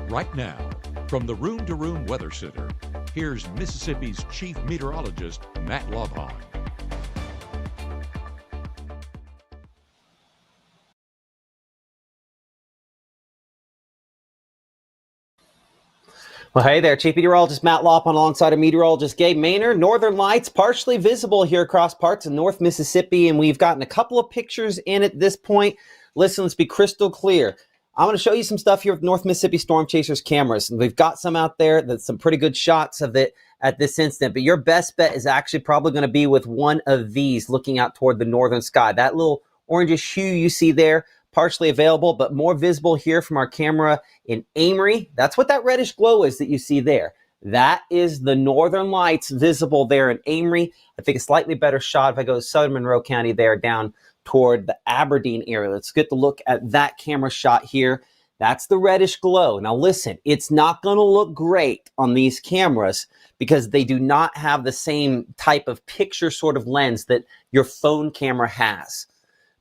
Right now, from the Room to Room Weather Center, here's Mississippi's Chief Meteorologist, Matt Lobhon. Well, hey there, Chief Meteorologist Matt Lopon alongside of meteorologist Gabe Maynard. Northern lights partially visible here across parts of North Mississippi, and we've gotten a couple of pictures in at this point. Listen, let's be crystal clear. I'm going to show you some stuff here with North Mississippi Storm Chasers cameras. And we've got some out there that's some pretty good shots of it at this instant, but your best bet is actually probably going to be with one of these looking out toward the northern sky. That little orangish hue you see there, partially available, but more visible here from our camera in Amory. That's what that reddish glow is that you see there. That is the northern lights visible there in Amory. I think a slightly better shot if I go to southern Monroe County there down toward the Aberdeen area. Let's get to look at that camera shot here. That's the reddish glow. Now listen, it's not going to look great on these cameras because they do not have the same type of picture sort of lens that your phone camera has.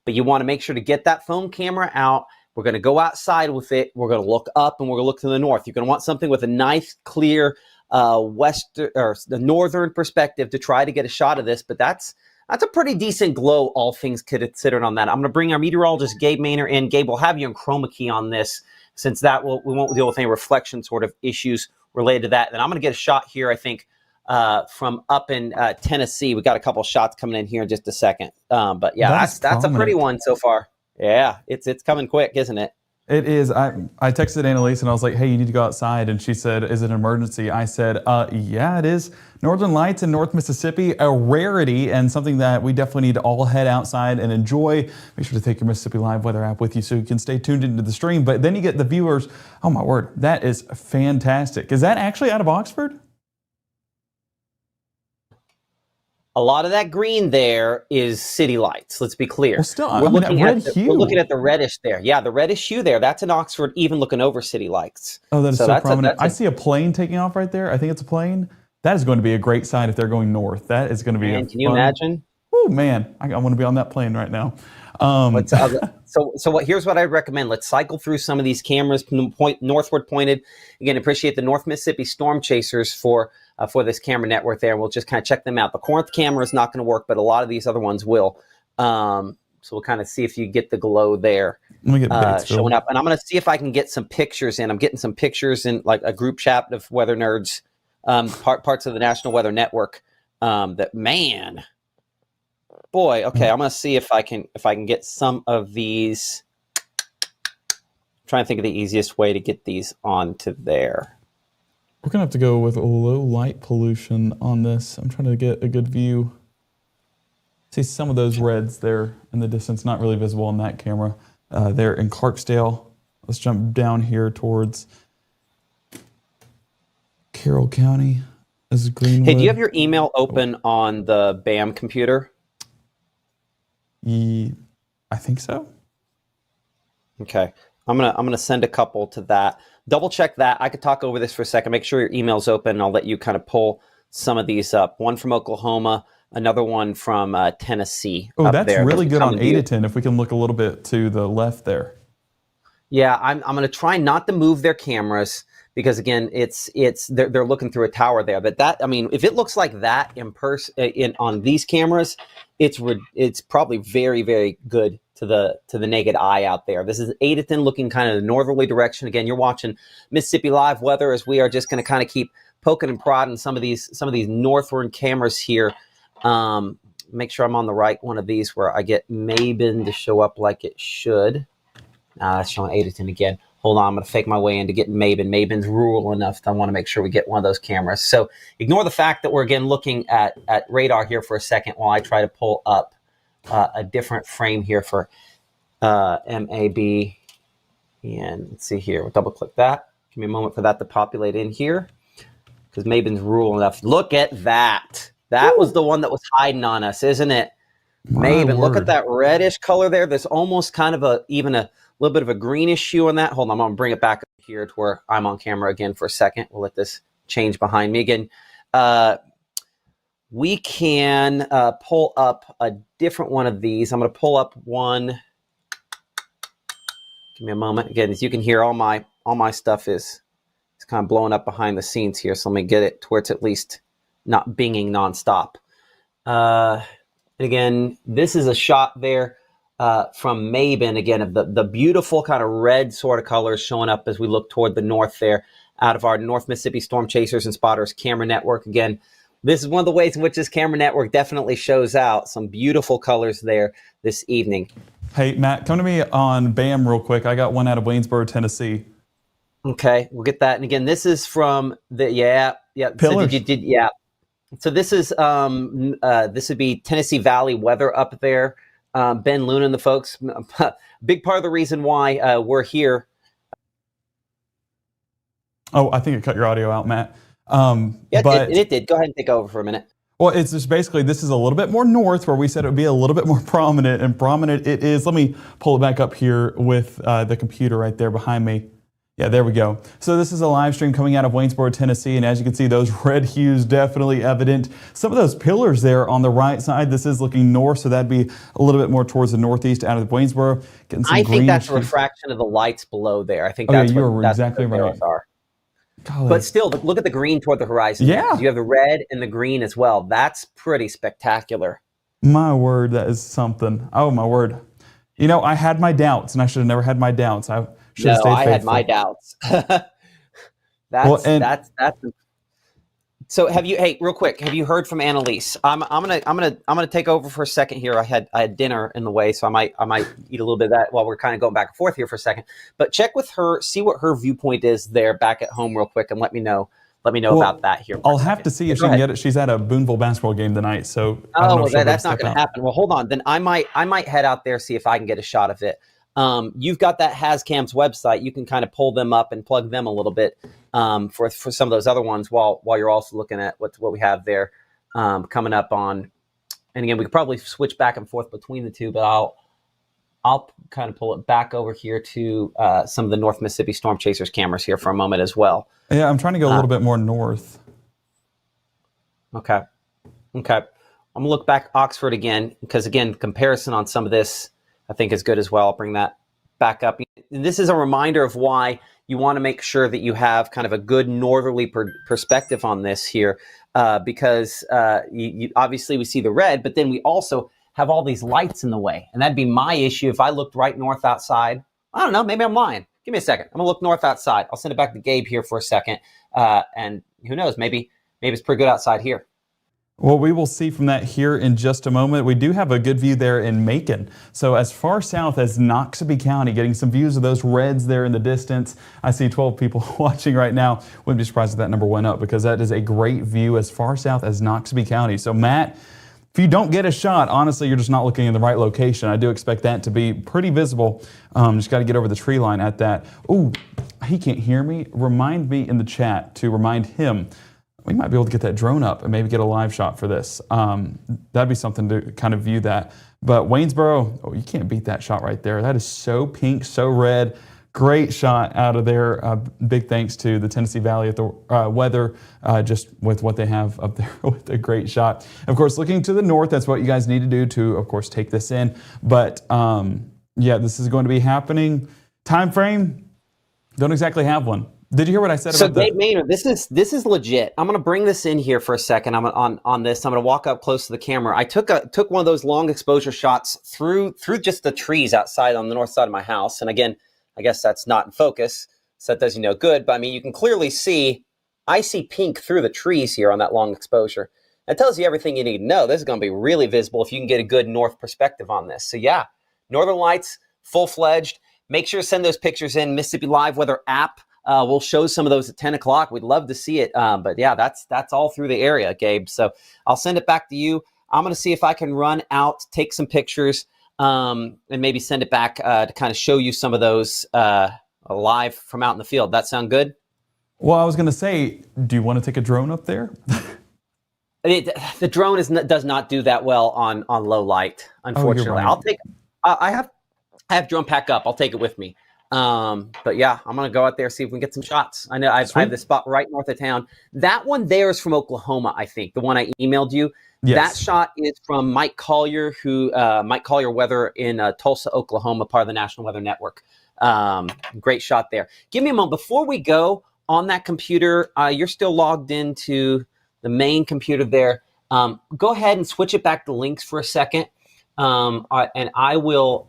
But you want to make sure to get that phone camera out. We're going to go outside with it. We're going to look up and we're going to look to the north. You're going to want something with a nice, clear western or the northern perspective to try to get a shot of this. But that's a pretty decent glow, all things considered on that. I'm going to bring our meteorologist, Gabe Maynard, in. Gabe, we'll have you in chroma key on this since we won't deal with any reflection sort of issues related to that. Then I'm going to get a shot here, I think, from up in Tennessee. We got a couple shots coming in here in just a second. But yeah, that's a pretty one so far. Yeah, it's coming quick, isn't it? It is. I texted Annalise and I was like, hey, you need to go outside. And she said, is it an emergency? I said, yeah, it is. Northern lights in North Mississippi, a rarity and something that we definitely need to all head outside and enjoy. Make sure to take your Mississippi Live weather app with you so you can stay tuned into the stream. But then you get the viewers. Oh my word, that is fantastic. Is that actually out of Oxford? A lot of that green there is city lights. Let's be clear. Well, still, we're looking at the reddish there. Yeah, the reddish hue there. That's in Oxford, even looking over city lights. Oh, that is so prominent. I see a plane taking off right there. I think it's a plane. That is going to be a great sign if they're going north. That is going to be can you imagine? Oh man, I want to be on that plane right now. Here's what I recommend. Let's cycle through some of these cameras, northward pointed. Again, appreciate the North Mississippi Storm Chasers for this camera network there. We'll just kind of check them out. The Corinth camera is not going to work, but a lot of these other ones will. So we'll kind of see if you get the glow there showing up. And I'm going to see if I can get some pictures in. I'm getting some pictures in like a group chat of weather nerds, parts of the National Weather Network. Boy, okay, I'm going to see if I can get some of these. I'm trying to think of the easiest way to get these onto there. We're going to have to go with a low light pollution on this. I'm trying to get a good view. See some of those reds there in the distance, not really visible on that camera. There in Clarksdale. Let's jump down here towards Carroll County. This is Greenwood. Hey, do you have your email open on the BAM computer? I think so. Okay. I'm gonna send a couple to that. Double check that. I could talk over this for a second. Make sure your email's open. And I'll let you kind of pull some of these up. One from Oklahoma, another one from Tennessee. Oh, that's really good on Adaton. If we can look a little bit to the left there. Yeah, I'm gonna try not to move their cameras because again, they're looking through a tower there. But if it looks like that in person on these cameras, it's probably very, very good to the naked eye out there. This is Adaton looking kind of the northerly direction. Again, you're watching Mississippi Live weather as we are just going to kind of keep poking and prodding some of these northward cameras here. Make sure I'm on the right one of these where I get Mabin to show up like it should. That's showing Adaton again. Hold on, I'm going to fake my way into getting Mabin. Mabin's rural enough that I want to make sure we get one of those cameras. So ignore the fact that we're, again, looking at radar here for a second while I try to pull up a different frame here for MAB. And let's see here. We'll double-click that. Give me a moment for that to populate in here because Mabin's rural enough. Look at that. That was the one that was hiding on us, isn't it? Mabin, look at that reddish color there. There's almost kind of even a little bit of a greenish hue on that. Hold on, I'm going to bring it back up here to where I'm on camera again for a second. We'll let this change behind me again. We can pull up a different one of these. I'm going to pull up one. Give me a moment. Again, as you can hear, all my stuff is kind of blowing up behind the scenes here. So let me get it to where it's at least not binging nonstop. And again, this is a shot there from Mabin, again, of the beautiful kind of red sort of colors showing up as we look toward the north there out of our North Mississippi Storm Chasers and Spotters camera network. Again, this is one of the ways in which this camera network definitely shows out some beautiful colors there this evening. Hey, Matt, come to me on BAM real quick. I got one out of Waynesboro, Tennessee. Okay, we'll get that. And again, this is from the, Pillars. So So this is, this would be Tennessee Valley weather up there. Ben Luna and the folks, big part of the reason why we're here. Oh, I think it cut your audio out, Matt. Yeah, but it did. Go ahead and take over for a minute. Well, it's just basically, this is a little bit more north where we said it would be a little bit more prominent, and prominent it is. Let me pull it back up here with the computer right there behind me. Yeah, there we go. So this is a live stream coming out of Waynesboro, Tennessee, and as you can see, those red hues definitely evident. Some of those pillars there on the right side, this is looking north, so that'd be a little bit more towards the northeast out of Waynesboro. Getting some I think that's a greenish- refraction of the lights below there. I think Oh, yeah, that's you what are that's exactly what the right. arrows are. Golly. But still, look at the green toward the horizon. Yeah. You have the red and the green as well. That's pretty spectacular. My word, that is something. Oh, my word. You know, I had my doubts, and I should have never had my doubts. I should have No, stayed I faithful. had my doubts. That's so have you, hey, real quick, have you heard from Annalise? I'm gonna take over for a second here. I had dinner in the way, so I might eat a little bit of that while we're kind of going back and forth here for a second. But check with her, see what her viewpoint is there back at home real quick, and let me know Well, about that here. I'll have to see if she Go can ahead. get it. She's at a Boonville basketball game tonight, so I don't know Oh, if she'll be able that's to not step going out. to happen. Well, hold on. Then I might head out there, see if I can get a shot of it. You've got that Hascam's website. You can kind of pull them up and plug them a little bit for some of those other ones while you're also looking at what we have there coming up on. And again, we could probably switch back and forth between the two, but I'll kind of pull it back over here to some of the North Mississippi Storm Chasers cameras here for a moment as well. Yeah, I'm trying to go a little bit more north. Okay. I'm gonna look back Oxford again, because again, comparison on some of this I think is good as well. I'll bring that back up. And this is a reminder of why you want to make sure that you have kind of a good northerly perspective on this here, because you obviously we see the red, but then we also have all these lights in the way. And that'd be my issue if I looked right north outside. I don't know, maybe I'm lying. Give me a second. I'm gonna look north outside. I'll send it back to Gabe here for a second. And who knows, maybe it's pretty good outside here. Well, we will see from that here in just a moment. We do have a good view there in Macon. So as far south as Noxubee County, getting some views of those reds there in the distance. I see 12 people watching right now. Wouldn't be surprised if that number went up, because that is a great view as far south as Noxubee County. So Matt, if you don't get a shot, honestly, you're just not looking in the right location. I do expect that to be pretty visible. Just got to get over the tree line at that. Ooh, he can't hear me. Remind me in the chat to remind him. We might be able to get that drone up and maybe get a live shot for this. That'd be something to kind of view that. But Waynesboro, oh, you can't beat that shot right there. That is so pink, so red. Great shot out of there. Big thanks to the Tennessee Valley at the weather, just with what they have up there with a great shot. Of course, looking to the north, that's what you guys need to do to, of course, take this in. But yeah, this is going to be happening. Time frame, don't exactly have one. Did you hear what I said So about Dave Maynard, this is legit. I'm going to bring this in here for a second. I'm on this. I'm going to walk up close to the camera. I took one of those long exposure shots through just the trees outside on the north side of my house. And again, I guess that's not in focus, so that does you no good. But I mean, you can clearly see, I see pink through the trees here on that long exposure. That tells you everything you need to know. This is going to be really visible if you can get a good north perspective on this. So yeah, Northern Lights, full-fledged. Make sure to send those pictures in. Mississippi Live Weather app. We'll show some of those at 10 o'clock. We'd love to see it. But yeah, that's all through the area, Gabe. So I'll send it back to you. I'm going to see if I can run out, take some pictures, and maybe send it back to kind of show you some of those live from out in the field. That sound good? Well, I was going to say, do you want to take a drone up there? The drone does not do that well on low light, unfortunately. right. I'll take. I have drone pack up. I'll take it with me. But yeah, I'm gonna go out there, see if we can get some shots. I know I have this spot right north of town. That one there is from Oklahoma, I think. The one I emailed you. Yes. That shot is from Mike Collier, Mike Collier Weather in Tulsa, Oklahoma, part of the National Weather Network. Great shot there. Give me a moment before we go. on that computer, you're still logged into the main computer there. Go ahead and switch it back to links for a second. And I will,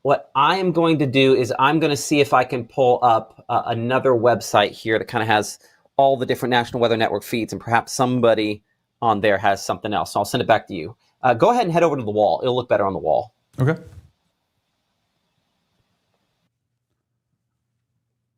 what I am going to do is I'm going to see if I can pull up another website here that kind of has all the different National Weather Network feeds, and perhaps somebody on there has something else. So I'll send it back to you. Go ahead and head over to the wall. It'll look better on the wall. Okay.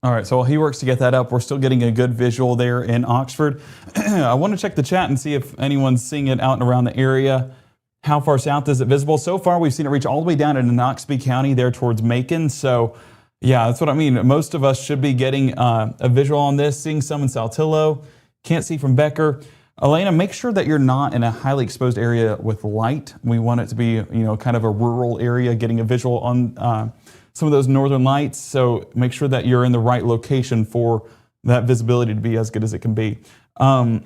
All right, so while he works to get that up, we're still getting a good visual there in Oxford. I want to check the chat and see if anyone's seeing it out and around the area. How far south is it visible? So far, we've seen it reach all the way down into Noxubee County there towards Macon. So, yeah, that's what I mean. Most of us should be getting a visual on this, seeing some in Saltillo. Can't see from Becker. Elena, make sure that you're not in a highly exposed area with light. We want it to be, kind of a rural area, getting a visual on some of those northern lights. So make sure that you're in the right location for that visibility to be as good as it can be. I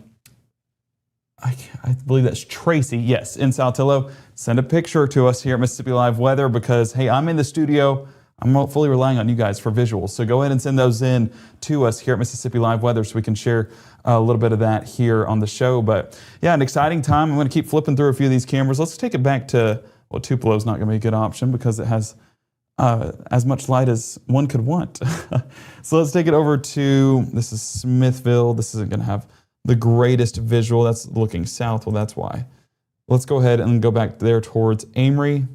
believe that's Tracy. Yes, in Saltillo. Send a picture to us here at Mississippi Live Weather because, hey, I'm in the studio. I'm not fully relying on you guys for visuals. So go ahead and send those in to us here at Mississippi Live Weather so we can share a little bit of that here on the show. But yeah, an exciting time. I'm going to keep flipping through a few of these cameras. Let's take it back to, well, Tupelo is not going to be a good option because it has as much light as one could want. So let's take it over to, this is Smithville. This isn't going to have the greatest visual. That's looking south. Well, that's why. Let's go ahead and go back there towards Amory.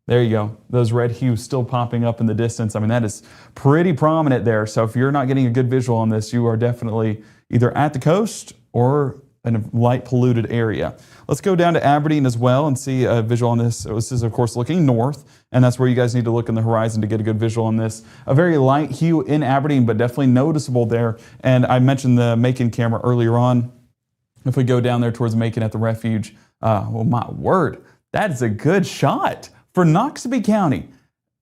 There you go. Those red hues still popping up in the distance. I mean, that is pretty prominent there. So if you're not getting a good visual on this, you are definitely either at the coast or in a light polluted area. Let's go down to Aberdeen as well and see a visual on this. So this is, of course, looking north, and that's where you guys need to look in the horizon to get a good visual on this. A very light hue in Aberdeen, but definitely noticeable there. And I mentioned the Macon camera earlier on. If we go down there towards Macon at the refuge, well, my word, that is a good shot for Noxubee County.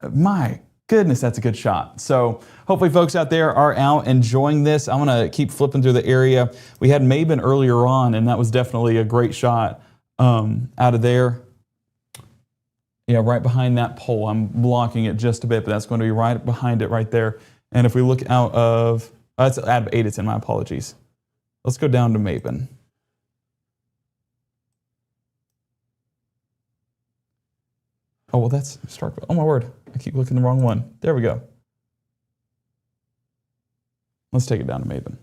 My goodness, that's a good shot. So hopefully folks out there are out enjoying this. I'm going to keep flipping through the area. We had Maben earlier on, and that was definitely a great shot out of there. Yeah, right behind that pole. I'm blocking it just a bit, but that's going to be right behind it right there. And if we look out of, that's out of Addison, my apologies. Let's go down to Maben. Oh, well, that's Starkville. Oh, my word. I keep looking the wrong one. There we go. Let's take it down to Maben.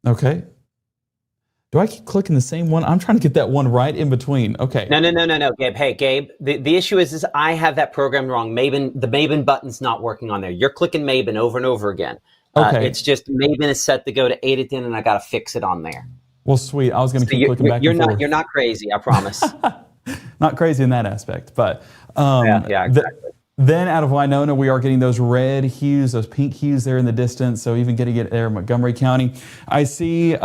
Okay. Do I keep clicking the same one? I'm trying to get that one right in between. Okay. No, Gabe. Hey, Gabe, the issue is I have that programmed wrong. The Maben button's not working on there. You're clicking Maben over and over again. Okay. It's just Maben is set to go to Addison, and I got to fix it on there. Well, sweet. I was going to keep clicking back and forth. You're not crazy, I promise. Not crazy in that aspect, but yeah, exactly. Then out of Winona, we are getting those red hues, those pink hues there in the distance. So even getting it there in Montgomery County. I see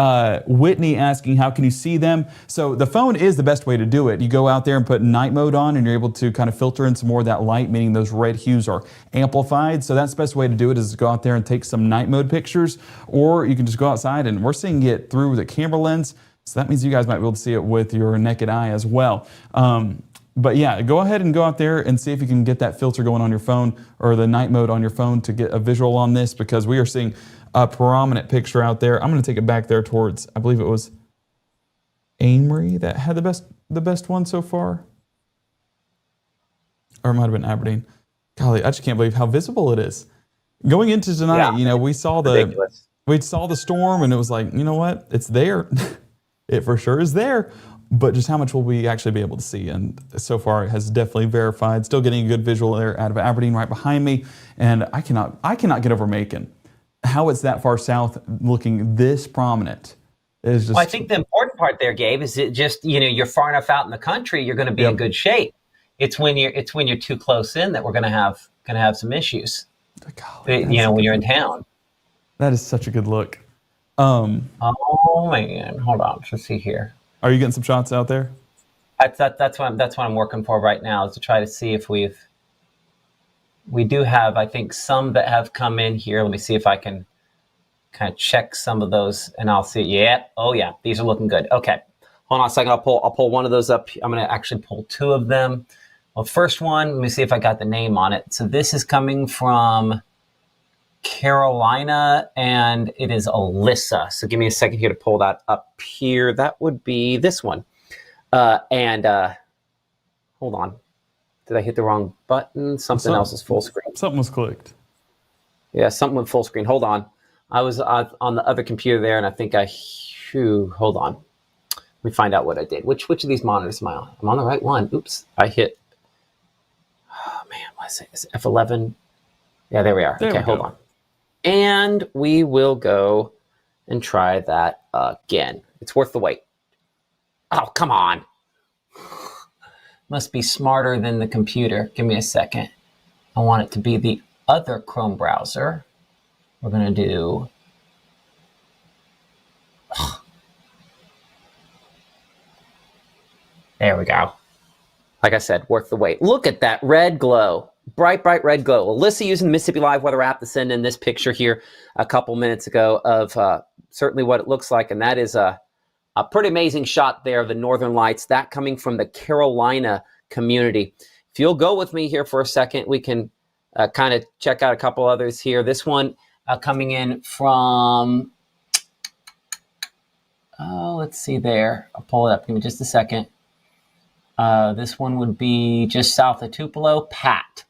Whitney asking, how can you see them? So the phone is the best way to do it. You go out there and put night mode on, and you're able to kind of filter in some more of that light, meaning those red hues are amplified. So that's the best way to do it, is to go out there and take some night mode pictures, or you can just go outside, and we're seeing it through the camera lens. So that means you guys might be able to see it with your naked eye as well. But yeah, go ahead and go out there and see if you can get that filter going on your phone, or the night mode on your phone, to get a visual on this, because we are seeing a prominent picture out there. I'm going to take it back there towards, I believe it was Amory that had the best one so far. Or it might have been Aberdeen. Golly, I just can't believe how visible it is. Going into tonight, we saw the storm, and it was like, you know what? It's there. It for sure is there. But just how much will we actually be able to see? And so far, it has definitely verified. Still getting a good visual there out of Aberdeen right behind me. And I cannot get over Macon. How it's that far south looking this prominent is just... Well, I think the important part there, Gabe, is it just, you're far enough out in the country, you're going to be in good shape. It's when you're too close in that we're going to have some issues. Golly, when you're in town. That is such a good look. Oh man, hold on. Let's see here. Are you getting some shots out there? That's what I'm working for right now, is to try to see if we do have, I think, some that have come in here. Let me see if I can kind of check some of those, and I'll see. Yeah. Oh yeah, these are looking good. Okay. Hold on a second. I'll pull one of those up. I'm going to actually pull two of them. Well, first one, let me see if I got the name on it. So this is coming from Carolina, and it is Alyssa. So give me a second here to pull that up here. That would be this one. Hold on. Did I hit the wrong button? Something else is full screen. Something was clicked. Yeah, something went full screen. Hold on. I was on the other computer there, and I think hold on. Let me find out what I did. Which of these monitors am I on? I'm on the right one. Oops. I hit, oh man, what is it? Is it F11? Yeah, there we are. Okay, hold on. And we will go and try that again. It's worth the wait. Oh, come on. Must be smarter than the computer. Give me a second. I want it to be the other Chrome browser. We're going to do... There we go. Like I said, worth the wait. Look at that red glow. Bright, bright red glow. Alyssa using the Mississippi Live Weather app to send in this picture here a couple minutes ago of certainly what it looks like. And that is a pretty amazing shot there of the Northern Lights, that coming from the Carolina community. If you'll go with me here for a second, we can kind of check out a couple others here. This one coming in from, let's see there. I'll pull it up. Give me just a second. This one would be just south of Tupelo, Pat,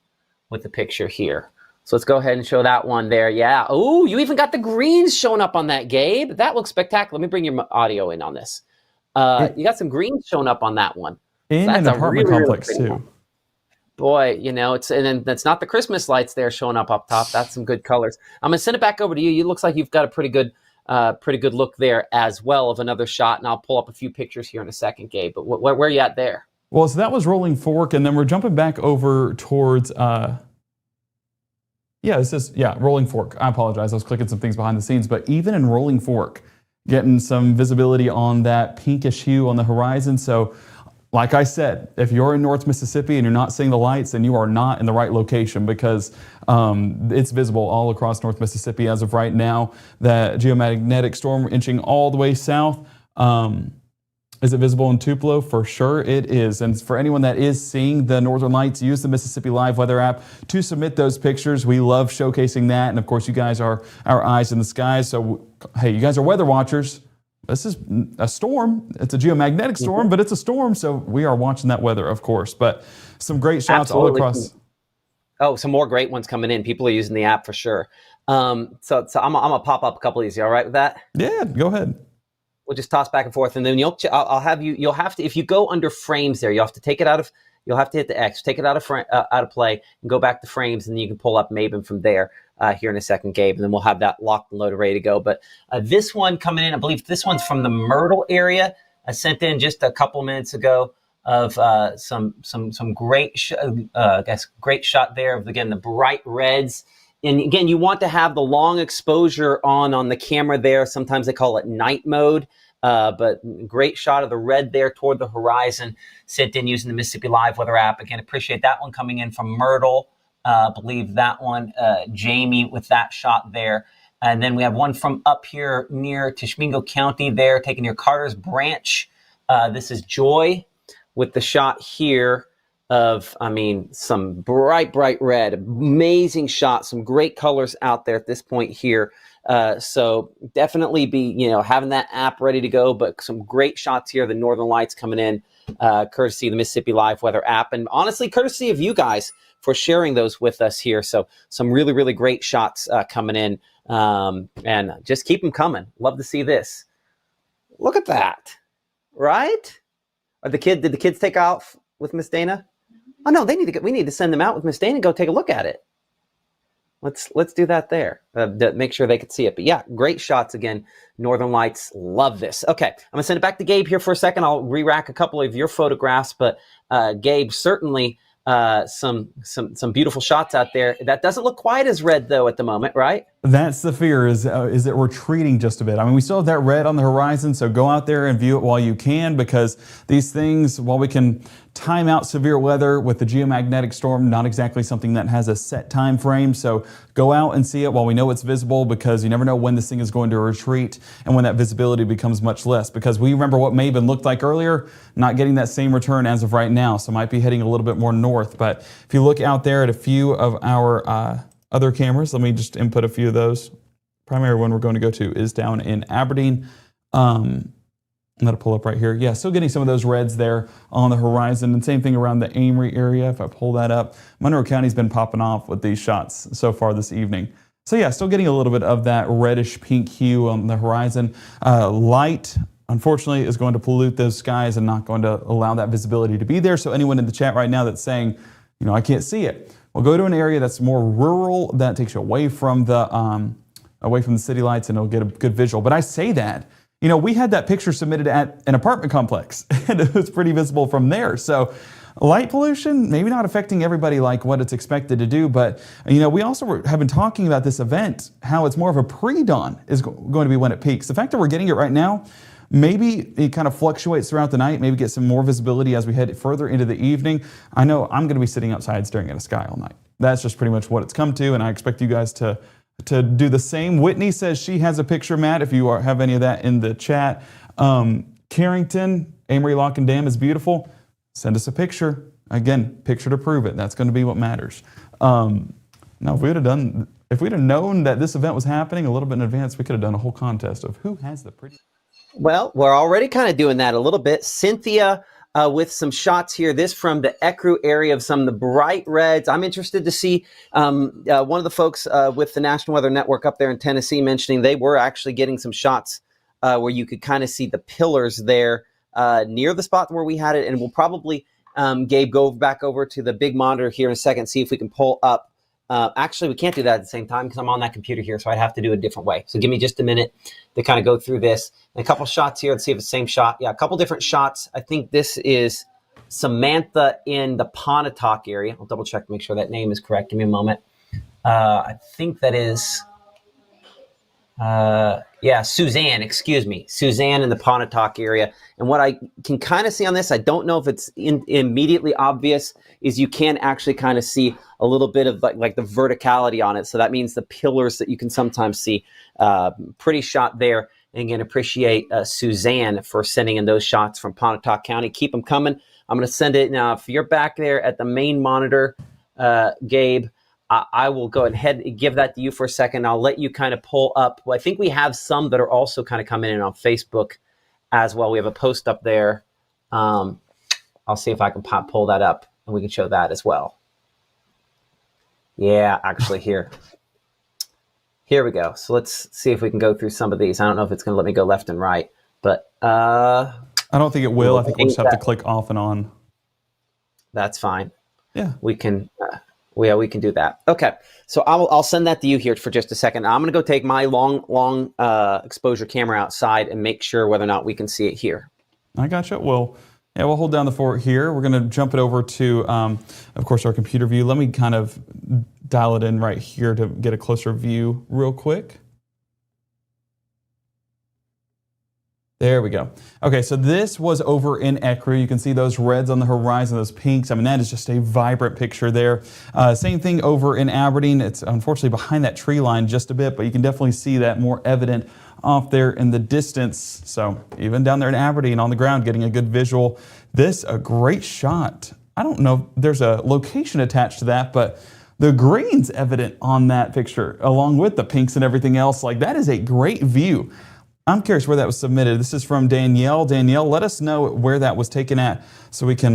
with the picture here. So let's go ahead and show that one there. Yeah. Oh, you even got the greens showing up on that, Gabe. That looks spectacular. Let me bring your audio in on this. You got some greens showing up on that one. In an apartment complex, too. Boy, you know, and then that's not the Christmas lights there showing up top. That's some good colors. I'm going to send it back over to you. It looks like you've got a pretty good look there as well of another shot. And I'll pull up a few pictures here in a second, Gabe. But where are you at there? Well, so that was Rolling Fork, and then we're jumping back over towards, Rolling Fork. I apologize. I was clicking some things behind the scenes, but even in Rolling Fork, getting some visibility on that pinkish hue on the horizon. So, like I said, if you're in North Mississippi and you're not seeing the lights, then you are not in the right location because it's visible all across North Mississippi as of right now. That geomagnetic storm inching all the way south. Is it visible in Tupelo? For sure it is. And for anyone that is seeing the Northern Lights, use the Mississippi Live Weather app to submit those pictures. We love showcasing that. And of course, you guys are our eyes in the sky. So, hey, you guys are weather watchers. This is a storm. It's a geomagnetic storm, but it's a storm. So we are watching that weather, of course. But some great shots all across. Oh, some more great ones coming in. People are using the app for sure. So I'm gonna pop up a couple of these. You all right with that? Yeah, go ahead. We'll just toss back and forth, and then you'll have to, if you go under frames there, you'll have to take it out of, you'll have to hit the X, take it out of play, and go back to frames, and then you can pull up Maven from there here in a second, Gabe, and then we'll have that locked and loaded, ready to go. But this one coming in, I believe this one's from the Myrtle area. I sent in just a couple minutes ago of some great, great shot there of, again, the bright reds. And again, you want to have the long exposure on the camera there. Sometimes they call it night mode, but great shot of the red there toward the horizon, sent in using the Mississippi Live Weather app. Again, appreciate that one coming in from Myrtle. I believe that one, Jamie with that shot there. And then we have one from up here near Tishomingo County there, taking your Carter's Branch. This is Joy with the shot here of, some bright, bright red, amazing shot, some great colors out there at this point here. So definitely be, having that app ready to go, but some great shots here. The Northern Lights coming in, courtesy of the Mississippi Live Weather app. And honestly, courtesy of you guys for sharing those with us here. So some really, really great shots coming in, and just keep them coming. Love to see this. Look at that, right? Did the kids take off with Miss Dana? Oh no, we need to send them out with Miss Dana and go take a look at it. Let's do that there to make sure they could see it. But yeah, great shots again. Northern Lights, love this. Okay, I'm gonna send it back to Gabe here for a second. I'll re-rack a couple of your photographs, but Gabe, certainly some beautiful shots out there. That doesn't look quite as red though at the moment, right? That's the fear, is it retreating just a bit. We still have that red on the horizon, so go out there and view it while you can, because these things, while we can time out severe weather with the geomagnetic storm, not exactly something that has a set time frame. So go out and see it while we know it's visible, because you never know when this thing is going to retreat and when that visibility becomes much less, because we remember what Mabon looked like earlier, not getting that same return as of right now. So might be heading a little bit more north. But if you look out there at a few of our other cameras, let me just input a few of those. Primary one we're going to go to is down in Aberdeen. I'm going to pull up right here. Yeah, still getting some of those reds there on the horizon. And same thing around the Amory area. If I pull that up, Monroe County's been popping off with these shots so far this evening. So yeah, still getting a little bit of that reddish pink hue on the horizon. Light, unfortunately, is going to pollute those skies and not going to allow that visibility to be there. So anyone in the chat right now that's saying, you know, I can't see it, well, go to an area that's more rural, that takes you away from the city lights, and it'll get a good visual. But I say that, you know, we had that picture submitted at an apartment complex, and it was pretty visible from there. So light pollution, maybe not affecting everybody like what it's expected to do, but, you know, we also have been talking about this event, how it's more of a pre-dawn is going to be when it peaks. The fact that we're getting it right now, maybe it kind of fluctuates throughout the night, maybe get some more visibility as we head further into the evening. I know I'm going to be sitting outside staring at a sky all night. That's just pretty much what it's come to, and I expect you guys to do the same. Whitney says she has a picture, Matt, if you have any of that in the chat. Carrington, Amory Lock and Dam is beautiful. Send us a picture. Again, picture to prove it. That's going to be what matters. Now, if we'd have known that this event was happening a little bit in advance, we could have done a whole contest of who has the prettiest. Well, we're already kind of doing that a little bit. Cynthia with some shots here. This from the Ecru area of some of the bright reds. I'm interested to see one of the folks with the National Weather Network up there in Tennessee mentioning they were actually getting some shots where you could kind of see the pillars there near the spot where we had it. And we'll probably, Gabe, go back over to the big monitor here in a second, see if we can pull up. Actually, we can't do that at the same time because I'm on that computer here, so I'd have to do it a different way. So give me just a minute to kind of go through this. And a couple shots here. Let's see if it's the same shot. Yeah, a couple different shots. I think this is Samantha in the Pontotoc area. I'll double check to make sure that name is correct. Give me a moment. I think that is, Suzanne, excuse me. Suzanne in the Pontotoc area. And what I can kind of see on this, I don't know if it's immediately obvious, is you can actually kind of see a little bit of like the verticality on it. So that means the pillars that you can sometimes see. Pretty shot there. And again, appreciate Suzanne for sending in those shots from Pontotoc County. Keep them coming. I'm going to send it now. If you're back there at the main monitor, Gabe, I will go ahead and give that to you for a second. I'll let you kind of pull up. Well, I think we have some that are also kind of coming in on Facebook as well. We have a post up there. I'll see if I can pull that up and we can show that as well. Yeah, actually here we go. So let's see if we can go through some of these. I don't know if it's going to let me go left and right, but I don't think it will. I think we'll just have to click off and on. That's fine. Yeah, we can. We can do that. Okay, so I'll send that to you here for just a second. I'm going to go take my long exposure camera outside and make sure whether or not we can see it here. I gotcha. Well, yeah, we'll hold down the fort here. We're going to jump it over to, of course, our computer view. Let me kind of dial it in right here to get a closer view real quick. There we go. Okay, so this was over in Ecru. You can see those reds on the horizon, those pinks. I mean, that is just a vibrant picture there. Same thing over in Aberdeen. It's unfortunately behind that tree line just a bit, but you can definitely see that more evident off there in the distance. So even down there in Aberdeen on the ground, getting a good visual. This, a great shot. I don't know if there's a location attached to that, but the green's evident on that picture, along with the pinks and everything else. Like, that is a great view. I'm curious where that was submitted. This is from Danielle. Danielle, let us know where that was taken at so we can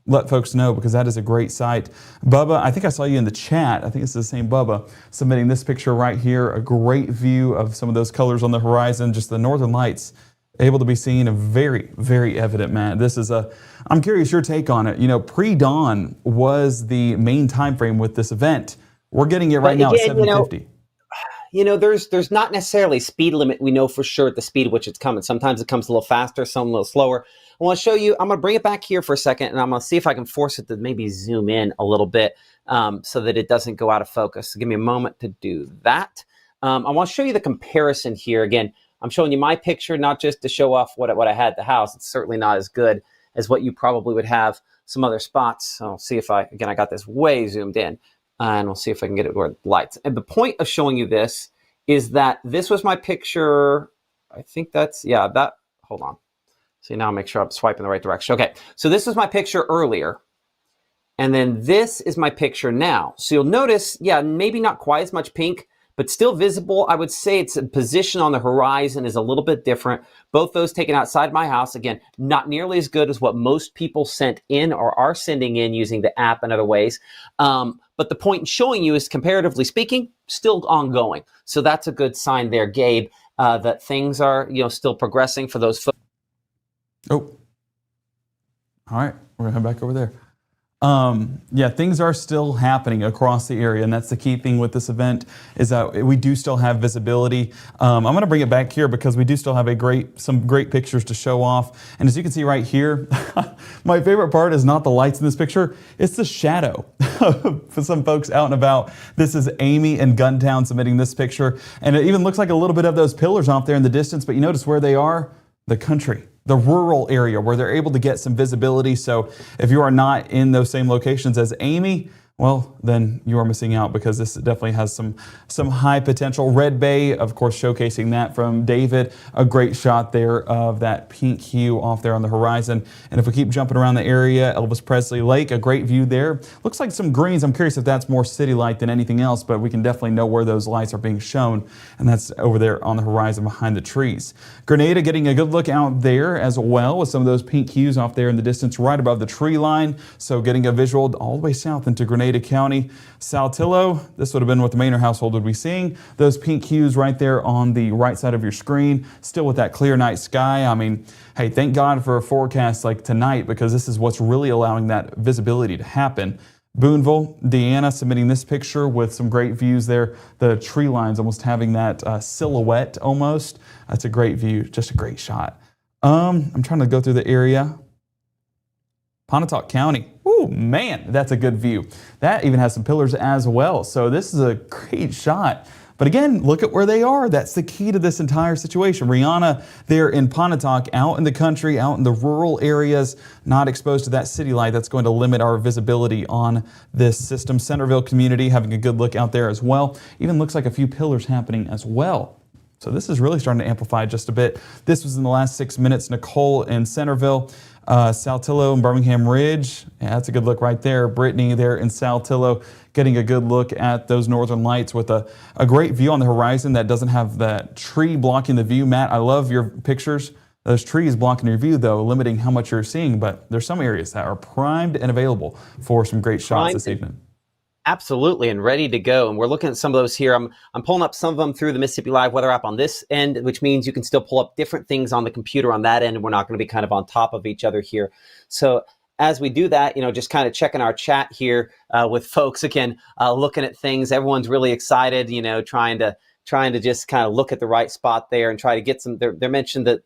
let folks know, because that is a great site. Bubba, I think I saw you in the chat. I think it's the same Bubba submitting this picture right here. A great view of some of those colors on the horizon, just the northern lights able to be seen, and very, very evident, man. This is I'm curious your take on it. You know, pre-dawn was the main time frame with this event. We're getting it right now at 7:50. There's not necessarily a speed limit. We know for sure at the speed at which it's coming. Sometimes it comes a little faster, some a little slower. I want to show you, I'm going to bring it back here for a second, and I'm going to see if I can force it to maybe zoom in a little bit so that it doesn't go out of focus. So give me a moment to do that. I want to show you the comparison here. Again, I'm showing you my picture, not just to show off what I had at the house. It's certainly not as good as what you probably would have some other spots. I'll see if I got this way zoomed in, and we'll see if I can get it where the lights. And the point of showing you this is that this was my picture. I think that's, yeah, that, hold on. See, now I'll make sure I'm swiping the right direction. Okay, so this was my picture earlier. And then this is my picture now. So you'll notice, yeah, maybe not quite as much pink, but still visible. I would say its position on the horizon is a little bit different. Both those taken outside my house. Again, not nearly as good as what most people sent in or are sending in using the app and other ways. But the point in showing you is, comparatively speaking, still ongoing. So that's a good sign there, Gabe, that things are, still progressing for those folks. Oh, all right, we're gonna head back over there. Yeah, things are still happening across the area, and that's the key thing with this event, is that we do still have visibility. I'm going to bring it back here because we do still have some great pictures to show off. And as you can see right here, my favorite part is not the lights in this picture, it's the shadow. For some folks out and about, this is Amy in Guntown submitting this picture, and it even looks like a little bit of those pillars off there in the distance, but you notice where they are? The country. The rural area where they're able to get some visibility. So if you are not in those same locations as Amy, well, then you are missing out, because this definitely has some high potential. Red Bay, of course, showcasing that from David. A great shot there of that pink hue off there on the horizon. And if we keep jumping around the area, Elvis Presley Lake, a great view there. Looks like some greens. I'm curious if that's more city light than anything else, but we can definitely know where those lights are being shown. And that's over there on the horizon behind the trees. Grenada getting a good look out there as well, with some of those pink hues off there in the distance right above the tree line. So getting a visual all the way south into Grenada County. Saltillo, this would have been what the Maynard household would be seeing. Those pink hues right there on the right side of your screen, still with that clear night sky. I mean, hey, thank God for a forecast like tonight, because this is what's really allowing that visibility to happen. Boonville, Deanna submitting this picture with some great views there. The tree lines almost having that silhouette almost. That's a great view, just a great shot. I'm trying to go through the area. Pontotoc County. Ooh, man, that's a good view. That even has some pillars as well. So this is a great shot. But again, look at where they are. That's the key to this entire situation. Rihanna there in Pontotoc, out in the country, out in the rural areas, not exposed to that city light. That's going to limit our visibility on this system. Centerville community having a good look out there as well. Even looks like a few pillars happening as well. So this is really starting to amplify just a bit. This was in the last 6 minutes. Nicole in Centerville. Saltillo and Birmingham Ridge, yeah, that's a good look right there. Brittany there in Saltillo getting a good look at those northern lights with a great view on the horizon that doesn't have that tree blocking the view. Matt, I love your pictures. Those trees blocking your view, though, limiting how much you're seeing, but there's some areas that are primed and available for some great shots this evening. Absolutely, and ready to go. And we're looking at some of those here. I'm pulling up some of them through the Mississippi Live weather app on this end, which means you can still pull up different things on the computer on that end. We're not going to be kind of on top of each other here. So as we do that, just kind of checking our chat here with folks again, looking at things. Everyone's really excited, trying to just kind of look at the right spot there and try to get some. They're mentioned that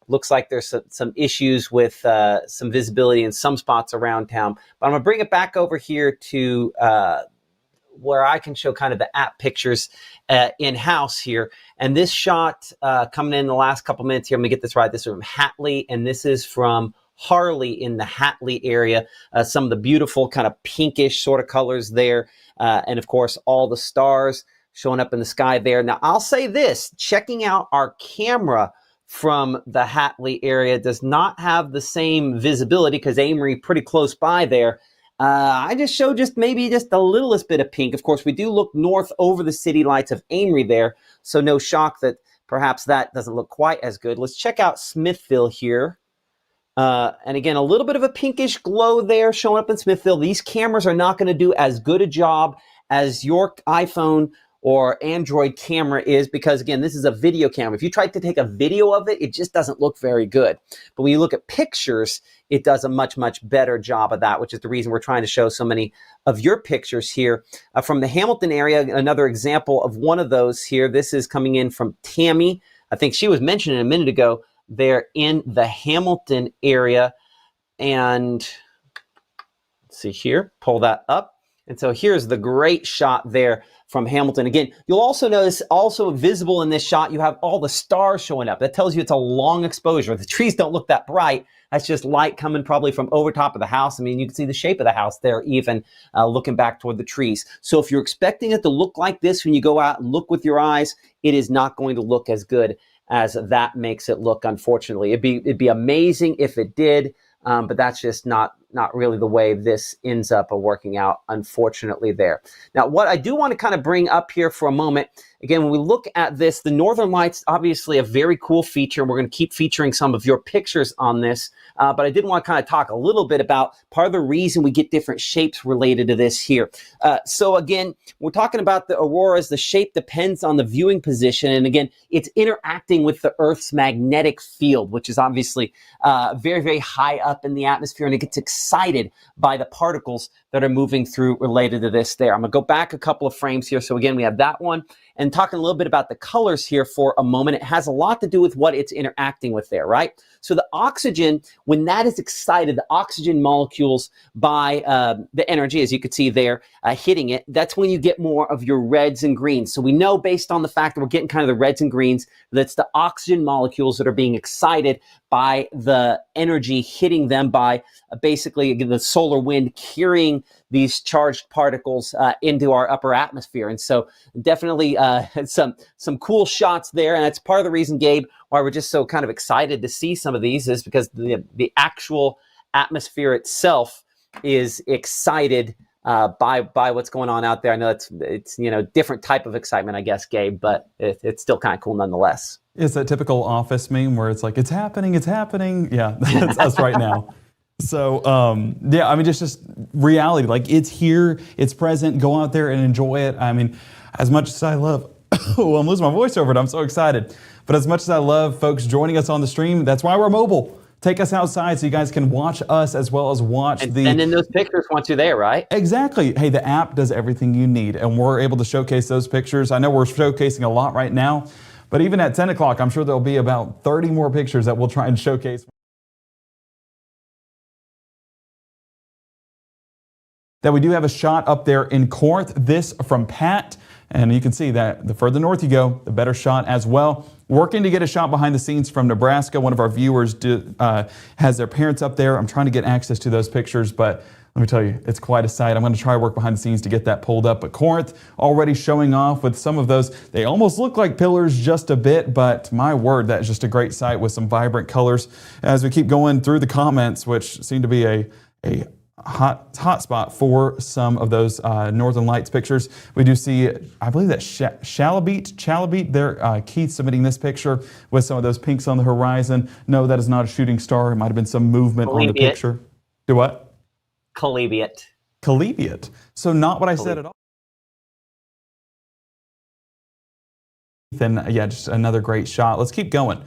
looks like there's some issues with some visibility in some spots around town. But I'm going to bring it back over here to where I can show kind of the app pictures in-house here. And this shot coming in the last couple minutes here, I'm going to get this right. This is from Hatley, and this is from Harley in the Hatley area. Some of the beautiful kind of pinkish sort of colors there. And, of course, all the stars showing up in the sky there. Now, I'll say this, checking out our camera from the Hatley area does not have the same visibility because Amory pretty close by there. I just showed maybe just the littlest bit of pink. Of course, we do look north over the city lights of Amory there, so no shock that perhaps that doesn't look quite as good. Let's check out Smithville here. And again, a little bit of a pinkish glow there showing up in Smithville. These cameras are not going to do as good a job as your iPhone or Android camera is, because again, this is a video camera. If you try to take a video of it, it just doesn't look very good. But when you look at pictures, it does a much, much better job of that, which is the reason we're trying to show so many of your pictures here. From the Hamilton area, another example of one of those here. This is coming in from Tammy. I think she was mentioned a minute ago. They're in the Hamilton area. And let's see here, pull that up. And so here's the great shot there from Hamilton. Again, you'll also notice also visible in this shot, you have all the stars showing up. That tells you it's a long exposure. The trees don't look that bright. That's just light coming probably from over top of the house. I mean, you can see the shape of the house there even looking back toward the trees. So if you're expecting it to look like this when you go out and look with your eyes, it is not going to look as good as that makes it look, unfortunately. It'd be amazing if it did, but that's just not really the way this ends up working out, unfortunately, there. Now, what I do want to kind of bring up here for a moment, again, when we look at this, the Northern Lights, obviously a very cool feature. We're going to keep featuring some of your pictures on this, but I did want to kind of talk a little bit about part of the reason we get different shapes related to this here. So again, we're talking about the auroras. The shape depends on the viewing position, and again, it's interacting with the Earth's magnetic field, which is obviously very, very high up in the atmosphere, and it gets excited by the particles that are moving through related to this there. I'm going to go back a couple of frames here. So again, we have that one, and talking a little bit about the colors here for a moment. It has a lot to do with what it's interacting with there, right? So the oxygen, when that is excited, the oxygen molecules by the energy, as you could see there, hitting it, that's when you get more of your reds and greens. So we know based on the fact that we're getting kind of the reds and greens, that's the oxygen molecules that are being excited by the energy hitting them by basically the solar wind carrying these charged particles into our upper atmosphere. And so definitely some cool shots there. And that's part of the reason, Gabe, why we're just so kind of excited to see some of these, is because the actual atmosphere itself is excited by what's going on out there. I know it's different type of excitement, I guess, Gabe, but it's still kind of cool nonetheless. It's that typical Office meme where it's like, it's happening. Yeah, that's us right now. So, yeah, I mean, just reality. Like, it's here, it's present, go out there and enjoy it. I mean, as much as I love, oh, I'm losing my voice over it, I'm so excited. But as much as I love folks joining us on the stream, that's why we're mobile. Take us outside so you guys can watch us as well as watch and in those pictures once you're there, right? Exactly. Hey, the app does everything you need, and we're able to showcase those pictures. I know we're showcasing a lot right now, but even at 10 o'clock, I'm sure there'll be about 30 more pictures that we'll try and showcase. That we do have a shot up there in Corinth, this from Pat, and you can see that the further north you go, the better shot as well. Working to get a shot behind the scenes from Nebraska. One of our viewers has their parents up there. I'm trying to get access to those pictures, but let me tell you, it's quite a sight. I'm going to try to work behind the scenes to get that pulled up. But Corinth already showing off with some of those. They almost look like pillars just a bit, but my word, that is just a great sight with some vibrant colors. As we keep going through the comments, which seem to be a hot spot for some of those Northern Lights pictures. We do see, I believe that Chalabit there, Keith submitting this picture with some of those pinks on the horizon. No, that is not a shooting star. It might have been some movement on the picture. Do what? Calebiate. So not what I said at all. Then, yeah, just another great shot. Let's keep going.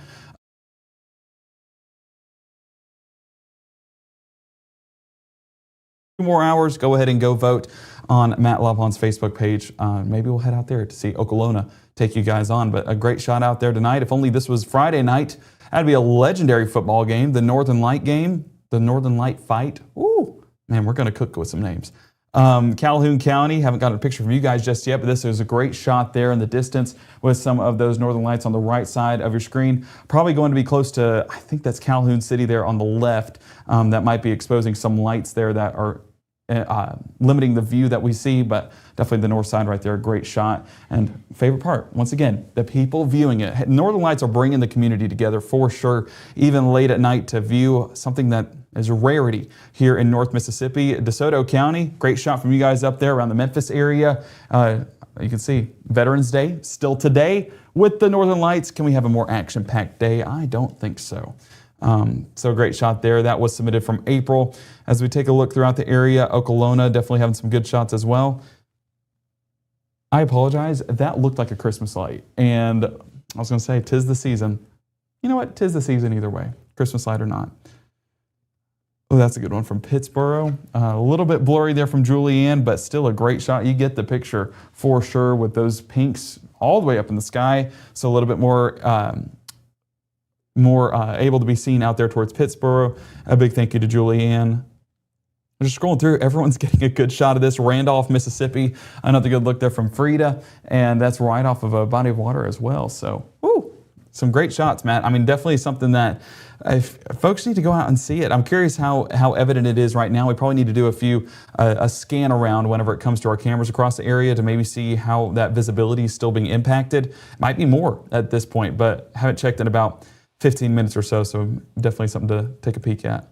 More hours, go ahead and go vote on Matt LaPon's Facebook page. Maybe we'll head out there to see Okolona take you guys on, but a great shot out there tonight. If only this was Friday night, that'd be a legendary football game. The Northern Light game, the Northern Light fight. Ooh, man, we're going to cook with some names. Calhoun County, haven't got a picture from you guys just yet, but this is a great shot there in the distance with some of those Northern Lights on the right side of your screen. Probably going to be close to, I think that's Calhoun City there on the left. That might be exposing some lights there that are limiting the view that we see, but definitely the north side right there, a great shot. And favorite part, once again, the people viewing it. Northern Lights are bringing the community together for sure, even late at night to view something that is a rarity here in North Mississippi. DeSoto County, great shot from you guys up there around the Memphis area. You can see Veterans Day still today with the Northern Lights. Can we have a more action-packed day? I don't think so. So a great shot there. That was submitted from April. As we take a look throughout the area, Okolona definitely having some good shots as well. I apologize. That looked like a Christmas light. And I was going to say, 'tis the season. You know what? 'Tis the season either way, Christmas light or not. Oh, that's a good one from Pittsboro. A little bit blurry there from Julianne, but still a great shot. You get the picture for sure with those pinks all the way up in the sky. So a little bit more able to be seen out there towards Pittsboro. A big thank you to Julianne. Just scrolling through, everyone's getting a good shot of this. Randolph, Mississippi, another good look there from Frida, and that's right off of a body of water as well. So, woo, some great shots, Matt. I mean, definitely something that if folks need to go out and see it. I'm curious how evident it is right now. We probably need to do a scan around whenever it comes to our cameras across the area to maybe see how that visibility is still being impacted. Might be more at this point, but haven't checked in about 15 minutes or so, so definitely something to take a peek at.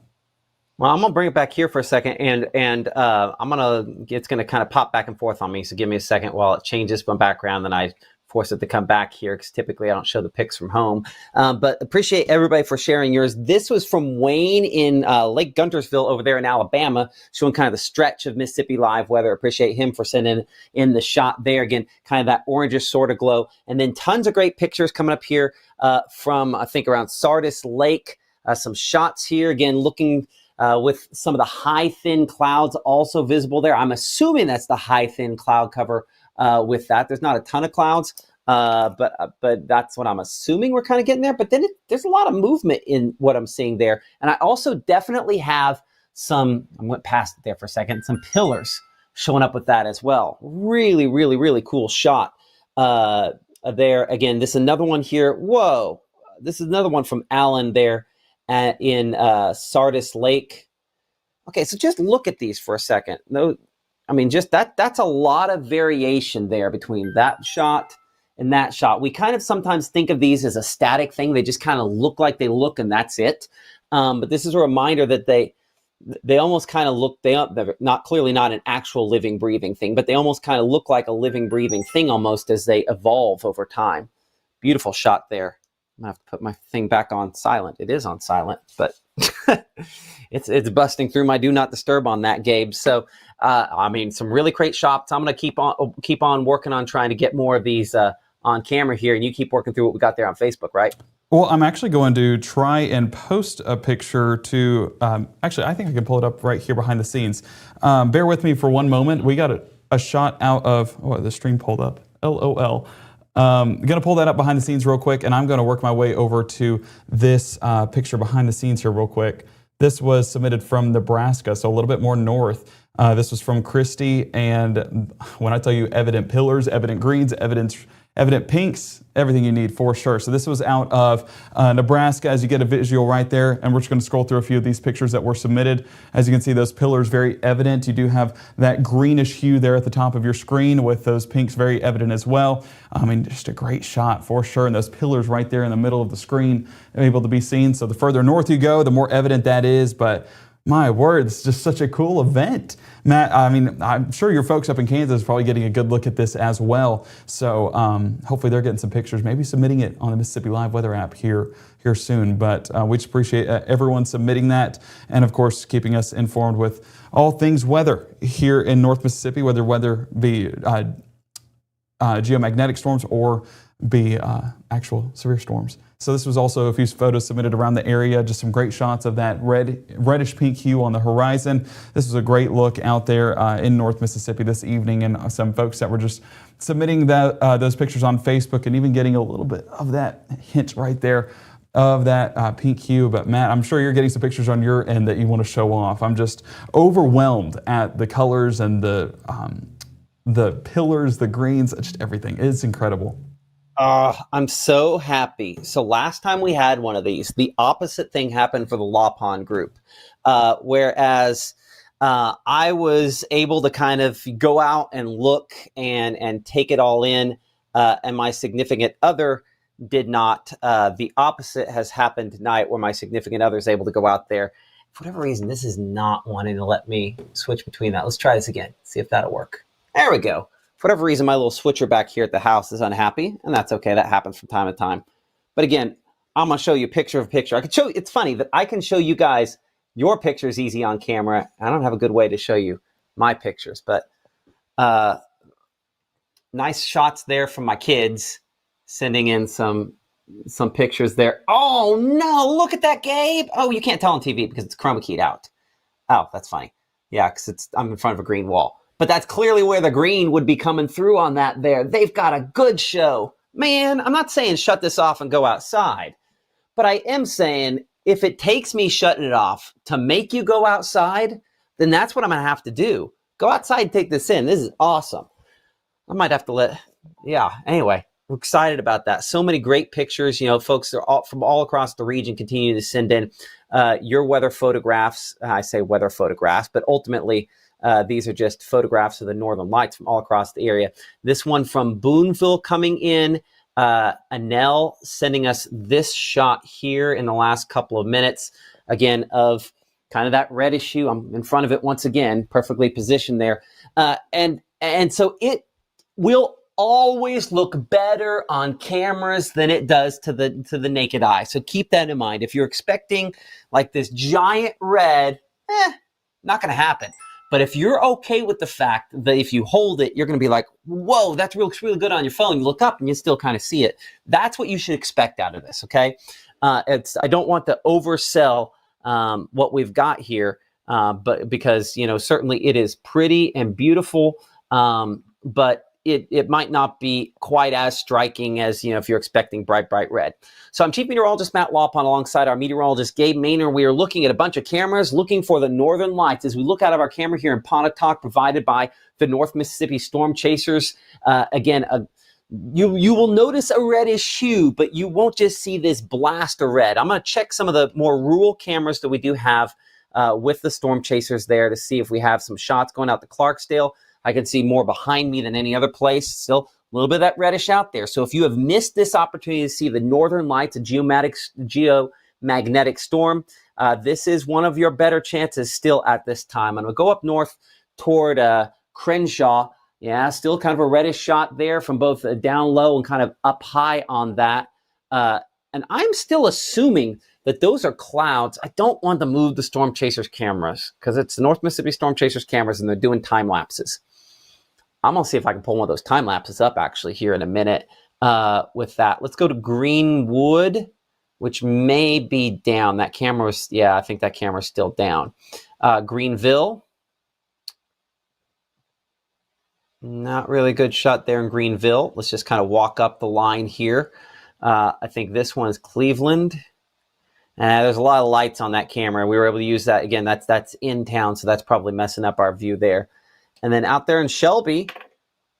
Well, I'm gonna bring it back here for a second, and it's gonna kind of pop back and forth on me. So give me a second while it changes my background, then I force it to come back here because typically I don't show the pics from home. But appreciate everybody for sharing yours. This was from Wayne in Lake Guntersville over there in Alabama, showing kind of the stretch of Mississippi live weather. Appreciate him for sending in the shot there. Again, kind of that orangish sort of glow, and then tons of great pictures coming up here from I think around Sardis Lake. Some shots here again, looking. With some of the high thin clouds also visible there. I'm assuming that's the high thin cloud cover with that. There's not a ton of clouds, but that's what I'm assuming we're kind of getting there. But then there's a lot of movement in what I'm seeing there. And I also definitely have some, I went past it there for a second, some pillars showing up with that as well. Really, really, really cool shot there. Again, this is another one here. Whoa, this is another one from Alan there. In Sardis Lake. Okay, so just look at these for a second. No, I mean, just that's a lot of variation there between that shot and that shot. We kind of sometimes think of these as a static thing. They just kind of look like they look and that's it. But this is a reminder that they almost kind of look, they're not clearly not an actual living, breathing thing, but they almost kind of look like a living, breathing thing almost as they evolve over time. Beautiful shot there. I'm gonna have to put my thing back on silent. It is on silent, but it's busting through my do not disturb on that, Gabe. So I mean, some really great shots. I'm gonna keep on working on trying to get more of these on camera here, and you keep working through what we got there on Facebook, right? Well, I'm actually going to try and post a picture to, actually, I think I can pull it up right here behind the scenes. Bear with me for one moment. We got a shot out of, oh, the stream pulled up, LOL. I'm going to pull that up behind the scenes real quick, and I'm going to work my way over to this picture behind the scenes here real quick. This was submitted from Nebraska, so a little bit more north. This was from Christy, and when I tell you evident pillars, evident greens, evident pinks, everything you need for sure. So this was out of Nebraska, as you get a visual right there, and we're just going to scroll through a few of these pictures that were submitted. As you can see, those pillars very evident. You do have that greenish hue there at the top of your screen with those pinks very evident as well. I mean, just a great shot for sure, and those pillars right there in the middle of the screen are able to be seen. So the further north you go, the more evident that is, but my word, it's just such a cool event. Matt, I mean, I'm sure your folks up in Kansas are probably getting a good look at this as well. So hopefully they're getting some pictures, maybe submitting it on the Mississippi Live Weather app here soon. But we just appreciate everyone submitting that, and of course keeping us informed with all things weather here in North Mississippi, whether weather be geomagnetic storms or be actual severe storms. So this was also a few photos submitted around the area, just some great shots of that reddish pink hue on the horizon. This was a great look out there in North Mississippi this evening, and some folks that were just submitting those pictures on Facebook and even getting a little bit of that hint right there of that pink hue. But Matt, I'm sure you're getting some pictures on your end that you want to show off. I'm just overwhelmed at the colors and the pillars, the greens, just everything. It's incredible. I'm so happy. So last time we had one of these, the opposite thing happened for the Law Pond group. Whereas I was able to kind of go out and look and take it all in, and my significant other did not. The opposite has happened tonight, where my significant other is able to go out there. For whatever reason, this is not wanting to let me switch between that. Let's try this again, see if that'll work. There we go. For whatever reason, my little switcher back here at the house is unhappy, and that's okay. That happens from time to time. But again, I'm going to show you a picture of a picture. I can show you, it's funny that I can show you guys your pictures easy on camera. I don't have a good way to show you my pictures, but nice shots there from my kids sending in some pictures there. Oh, no, look at that, Gabe. Oh, you can't tell on TV because it's chroma keyed out. Oh, that's funny. Yeah, because I'm in front of a green wall. But that's clearly where the green would be coming through on that there. They've got a good show. Man, I'm not saying shut this off and go outside. But I am saying if it takes me shutting it off to make you go outside, then that's what I'm going to have to do. Go outside and take this in. This is awesome. I might have to anyway, we're excited about that. So many great pictures. You know, folks are from all across the region continue to send in your weather photographs. I say weather photographs, but ultimately these are just photographs of the northern lights from all across the area. This one from Boonville coming in. Anel sending us this shot here in the last couple of minutes, again, of kind of that reddish hue. I'm in front of it once again, perfectly positioned there. And so it will always look better on cameras than it does to the naked eye. So keep that in mind. If you're expecting like this giant red, not going to happen. But if you're okay with the fact that if you hold it, you're going to be like, whoa, that looks really good on your phone. You look up and you still kind of see it. That's what you should expect out of this, okay? I don't want to oversell what we've got here, but because, you know, certainly it is pretty and beautiful, but it might not be quite as striking as, you know, if you're expecting bright red. So I'm Chief Meteorologist Matt Lawpon alongside our meteorologist Gabe Maynor. We are looking at a bunch of cameras looking for the northern lights as we look out of our camera here in Pontotoc, provided by the North Mississippi Storm Chasers. You will notice a reddish hue, but you won't just see this blast of red. I'm going to check some of the more rural cameras that we do have with the Storm Chasers there to see if we have some shots going out to Clarksdale. I can see more behind me than any other place. Still a little bit of that reddish out there. So if you have missed this opportunity to see the northern lights, a geomagnetic storm, this is one of your better chances still at this time. I'm going to go up north toward Crenshaw. Yeah, still kind of a reddish shot there from both down low and kind of up high on that. And I'm still assuming that those are clouds. I don't want to move the Storm Chasers cameras because it's the North Mississippi Storm Chasers cameras and they're doing time lapses. I'm going to see if I can pull one of those time lapses up actually here in a minute with that. Let's go to Greenwood, which may be down. That camera was, I think that camera's still down. Greenville. Not really good shot there in Greenville. Let's just kind of walk up the line here. I think this one is Cleveland. There's a lot of lights on that camera. We were able to use that. Again, that's in town, so that's probably messing up our view there. And then out there in Shelby,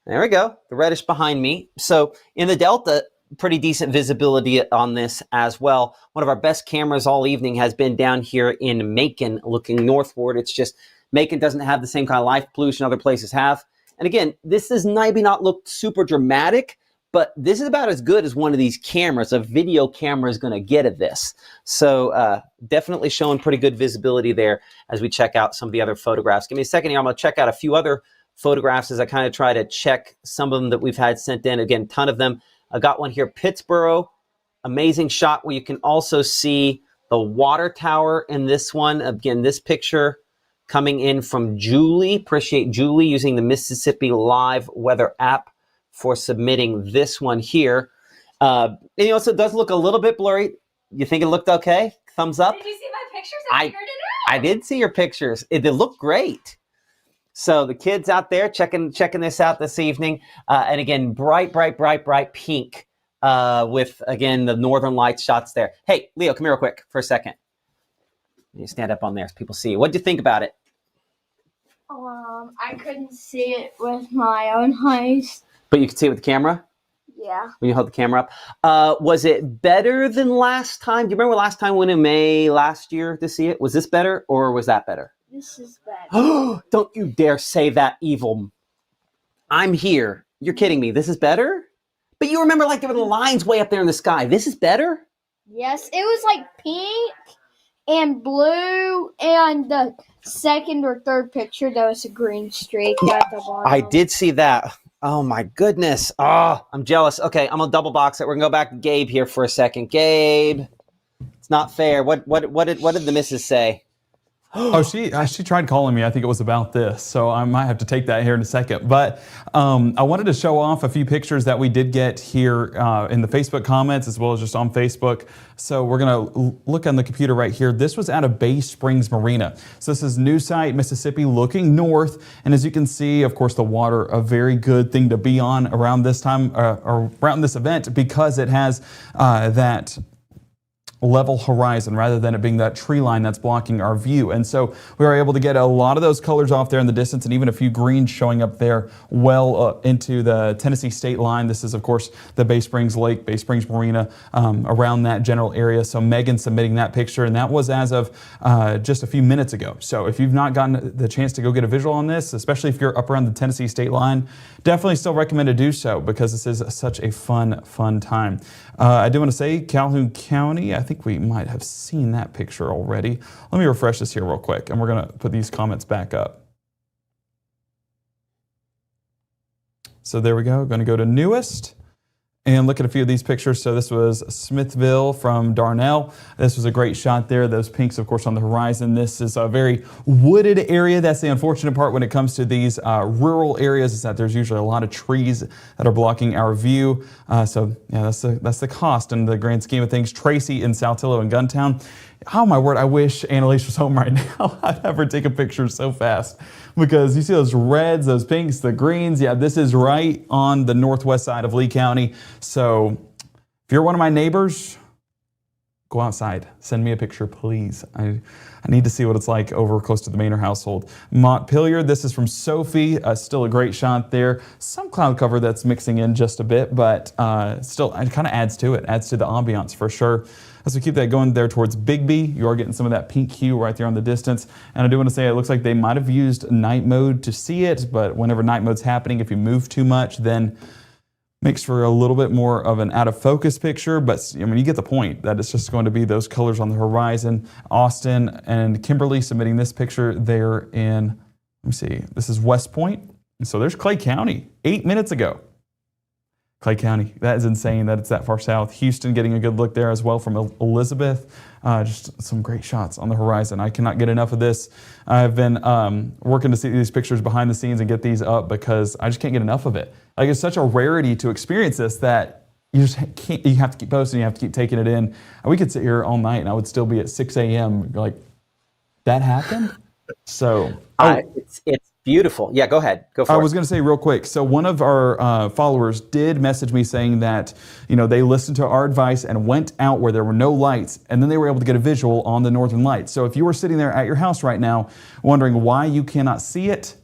there we go, the reddish behind me. So in the Delta, pretty decent visibility on this as well. One of our best cameras all evening has been down here in Macon looking northward. It's just Macon doesn't have the same kind of light pollution other places have. And again, this does maybe not look super dramatic, but this is about as good as one of these cameras, a video camera is going to get at this. So definitely showing pretty good visibility there as we check out some of the other photographs. Give me a second here. I'm going to check out a few other photographs as I kind of try to check some of them that we've had sent in. Again, ton of them. I got one here, Pittsboro. Amazing shot where you can also see the water tower in this one. Again, this picture coming in from Julie. Appreciate Julie using the Mississippi Live Weather app for submitting this one here. And you know, so it does look a little bit blurry. You think it looked okay? Thumbs up? Did you see my pictures? I figured it out. I did see your pictures. They look great. So the kids out there checking this out this evening. And again, bright pink with, again, the northern lights shots there. Hey, Leo, come here real quick for a second. You stand up on there so people see you. What did you think about it? I couldn't see it with my own eyes. But you could see it with the camera? Yeah. When you hold the camera up. Was it better than last time? Do you remember last time we went in May last year to see it? Was this better or was that better? This is better. Don't you dare say that, evil. I'm here. You're kidding me. This is better? But you remember like there were the lines way up there in the sky. This is better? Yes, it was like pink and blue, and the second or third picture, there was a green streak at the bottom. I did see that. Oh my goodness. Oh, I'm jealous. Okay, I'm gonna double box it. We're gonna go back to Gabe here for a second. Gabe, it's not fair. What did the missus say? Oh, she tried calling me. I think it was about this, so I might have to take that here in a second. But I wanted to show off a few pictures that we did get here in the Facebook comments as well as just on Facebook. So we're going to look on the computer right here. This was out of Bay Springs Marina. So this is New Site, Mississippi, looking north. And as you can see, of course, the water, a very good thing to be on around this time, or around this event, because it has that level horizon rather than it being that tree line that's blocking our view. And so we were able to get a lot of those colors off there in the distance, and even a few greens showing up there well into the Tennessee state line. This is, of course, the Bay Springs Lake, Bay Springs Marina, around that general area. So Megan submitting that picture, and that was as of just a few minutes ago. So if you've not gotten the chance to go get a visual on this, especially if you're up around the Tennessee state line, definitely still recommend to do so, because this is such a fun time. I do want to say Calhoun County, I think we might have seen that picture already. Let me refresh this here real quick, and we're going to put these comments back up. So there we go. Going to go to newest and look at a few of these pictures. So this was Smithville from Darnell. This was a great shot there. Those pinks, of course, on the horizon. This is a very wooded area. That's the unfortunate part when it comes to these rural areas, is that there's usually a lot of trees that are blocking our view. So yeah, that's the cost in the grand scheme of things. Tracy in Saltillo and Guntown. Oh my word, I wish Annalise was home right now. I'd have her take a picture so fast, because you see those reds, those pinks, the greens. Yeah, this is right on the northwest side of Lee County. So if you're one of my neighbors, go outside. Send me a picture, please. I need to see what it's like over close to the Manor household. Montpelier, this is from Sophie. Still a great shot there. Some cloud cover that's mixing in just a bit, but still, it kind of adds to it. Adds to the ambiance for sure. As we keep that going there towards Bigby, you are getting some of that pink hue right there on the distance. And I do want to say, it looks like they might have used night mode to see it, but whenever night mode's happening, if you move too much, then makes for a little bit more of an out of focus picture. But I mean, you get the point that it's just going to be those colors on the horizon. Austin and Kimberly submitting this picture there in, let me see, this is West Point. And so there's Clay County 8 minutes ago. Clay County, that is insane that it's that far south. Houston getting a good look there as well from Elizabeth. Just some great shots on the horizon. I cannot get enough of this. I've been working to see these pictures behind the scenes and get these up, because I just can't get enough of it. Like, it's such a rarity to experience this that you just can't, you have to keep posting, you have to keep taking it in. And we could sit here all night and I would still be at 6 a.m. like, that happened? So it's beautiful. Yeah, go ahead. Go for it. I was going to say real quick. So one of our followers did message me saying that, you know, they listened to our advice and went out where there were no lights, and then they were able to get a visual on the northern lights. So if you were sitting there at your house right now wondering why you cannot see it,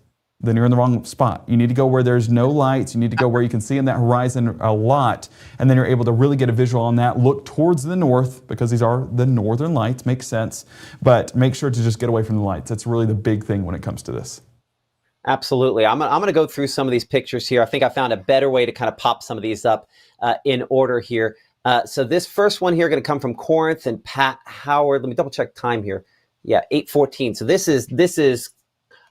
then you're in the wrong spot. You need to go where there's no lights. You need to go where you can see in that horizon a lot, and then you're able to really get a visual on that. Look towards the north, because these are the northern lights. Makes sense. But make sure to just get away from the lights. That's really the big thing when it comes to this. Absolutely. I'm going to go through some of these pictures here. I think I found a better way to kind of pop some of these up in order here. So this first one here going to come from Corinth and Pat Howard. Let me double check time here. Yeah, 8:14. So this is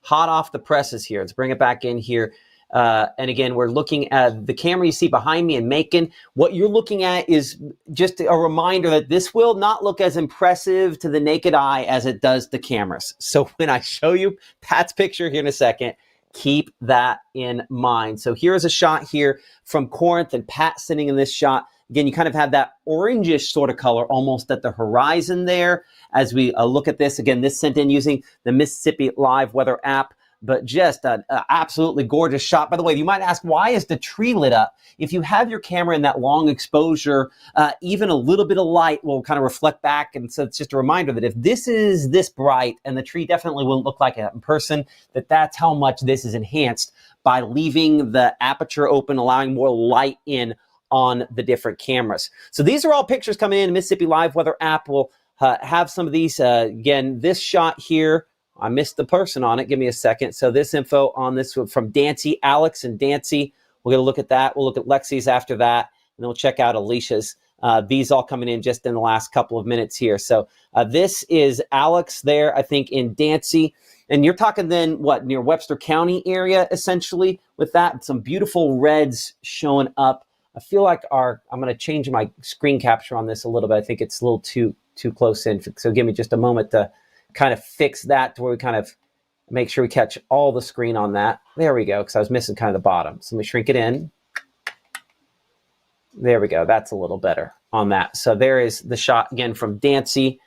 hot off the presses here. Let's bring it back in here. And again, we're looking at the camera you see behind me in Macon. What you're looking at is just a reminder that this will not look as impressive to the naked eye as it does the cameras. So when I show you Pat's picture here in a second, keep that in mind. So here's a shot here from Corinth and Pat sitting in this shot. Again, you kind of have that orangish sort of color almost at the horizon there. As we look at this, again, this sent in using the Mississippi Live Weather app, but just an absolutely gorgeous shot. By the way, you might ask, why is the tree lit up? If you have your camera in that long exposure, even a little bit of light will kind of reflect back. And so it's just a reminder that if this is this bright, and the tree definitely wouldn't look like it in person, that's how much this is enhanced by leaving the aperture open, allowing more light in on the different cameras. So these are all pictures coming in. Mississippi Live Weather app will have some of these. Again, this shot here, I missed the person on it. Give me a second. So this info on this from Dancy, Alex and Dancy. We're going to look at that. We'll look at Lexi's after that, and then we'll check out Alicia's. These all coming in just in the last couple of minutes here. So this is Alex there, I think, in Dancy. And you're talking then, what, near Webster County area, essentially, with that. Some beautiful reds showing up. I feel like I'm going to change my screen capture on this a little bit. I think it's a little too close in. So give me just a moment to kind of fix that to where we kind of make sure we catch all the screen on that. There we go, because I was missing kind of the bottom. So let me shrink it in. There we go. That's a little better on that. So there is the shot again from Dancy.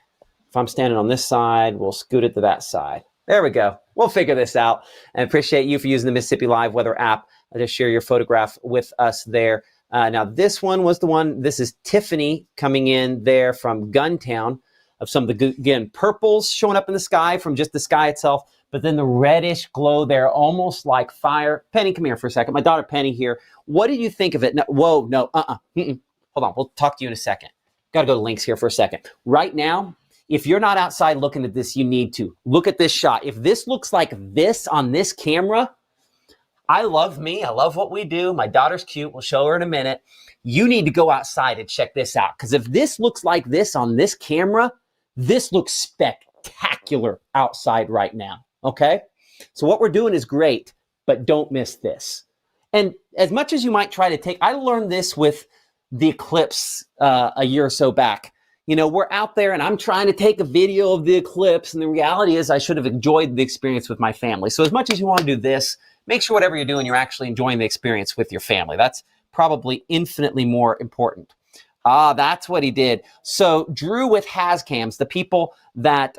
If I'm standing on this side, we'll scoot it to that side. There we go. We'll figure this out. And appreciate you for using the Mississippi Live Weather app to share your photograph with us there. Now, this one was the one, this is Tiffany coming in there from Guntown, of some of the, again, purples showing up in the sky from just the sky itself, but then the reddish glow there, almost like fire. Penny, come here for a second. My daughter Penny here. What did you think of it? No, whoa, no, hold on, we'll talk to you in a second. Got to go to links here for a second. Right now, if you're not outside looking at this, you need to. Look at this shot. If this looks like this on this camera, I love me. I love what we do. My daughter's cute. We'll show her in a minute. You need to go outside and check this out. Because if this looks like this on this camera, this looks spectacular outside right now. Okay? So what we're doing is great, but don't miss this. And as much as you might try to take, I learned this with the eclipse a year or so back. You know, we're out there and I'm trying to take a video of the eclipse, and the reality is I should have enjoyed the experience with my family. So as much as you want to do this, make sure whatever you're doing, you're actually enjoying the experience with your family. That's probably infinitely more important. That's what he did. So Drew with Hazcams, the people that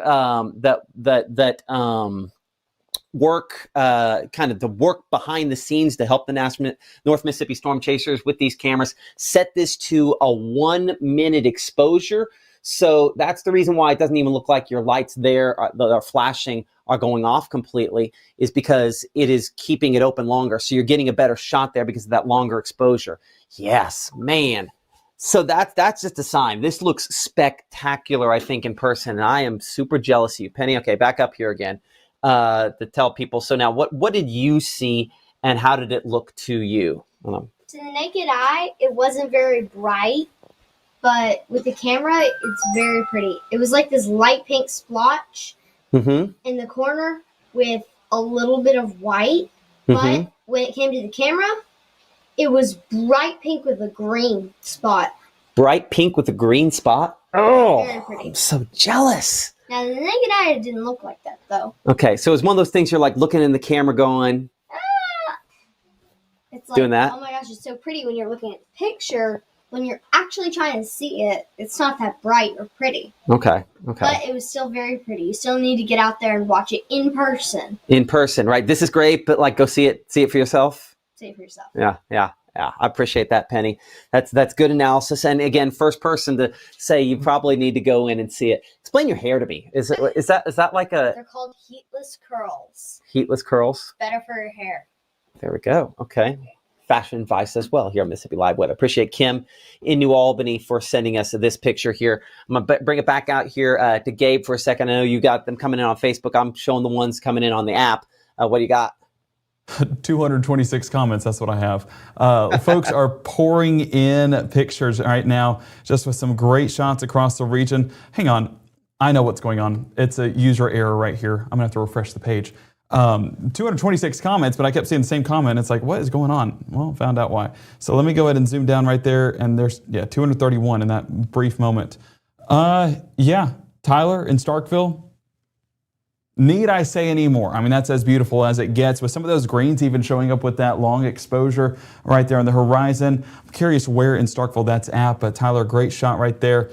work kind of the work behind the scenes to help the North Mississippi Storm Chasers with these cameras, set this to a 1 minute exposure. So that's the reason why it doesn't even look like your lights there that are flashing are going off completely, is because it is keeping it open longer. So you're getting a better shot there because of that longer exposure. Yes, man. So that's just a sign. This looks spectacular, I think, in person. And I am super jealous of you. Penny, okay, back up here again to tell people. So now what did you see and how did it look to you? To the naked eye, it wasn't very bright, but with the camera, it's very pretty. It was like this light pink splotch in the corner with a little bit of white. But when it came to the camera, it was bright pink with a green spot. Bright pink with a green spot? Oh, very pretty. I'm so jealous. Now, the naked eye, it didn't look like that, though. Okay, so it's one of those things you're like looking in the camera going, it's like, doing that? Oh my gosh, it's so pretty when you're looking at the picture. When you're actually trying to see it, it's not that bright or pretty. Okay. But it was still very pretty. You still need to get out there and watch it in person. In person, right? This is great, but like go see it for yourself. See it for yourself. Yeah. I appreciate that, Penny. That's good analysis. And again, first person to say you probably need to go in and see it. Explain your hair to me. Is that like a? They're called heatless curls. Heatless curls. Better for your hair. There we go. Okay. Fashion advice as well here on Mississippi Live Web. I appreciate Kim in New Albany for sending us this picture here. I'm going to bring it back out here to Gabe for a second. I know you got them coming in on Facebook. I'm showing the ones coming in on the app. What do you got? 226 comments, that's what I have. Folks are pouring in pictures right now, just with some great shots across the region. Hang on, I know what's going on. It's a user error right here. I'm gonna have to refresh the page. 226 comments, but I kept seeing the same comment. It's like, what is going on? Well, found out why. So let me go ahead and zoom down right there, and there's 231 in that brief moment. Tyler in Starkville. Need I say any more? I mean, that's as beautiful as it gets, with some of those greens even showing up with that long exposure right there on the horizon. I'm curious where in Starkville that's at, but Tyler, great shot right there.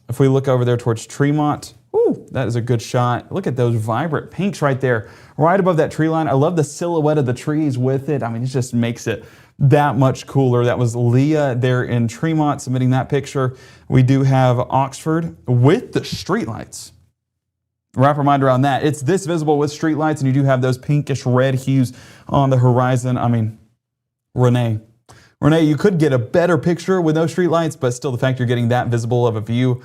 If we look over there towards Tremont, ooh, that is a good shot. Look at those vibrant pinks right there, right above that tree line. I love the silhouette of the trees with it. I mean, it just makes it that much cooler. That was Leah there in Tremont submitting that picture. We do have Oxford with the streetlights. Wrap reminder on that. It's this visible with streetlights, and you do have those pinkish red hues on the horizon. I mean, Renee, you could get a better picture with no streetlights, but still the fact you're getting that visible of a view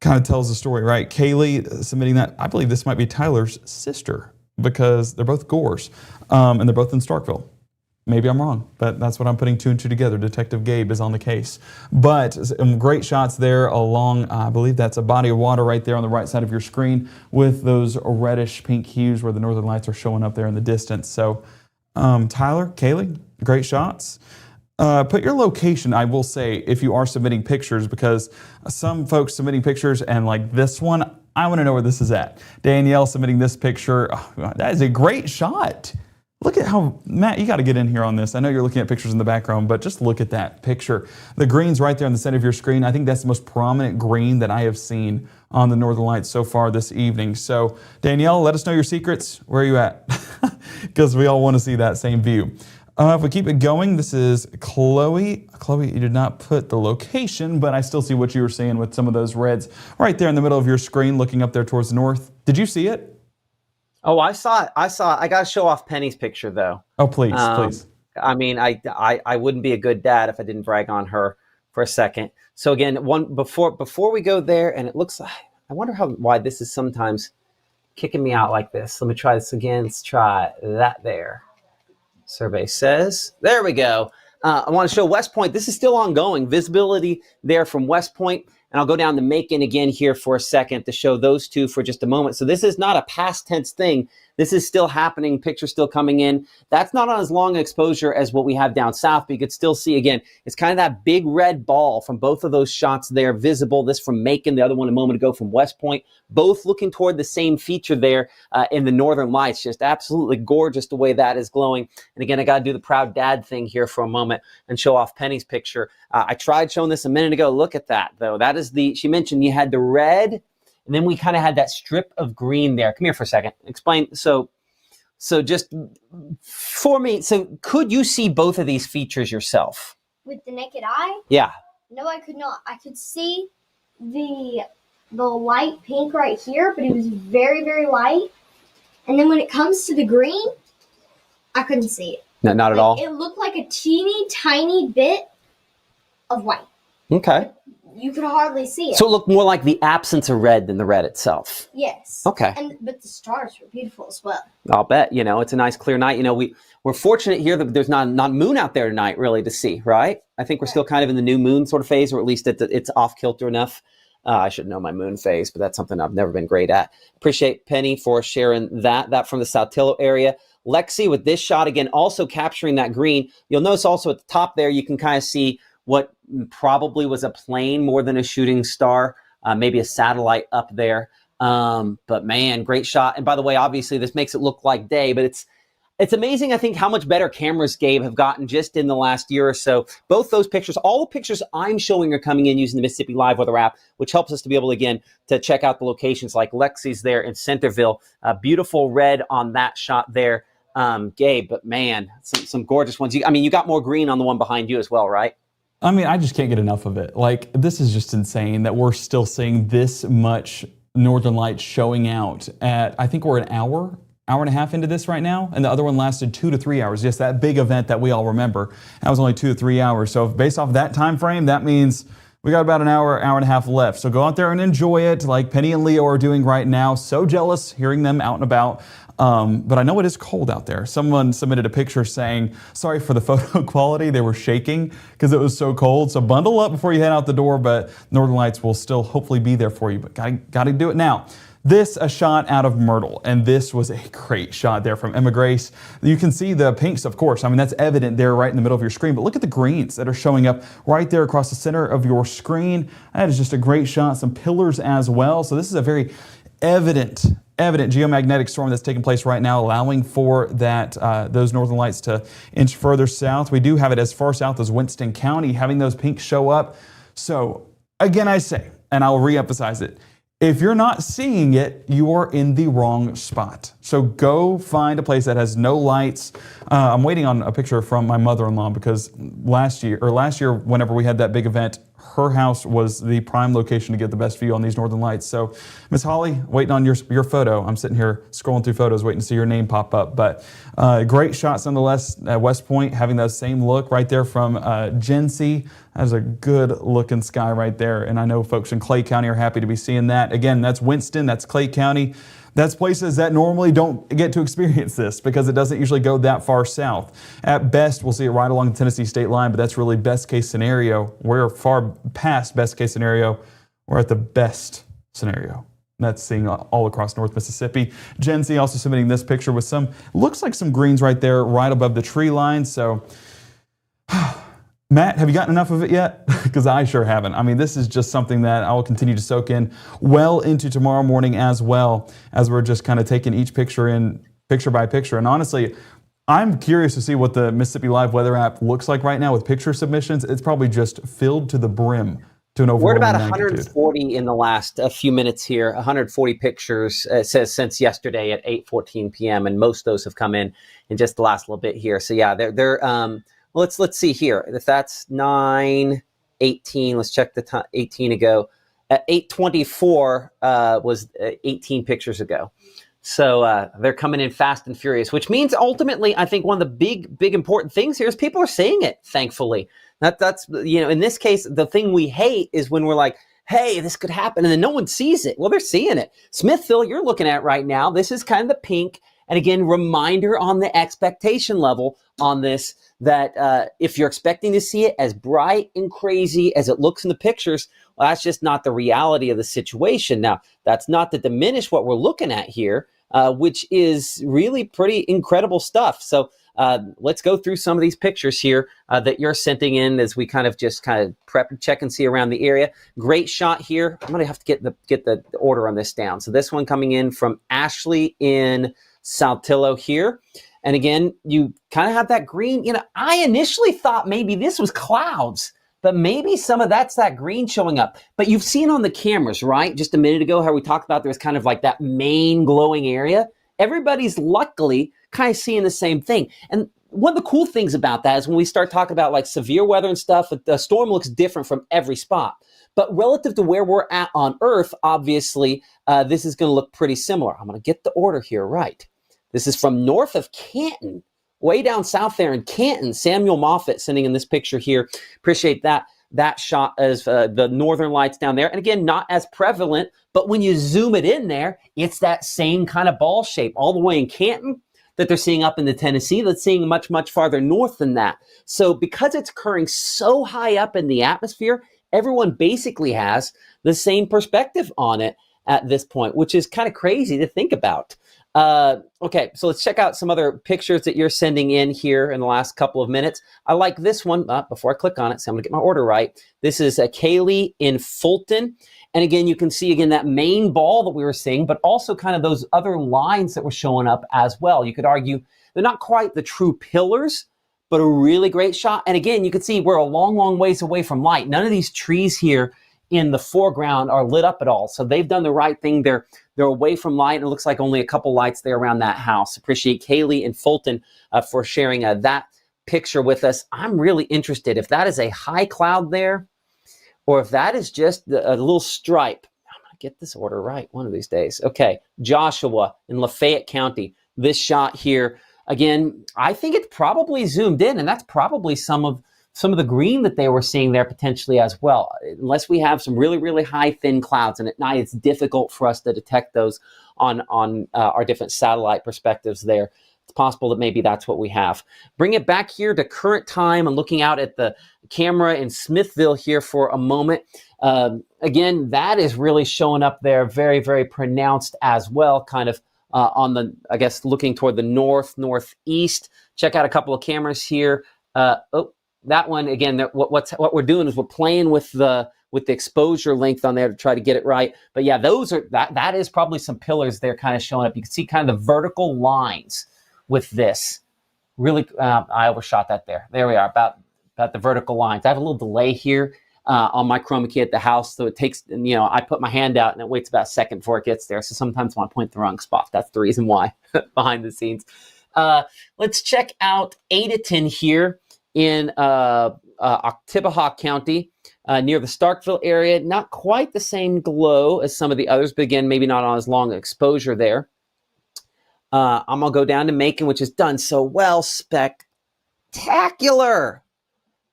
kind of tells the story, right? Kaylee submitting that. I believe this might be Tyler's sister because they're both Gores, and they're both in Starkville. Maybe I'm wrong, but that's what I'm putting two and two together. Detective Gabe is on the case. But some great shots there along, I believe that's a body of water right there on the right side of your screen with those reddish pink hues where the northern lights are showing up there in the distance. So Tyler, Kaylee, great shots. Put your location, I will say, if you are submitting pictures, because some folks submitting pictures and like this one, I want to know where this is at. Danielle submitting this picture. Oh, that is a great shot. Look at how, Matt, you got to get in here on this. I know you're looking at pictures in the background, but just look at that picture. The green's right there on the center of your screen. I think that's the most prominent green that I have seen on the Northern Lights so far this evening. So, Danielle, let us know your secrets. Where are you at? Because we all want to see that same view. If we keep it going, this is Chloe. Chloe, you did not put the location, but I still see what you were seeing with some of those reds right there in the middle of your screen, looking up there towards the north. Did you see it? Oh, I saw it. I got to show off Penny's picture, though. Oh, please, please. I mean, I wouldn't be a good dad if I didn't brag on her for a second. So again, before we go there, and it looks like, I wonder why this is sometimes kicking me out like this. Let me try this again. Let's try that there. Survey says, there we go. I want to show West Point. This is still ongoing. Visibility there from West Point. And I'll go down to Macon again here for a second to show those two for just a moment. So this is not a past tense thing. This is still happening. Pictures still coming in. That's not on as long exposure as what we have down south, but you could still see, again, it's kind of that big red ball from both of those shots there visible. This from Macon, the other one a moment ago from West Point, both looking toward the same feature there in the Northern Lights. Just absolutely gorgeous the way that is glowing. And again, I got to do the proud dad thing here for a moment and show off Penny's picture. I tried showing this a minute ago. Look at that, though. That is she mentioned you had the red, and then we kind of had that strip of green there. Come here for a second. Explain. So just for me, so could you see both of these features yourself? With the naked eye? Yeah. No, I could not. I could see the light pink right here, but it was very, very light. And then when it comes to the green, I couldn't see it. No, not at all. It looked like a teeny tiny bit of white. Okay. You could hardly see it. So it looked more like the absence of red than the red itself. Yes. Okay. But the stars were beautiful as well. I'll bet. It's a nice clear night. We're fortunate here that there's not moon out there tonight really to see, right? I think we're still kind of in the new moon sort of phase, or at least it's off kilter enough. I should know my moon phase, but that's something I've never been great at. Appreciate Penny for sharing that from the Saltillo area. Lexi with this shot, again, also capturing that green. You'll notice also at the top there, you can kind of see what probably was a plane more than a shooting star, maybe a satellite up there. But man, great shot. And by the way, obviously this makes it look like day, but it's amazing, I think, how much better cameras, Gabe, have gotten just in the last year or so. Both those pictures, all the pictures I'm showing are coming in using the Mississippi Live Weather app, which helps us to be able, again, to check out the locations like Lexi's there in Centerville. Beautiful red on that shot there, Gabe. But man, some gorgeous ones. You got more green on the one behind you as well, right? I mean, I just can't get enough of it. Like, this is just insane that we're still seeing this much Northern Lights showing out at, I think we're an hour and a half into this right now, and the other one lasted 2 to 3 hours. Yes, that big event that we all remember, that was only 2 to 3 hours. So based off that time frame, that means we got about an hour and a half left. So go out there and enjoy it like Penny and Leo are doing right now. So jealous hearing them out and about. But I know it is cold out there. Someone submitted a picture saying, sorry for the photo quality. They were shaking because it was so cold. So bundle up before you head out the door, but Northern Lights will still hopefully be there for you. But gotta do it now. This, a shot out of Myrtle, and this was a great shot there from Emma Grace. You can see the pinks, of course. I mean, that's evident there right in the middle of your screen, but look at the greens that are showing up right there across the center of your screen. That is just a great shot. Some pillars as well. So this is a very evident geomagnetic storm that's taking place right now, allowing for that those Northern Lights to inch further south. We do have it as far south as Winston County, having those pinks show up. So again, I say, and I'll reemphasize it, if you're not seeing it, you are in the wrong spot. So go find a place that has no lights. I'm waiting on a picture from my mother-in-law because last year, whenever we had that big event, her house was the prime location to get the best view on these Northern Lights. So, Miss Holly, waiting on your photo. I'm sitting here scrolling through photos, waiting to see your name pop up. But great shots nonetheless at West Point, having that same look right there from Genesee. That is a good looking sky right there. And I know folks in Clay County are happy to be seeing that. Again, that's Winston, that's Clay County. That's places that normally don't get to experience this because it doesn't usually go that far south. At best, we'll see it right along the Tennessee state line, but that's really best case scenario. We're far past best case scenario. We're at the best scenario. That's seeing all across North Mississippi. Genesee also submitting this picture with looks like some greens right there, right above the tree line. So, Matt, have you gotten enough of it yet? Because I sure haven't. I mean, this is just something that I will continue to soak in well into tomorrow morning as well, as we're just kind of taking each picture in picture by picture. And honestly, I'm curious to see what the Mississippi Live Weather app looks like right now with picture submissions. It's probably just filled to the brim to an We're at overwhelming about magnitude. 140 in the last few minutes here. 140 pictures, it says, since yesterday at 8:14 p.m. And most of those have come in just the last little bit here. So yeah, they're let's see here. If that's 9:18, let's check the time. 18 ago. At 8:24 was 18 pictures ago. So they're coming in fast and furious, which means ultimately, I think one of the big important things here is people are seeing it, thankfully. That's, in this case, the thing we hate is when we're like, hey, this could happen, and then no one sees it. Well, they're seeing it. Smithville, you're looking at right now, this is kind of the pink. And again, reminder on the expectation level on this, that if you're expecting to see it as bright and crazy as it looks in the pictures, well, that's just not the reality of the situation. Now, that's not to diminish what we're looking at here, which is really pretty incredible stuff. So let's go through some of these pictures here that you're sending in as we kind of prep and check and see around the area. Great shot here. I'm going to have to get the order on this down. So this one coming in from Ashley in Saltillo here. And again, you kind of have that green. I initially thought maybe this was clouds, but maybe some of that's that green showing up. But you've seen on the cameras, right? Just a minute ago, how we talked about there's kind of like that main glowing area. Everybody's luckily kind of seeing the same thing. And one of the cool things about that is when we start talking about like severe weather and stuff, the storm looks different from every spot. But relative to where we're at on Earth, obviously, this is going to look pretty similar. I'm going to get the order here right. This is from north of Canton, way down south there in Canton. Samuel Moffett sending in this picture here. Appreciate that shot as the northern lights down there. And again, not as prevalent, but when you zoom it in there, it's that same kind of ball shape all the way in Canton that they're seeing up in the Tennessee. That's seeing much, much farther north than that. So because it's occurring so high up in the atmosphere, everyone basically has the same perspective on it at this point, which is kind of crazy to think about. Okay, so let's check out some other pictures that you're sending in here in the last couple of minutes. I like this one. Before I click on it, so I'm going to get my order right. This is Kaylee in Fulton. And again, you can see, again, that main ball that we were seeing, but also kind of those other lines that were showing up as well. You could argue they're not quite the true pillars, but a really great shot. And again, you can see we're a long, long ways away from light. None of these trees here in the foreground are lit up at all. So they've done the right thing. They're away from light, and it looks like only a couple lights there around that house. Appreciate Kaylee and Fulton for sharing that picture with us. I'm really interested if that is a high cloud there, or if that is just a little stripe. I'm going to get this order right one of these days. Okay, Joshua in Lafayette County. This shot here, again, I think it's probably zoomed in, and that's probably some of the green that they were seeing there potentially as well, unless we have some really, really high thin clouds. And at night, it's difficult for us to detect those on our different satellite perspectives there. It's possible that maybe that's what we have. Bring it back here to current time and looking out at the camera in Smithville here for a moment. Again, that is really showing up there very, very pronounced as well, kind of on the, I guess, looking toward the northeast. Check out a couple of cameras here. That one, again, what we're doing is we're playing with the exposure length on there to try to get it right. But yeah, that is probably some pillars there kind of showing up. You can see kind of the vertical lines with this. Really, I overshot that there. There we are, about the vertical lines. I have a little delay here on my chroma key at the house, so it takes, I put my hand out and it waits about a second before it gets there. So sometimes I want to point the wrong spot. That's the reason why behind the scenes. Let's check out Adaton here in Oktibbeha County, near the Starkville area. Not quite the same glow as some of the others, but again, maybe not on as long exposure there. I'm going to go down to Macon, which is done so well. Spectacular.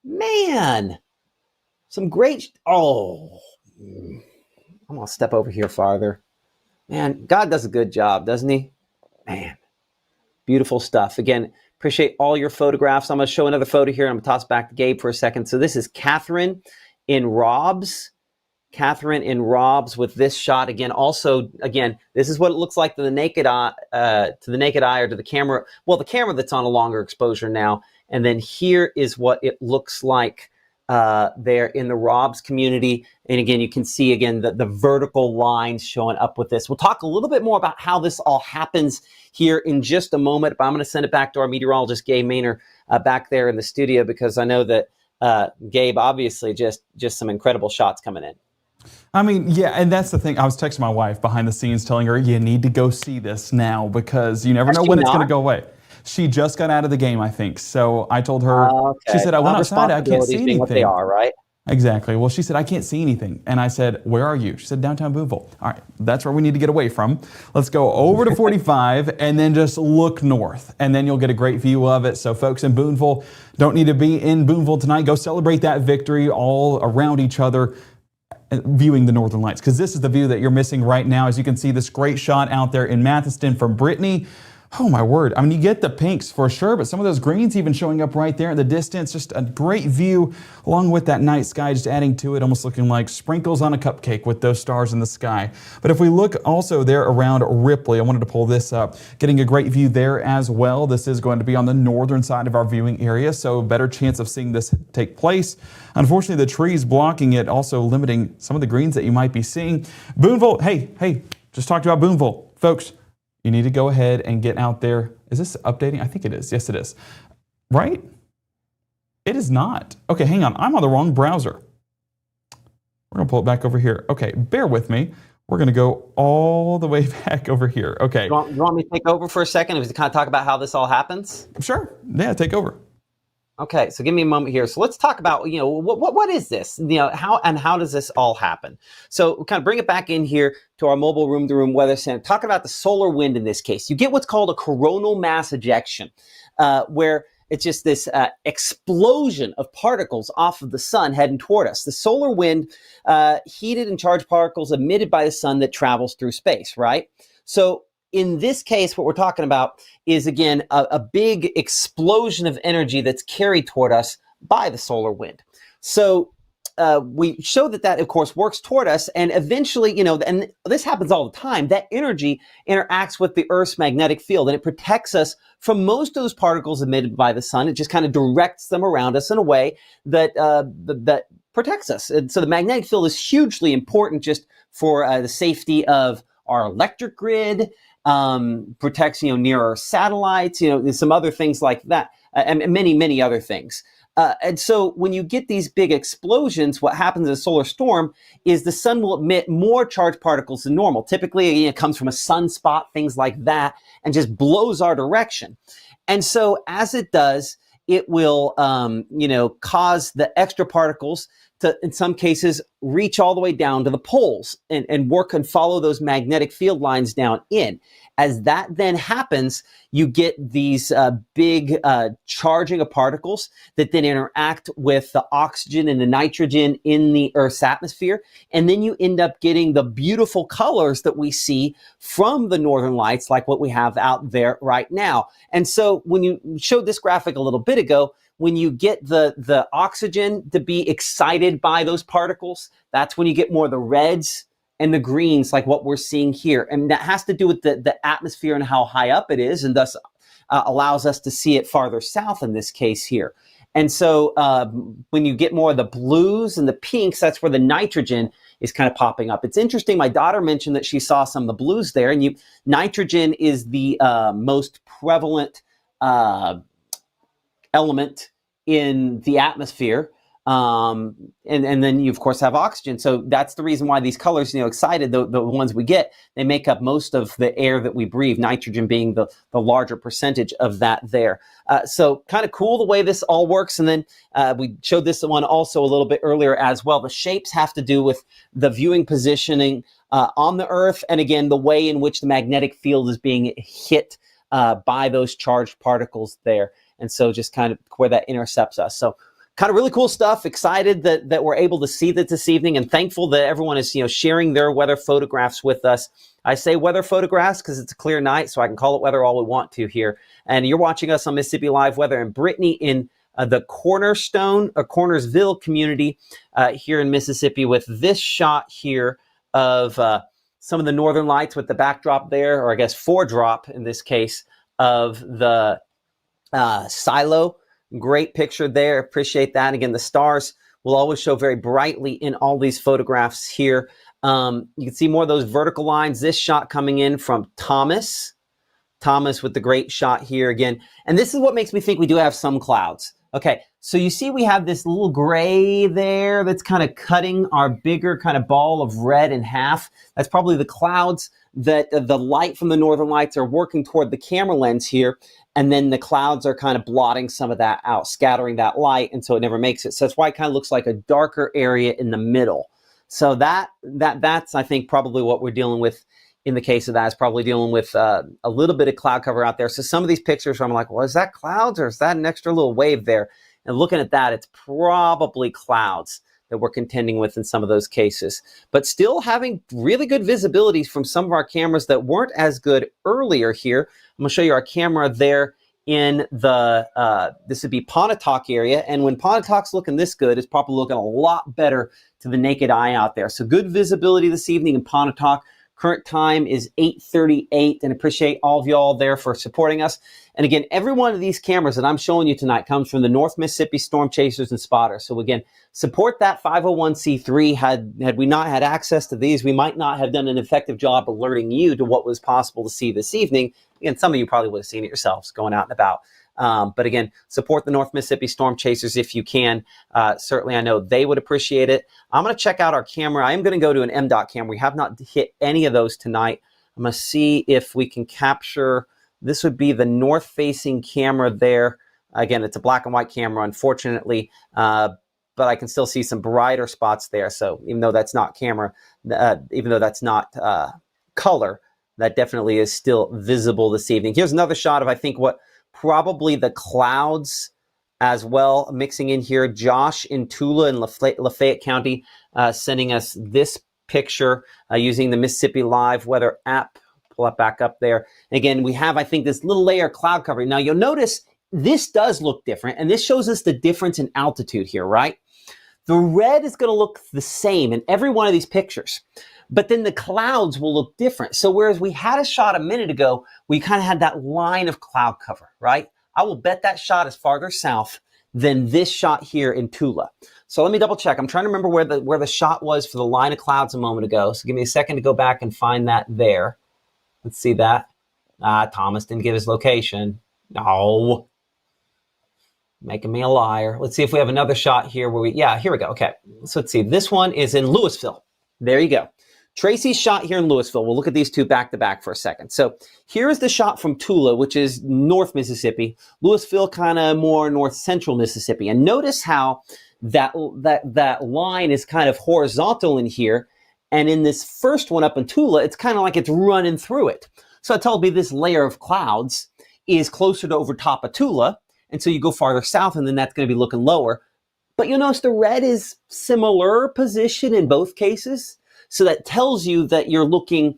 Man. Some great... I'm going to step over here farther. Man, God does a good job, doesn't he? Man. Beautiful stuff. Again, appreciate all your photographs. I'm going to show another photo here. I'm going to toss back to Gabe for a second. So this is Catherine in Robs. Catherine in Robs with this shot. Again, this is what it looks like to the naked eye, or to the camera. Well, the camera that's on a longer exposure now. And then here is what it looks like there in the Robs community. And again, you can see again the vertical lines showing up with this. We'll talk a little bit more about how this all happens here in just a moment, but I'm going to send it back to our meteorologist, Gabe Maynor, back there in the studio, because I know that Gabe, obviously just some incredible shots coming in. I mean, yeah, and that's the thing. I was texting my wife behind the scenes telling her, you need to go see this now because you never know when it's going to go away. She just got out of the game, I think. So I told her, she said, I went outside, I can't see anything. What they are, right? Exactly. Well, she said, I can't see anything. And I said, where are you? She said, downtown Boonville. All right, that's where we need to get away from. Let's go over to 45 and then just look north. And then you'll get a great view of it. So folks in Boonville don't need to be in Boonville tonight. Go celebrate that victory all around each other, viewing the Northern Lights, because this is the view that you're missing right now. As you can see, this great shot out there in Mathiston from Brittany. Oh my word. I mean, you get the pinks for sure, but some of those greens even showing up right there in the distance. Just a great view along with that night sky, just adding to it, almost looking like sprinkles on a cupcake with those stars in the sky. But if we look also there around Ripley, I wanted to pull this up, getting a great view there as well. This is going to be on the northern side of our viewing area, so better chance of seeing this take place. Unfortunately, the trees blocking it, also limiting some of the greens that you might be seeing. Boonville, hey, just talked about Boonville. Folks, you need to go ahead and get out there. Is this updating? I think it is. Yes, it is. Right? It is not. Okay, hang on. I'm on the wrong browser. We're going to pull it back over here. Okay, bear with me. We're going to go all the way back over here. Okay. You want me to take over for a second to kind of talk about how this all happens? Sure. Yeah, take over. Okay, so give me a moment here. So let's talk about, what is this? How does this all happen? So we'll kind of bring it back in here to our mobile room-to-room weather center. Talking about the solar wind in this case. You get what's called a coronal mass ejection, where it's just this explosion of particles off of the sun heading toward us. The solar wind, heated and charged particles emitted by the sun that travels through space, right? So in this case, what we're talking about is, again, a big explosion of energy that's carried toward us by the solar wind. So we show that, of course, works toward us. And eventually, and this happens all the time, that energy interacts with the Earth's magnetic field and it protects us from most of those particles emitted by the sun. It just kind of directs them around us in a way that that protects us. And so the magnetic field is hugely important just for the safety of our electric grid, protects, near our satellites, some other things like that, and many other things. And so when you get these big explosions, what happens in a solar storm is the sun will emit more charged particles than normal. Typically, it comes from a sunspot, things like that, and just blows our direction. And so as it does, it will, cause the extra particles to, in some cases, reach all the way down to the poles and work and follow those magnetic field lines down in. As that then happens, you get these big charging of particles that then interact with the oxygen and the nitrogen in the Earth's atmosphere. And then you end up getting the beautiful colors that we see from the northern lights, like what we have out there right now. And so when you showed this graphic a little bit ago, when you get the oxygen to be excited by those particles, that's when you get more of the reds and the greens, like what we're seeing here. And that has to do with the atmosphere and how high up it is, and thus allows us to see it farther south in this case here. And so when you get more of the blues and the pinks, that's where the nitrogen is kind of popping up. It's interesting. My daughter mentioned that she saw some of the blues there, and nitrogen is the most prevalent element in the atmosphere. And then you of course have oxygen. So that's the reason why these colors, excited, the ones we get, they make up most of the air that we breathe, nitrogen being the larger percentage of that there. So kind of cool the way this all works. And then we showed this one also a little bit earlier as well. The shapes have to do with the viewing positioning on the Earth. And again, the way in which the magnetic field is being hit by those charged particles there. And so just kind of where that intercepts us. So kind of really cool stuff. Excited that we're able to see that this evening, and thankful that everyone is sharing their weather photographs with us. I say weather photographs because it's a clear night, so I can call it weather all we want to here. And you're watching us on Mississippi Live Weather in Brittany in the Cornerstone or Cornersville community here in Mississippi, with this shot here of some of the northern lights with the backdrop there, or I guess foredrop in this case, of the silo. Great picture there. Appreciate that. Again, the stars will always show very brightly in all these photographs here. You can see more of those vertical lines. This shot coming in from Thomas with the great shot here again. And this is what makes me think we do have some clouds. Okay, so you see we have this little gray there that's kind of cutting our bigger kind of ball of red in half. That's probably the clouds that the light from the northern lights are working toward the camera lens here. And then the clouds are kind of blotting some of that out, scattering that light, and so it never makes it. So that's why it kind of looks like a darker area in the middle. So that's, I think, probably what we're dealing with in the case of that, is probably dealing with a little bit of cloud cover out there. So some of these pictures, I'm like, well, is that clouds or is that an extra little wave there? And looking at that, it's probably clouds that we're contending with in some of those cases. But still having really good visibility from some of our cameras that weren't as good earlier here. I'm going to show you our camera there in the, this would be Pontotoc area. And when Pontotoc's looking this good, it's probably looking a lot better to the naked eye out there. So good visibility this evening in Pontotoc. Current time is 8:38, and appreciate all of y'all there for supporting us. And again, every one of these cameras that I'm showing you tonight comes from the North Mississippi Storm Chasers and Spotters. So again, support that 501c3. Had we not had access to these, we might not have done an effective job alerting you to what was possible to see this evening. Again, some of you probably would have seen it yourselves going out and about. But again, support the North Mississippi Storm Chasers if you can. Certainly, I know they would appreciate it. I'm going to check out our camera. I am going to go to an MDOT camera. We have not hit any of those tonight. I'm going to see if we can capture. This would be the north-facing camera there. Again, it's a black and white camera, unfortunately, but I can still see some brighter spots there. So even though that's not camera, even though that's not color, that definitely is still visible this evening. Here's another shot of, I think, what probably the clouds as well mixing in here. Josh in Tula in Lafayette County sending us this picture using the Mississippi Live weather app. Pull that back up there. And again, we have, I think, this little layer of cloud covering. Now you'll notice this does look different, and this shows us the difference in altitude here, right? The red is going to look the same in every one of these pictures, but then the clouds will look different. So whereas we had a shot a minute ago, we kind of had that line of cloud cover, right? I will bet that shot is farther south than this shot here in Tula. So let me double check. I'm trying to remember where the shot was for the line of clouds a moment ago. So give me a second to go back and find that there. Let's see that. Thomas didn't give his location. No. Making me a liar. Let's see if we have another shot here where yeah, here we go. Okay. So let's see. This one is in Louisville. There you go. Tracy's shot here in Louisville. We'll look at these two back to back for a second. So here is the shot from Tula, which is North Mississippi. Louisville, kind of more north central Mississippi. And notice how that line is kind of horizontal in here. And in this first one up in Tula, it's kind of like it's running through it. So it tells me this layer of clouds is closer to over top of Tula. And so you go farther south, and then that's going to be looking lower. But you'll notice the red is similar position in both cases. So that tells you that you're looking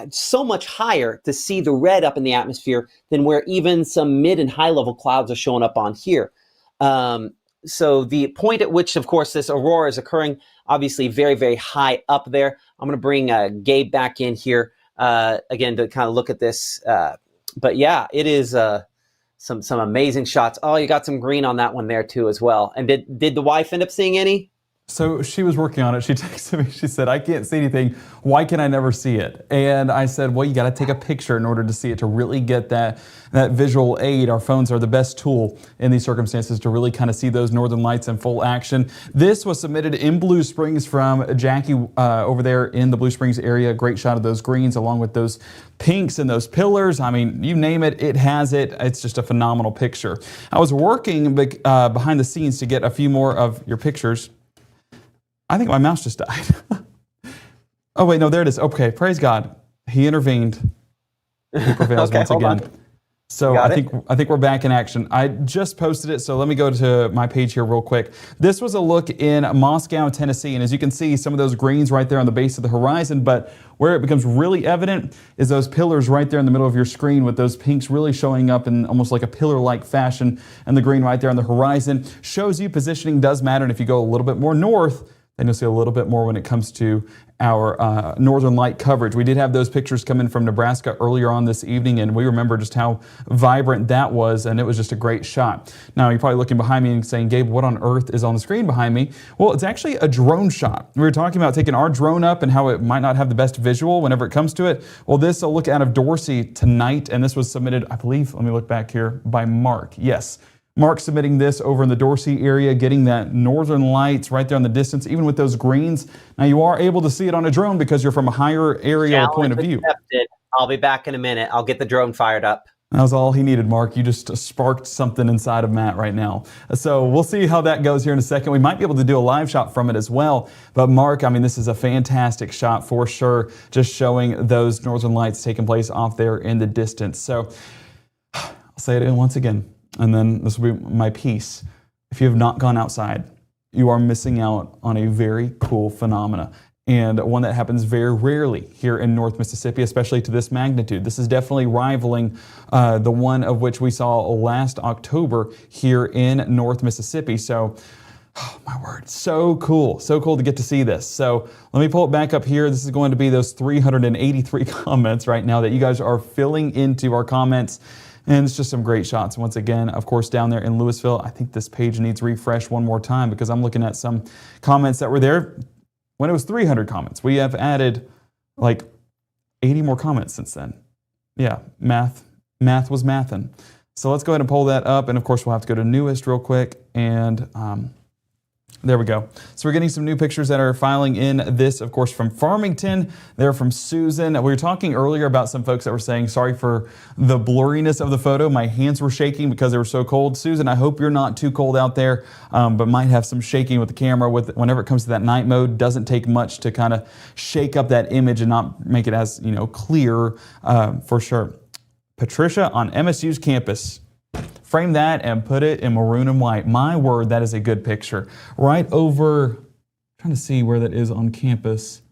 so much higher to see the red up in the atmosphere than where even some mid and high level clouds are showing up on here. So the point at which, of course, this aurora is occurring, obviously very, very high up there. I'm going to bring Gabe back in here again to kind of look at this. But yeah, it is some amazing shots. Oh, you got some green on that one there too as well. And did the wife end up seeing any? So she was working on it. She texted me. She said, I can't see anything. Why can I never see it? And I said, well, you got to take a picture in order to see it, to really get that visual aid. Our phones are the best tool in these circumstances to really kind of see those northern lights in full action. This was submitted in Blue Springs from Jackie over there in the Blue Springs area. Great shot of those greens along with those pinks and those pillars. I mean, you name it, it has it. It's just a phenomenal picture. I was working behind the scenes to get a few more of your pictures. I think my mouse just died. Oh, wait, no, there it is. Okay, praise God. He intervened. He prevails once again. So I think we're back in action. I just posted it, so let me go to my page here real quick. This was a look in Moscow, Tennessee, and as you can see, some of those greens right there on the base of the horizon, but where it becomes really evident is those pillars right there in the middle of your screen with those pinks really showing up in almost like a pillar-like fashion, and the green right there on the horizon shows you positioning does matter, and if you go a little bit more north, and you'll see a little bit more when it comes to our northern light coverage. We did have those pictures come in from Nebraska earlier on this evening, and we remember just how vibrant that was, and it was just a great shot. Now, you're probably looking behind me and saying, Gabe, what on earth is on the screen behind me? Well, it's actually a drone shot. We were talking about taking our drone up and how it might not have the best visual whenever it comes to it. Well, this will look out of Dorsey tonight, and this was submitted, I believe, let me look back here, by Mark. Yes. Mark submitting this over in the Dorsey area, getting that northern lights right there in the distance, even with those greens. Now you are able to see it on a drone because you're from a higher area or point of view. Accepted. I'll be back in a minute. I'll get the drone fired up. That was all he needed, Mark. You just sparked something inside of Matt right now. So we'll see how that goes here in a second. We might be able to do a live shot from it as well. But Mark, I mean, this is a fantastic shot for sure, just showing those northern lights taking place off there in the distance. So I'll say it once again, and then this will be my piece. If you have not gone outside, you are missing out on a very cool phenomena, and one that happens very rarely here in North Mississippi, especially to this magnitude. This is definitely rivaling the one of which we saw last October here in North Mississippi. So, oh my word, so cool to get to see this. So let me pull it back up here. This is going to be those 383 comments right now that you guys are filling into our comments. And it's just some great shots. Once again, of course, down there in Louisville, I think this page needs refresh one more time because I'm looking at some comments that were there when it was 300 comments. We have added like 80 more comments since then. Yeah, math was mathin'. So let's go ahead and pull that up. And of course, we'll have to go to newest real quick. And there we go. So we're getting some new pictures that are filing in. This, of course, from Farmington. They're from Susan. We were talking earlier about some folks that were saying, sorry for the blurriness of the photo. My hands were shaking because they were so cold. Susan, I hope you're not too cold out there, but might have some shaking with the camera. Whenever it comes to that night mode, doesn't take much to kind of shake up that image and not make it as, clear for sure. Patricia on MSU's campus. Frame that and put it in maroon and white. My word, that is a good picture. Right over, trying to see where that is on campus.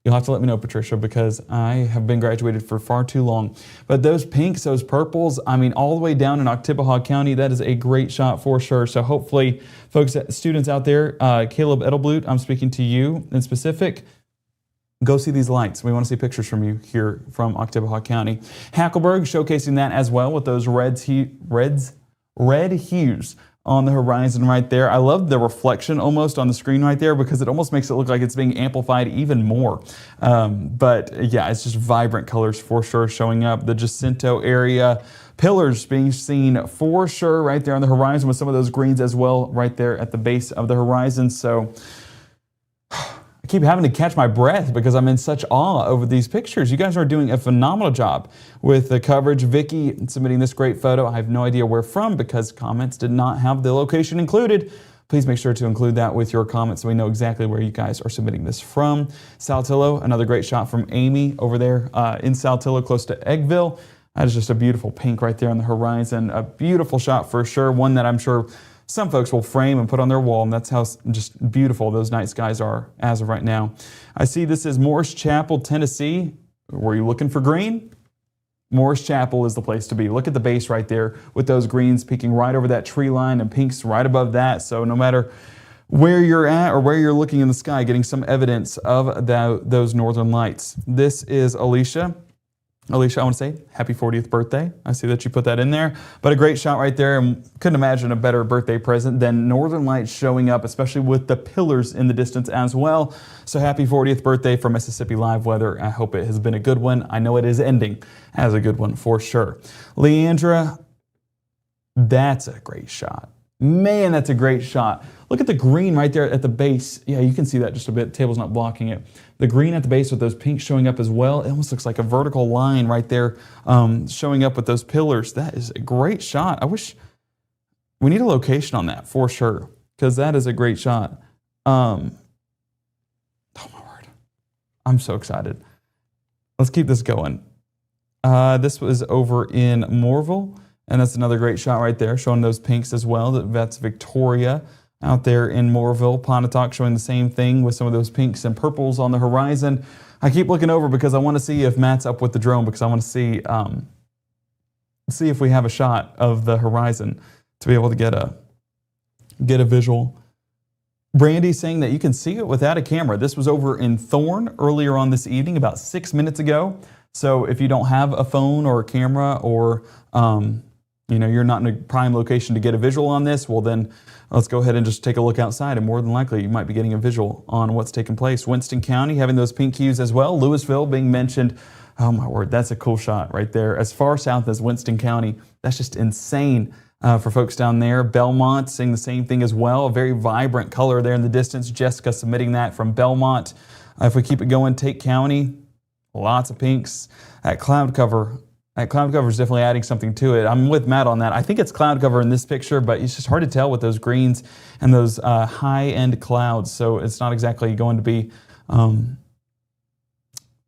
You'll have to let me know, Patricia, because I have been graduated for far too long. But those pinks, those purples, I mean, all the way down in Oktibbeha County, that is a great shot for sure. So hopefully, folks, students out there, Caleb Edelblut, I'm speaking to you in specific. Go see these lights. We want to see pictures from you here from Oktibbeha County. Hackleburg showcasing that as well with those red hues on the horizon right there. I love the reflection almost on the screen right there because it almost makes it look like it's being amplified even more. But yeah, it's just vibrant colors for sure showing up. The Jacinto area, pillars being seen for sure right there on the horizon with some of those greens as well right there at the base of the horizon. So I keep having to catch my breath because I'm in such awe over these pictures. You guys are doing a phenomenal job with the coverage. Vicky submitting this great photo. I have no idea where from because comments did not have the location included. Please make sure to include that with your comments so we know exactly where you guys are submitting this from. Saltillo, another great shot from Amy over there in Saltillo, close to Eggville. That is just a beautiful pink right there on the horizon. A beautiful shot for sure. One that I'm sure some folks will frame and put on their wall, and that's how just beautiful those night skies are as of right now. I see this is Morris Chapel, Tennessee. Were you looking for green? Morris Chapel is the place to be. Look at the base right there with those greens peeking right over that tree line and pinks right above that. So no matter where you're at or where you're looking in the sky, getting some evidence of those northern lights. This is Alicia. Alicia, I want to say happy 40th birthday. I see that you put that in there. But a great shot right there, and couldn't imagine a better birthday present than northern lights showing up, especially with the pillars in the distance as well. So happy 40th birthday for Mississippi Live Weather. I hope it has been a good one. I know it is ending as a good one for sure. Leandra, that's a great shot. Man, that's a great shot. Look at the green right there at the base. Yeah, you can see that just a bit. The table's not blocking it. The green at the base with those pinks showing up as well. It almost looks like a vertical line right there showing up with those pillars. That is a great shot. I wish we need a location on that for sure because that is a great shot. Oh my word. I'm so excited. Let's keep this going. This was over in Moorville. And that's another great shot right there, showing those pinks as well. That's Victoria out there in Moorville. Pontotoc showing the same thing with some of those pinks and purples on the horizon. I keep looking over because I want to see if Matt's up with the drone because I want to see if we have a shot of the horizon to be able to get a visual. Brandy saying that you can see it without a camera. This was over in Thorne earlier on this evening, about 6 minutes ago. So if you don't have a phone or a camera or you're not in a prime location to get a visual on this, well then let's go ahead and just take a look outside and more than likely you might be getting a visual on what's taking place. Winston County having those pink hues as well. Louisville being mentioned. Oh my word, that's a cool shot right there. As far south as Winston County, that's just insane. for folks down there. Belmont seeing the same thing as well. A very vibrant color there in the distance. Jessica submitting that from Belmont. If we keep it going, Tate County, lots of pinks. That cloud cover is definitely adding something to it. I'm with Matt on that. I think it's cloud cover in this picture, but it's just hard to tell with those greens and those high-end clouds. So it's not exactly going to be,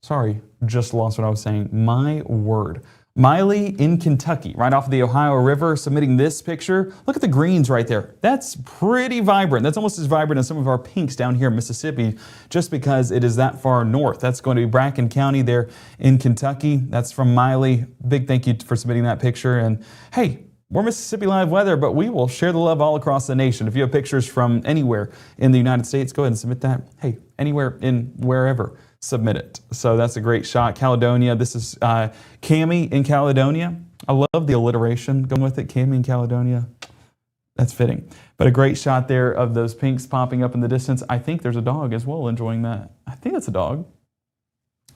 sorry, just lost what I was saying. My word. Miley in Kentucky, right off of the Ohio River, submitting this picture. Look at the greens right there. That's pretty vibrant. That's almost as vibrant as some of our pinks down here in Mississippi, just because it is that far north. That's going to be Bracken County there in Kentucky. That's from Miley. Big thank you for submitting that picture. And hey, we're Mississippi Live Weather, but we will share the love all across the nation. If you have pictures from anywhere in the United States, go ahead and submit that. Hey, anywhere in wherever, submit it. So that's a great shot. Caledonia, this is Cami in Caledonia. I love the alliteration going with it. Cami in Caledonia. That's fitting. But a great shot there of those pinks popping up in the distance. I think there's a dog as well enjoying that. I think it's a dog.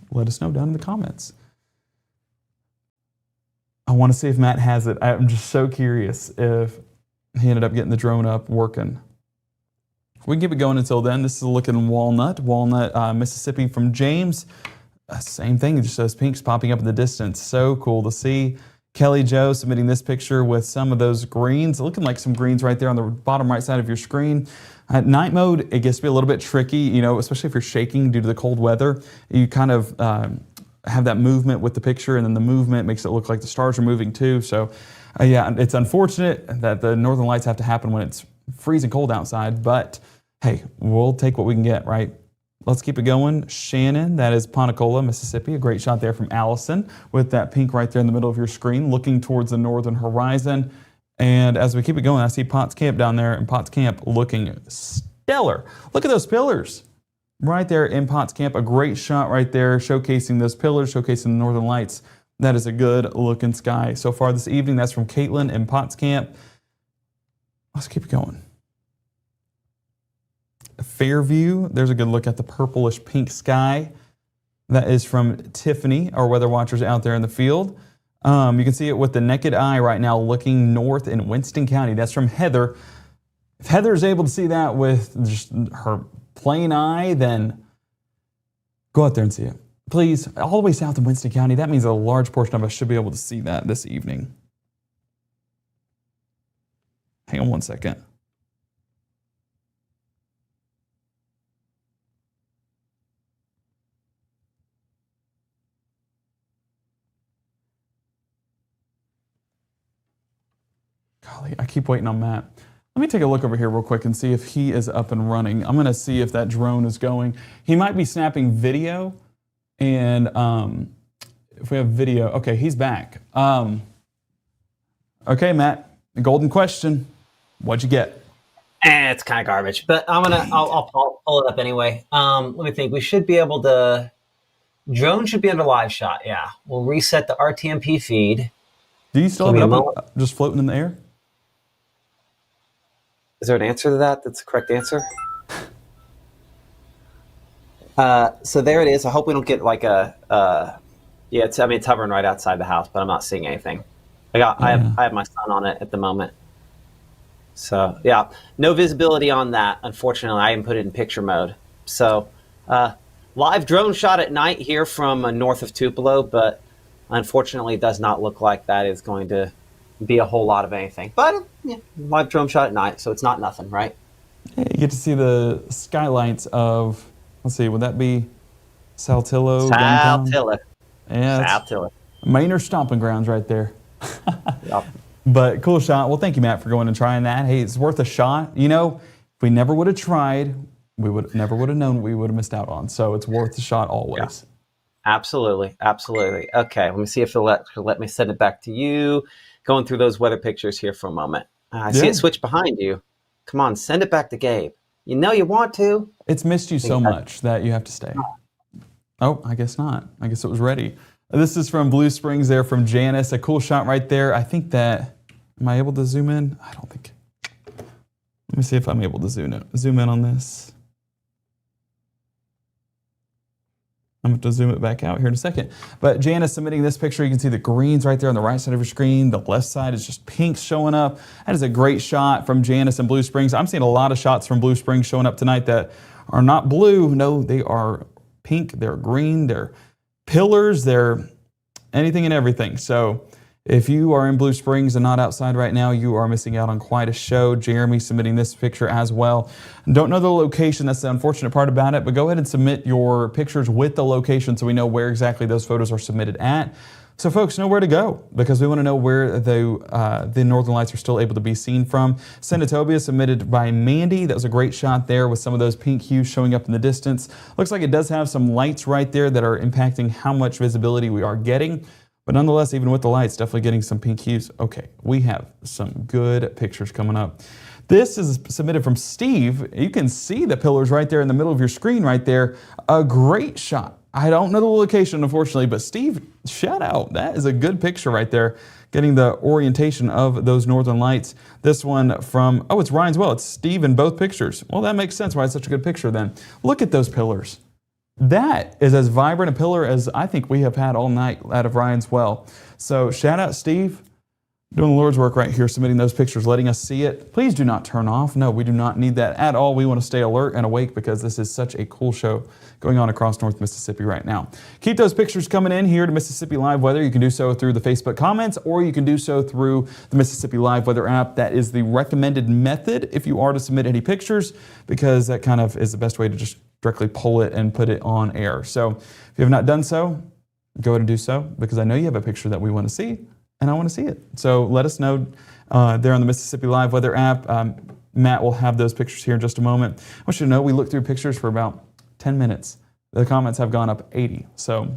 Let us know down in the comments. I want to see if Matt has it. I'm just so curious if he ended up getting the drone up working. We can keep it going until then. This is a look in Walnut, Mississippi from James. Same thing, just those pinks popping up in the distance. So cool to see. Kelly Joe submitting this picture with some of those greens, looking like some greens right there on the bottom right side of your screen. At night mode, it gets to be a little bit tricky, you know, especially if you're shaking due to the cold weather. You kind of have that movement with the picture, and then the movement makes it look like the stars are moving too. So yeah, it's unfortunate that the northern lights have to happen when it's freezing cold outside, but hey, we'll take what we can get, right? Let's keep it going. Shannon, that is Ponticola, Mississippi. A great shot there from Allison with that pink right there in the middle of your screen, looking towards the northern horizon. And as we keep it going, I see Potts Camp down there, and Potts Camp looking stellar. Look at those pillars right there in Potts Camp. A great shot right there, showcasing those pillars, showcasing the northern lights. That is a good looking sky so far this evening. That's from Caitlin in Potts Camp. Let's keep it going. Fairview, there's a good look at the purplish pink sky. That is from Tiffany, our weather watchers out there in the field. You can see it with the naked eye right now looking north in Winston County. That's from Heather. If Heather is able to see that with just her plain eye, then go out there and see it. Please, all the way south in Winston County, that means a large portion of us should be able to see that this evening. Hang on one second. Golly, I keep waiting on Matt. Let me take a look over here real quick and see if he is up and running. I'm going to see if that drone is going. He might be snapping video, and if we have video, okay, he's back. Okay, Matt, the golden question, what'd you get? It's kind of garbage, but I'll pull it up anyway. Let me think. We should be able to. Drone should be under live shot. Yeah, we'll reset the RTMP feed. Do you still have it up, just floating in the air? Is there an answer to that? That's the correct answer. So there it is. I hope we don't get like a. Yeah, it's hovering right outside the house, but I'm not seeing anything. I have my son on it at the moment. So yeah, no visibility on that. Unfortunately, I didn't put it in picture mode. So live drone shot at night here from north of Tupelo, but unfortunately, it does not look like that is going to be a whole lot of anything. But yeah, live drone shot at night, so it's not nothing, right? Yeah, you get to see the skylights of, let's see, would that be Saltillo? Saltillo. Yeah, Saltillo. Maynard stomping grounds right there. Yep. But cool shot. Well, thank you, Matt, for going and trying that. Hey, it's worth a shot. You know, if we never would have tried, we never would have known what we would have missed out on. So it's worth the shot always. Yeah. Absolutely. Absolutely. Okay, let me see if they'll let me send it back to you. Going through those weather pictures here for a moment. I see it switch behind you. Come on, send it back to Gabe. You know you want to. It's missed you so much that you have to stay. Oh, I guess not. I guess it was ready. This is from Blue Springs there from Janice. A cool shot right there. I think that, am I able to zoom in? I don't think. Let me see if I'm able to zoom in on this. I'm going to zoom it back out here in a second. But Janice submitting this picture. You can see the greens right there on the right side of your screen. The left side is just pinks showing up. That is a great shot from Janice in Blue Springs. I'm seeing a lot of shots from Blue Springs showing up tonight that are not blue. No, they are pink. They're green. They're pillars. They're anything and everything. So if you are in Blue Springs and not outside right now, you are missing out on quite a show. Jeremy submitting this picture as well. Don't know the location. That's the unfortunate part about it, but go ahead and submit your pictures with the location so we know where exactly those photos are submitted at. So folks know where to go because we want to know where the Northern Lights are still able to be seen from. Senatobia submitted by Mandy. That was a great shot there with some of those pink hues showing up in the distance. Looks like it does have some lights right there that are impacting how much visibility we are getting. But nonetheless, even with the lights, definitely getting some pink hues. Okay, we have some good pictures coming up. This is submitted from Steve. You can see the pillars right there in the middle of your screen right there. A great shot. I don't know the location, unfortunately, but Steve, shout out. That is a good picture right there, getting the orientation of those Northern Lights. This one from, oh, it's Ryan's well. It's Steve in both pictures. Well, that makes sense why it's such a good picture then. Look at those pillars. That is as vibrant a pillar as I think we have had all night out of Ryan's well. So shout out Steve, doing the Lord's work right here, submitting those pictures, letting us see it. Please do not turn off. No, we do not need that at all. We want to stay alert and awake because this is such a cool show going on across North Mississippi right now. Keep those pictures coming in here to Mississippi Live Weather. You can do so through the Facebook comments or you can do so through the Mississippi Live Weather app. That is the recommended method if you are to submit any pictures because that kind of is the best way to just directly pull it and put it on air. So if you have not done so, go ahead and do so because I know you have a picture that we want to see and I want to see it. So let us know there on the Mississippi Live Weather app. Matt will have those pictures here in just a moment. I want you to know we looked through pictures for about 10 minutes. The comments have gone up 80. So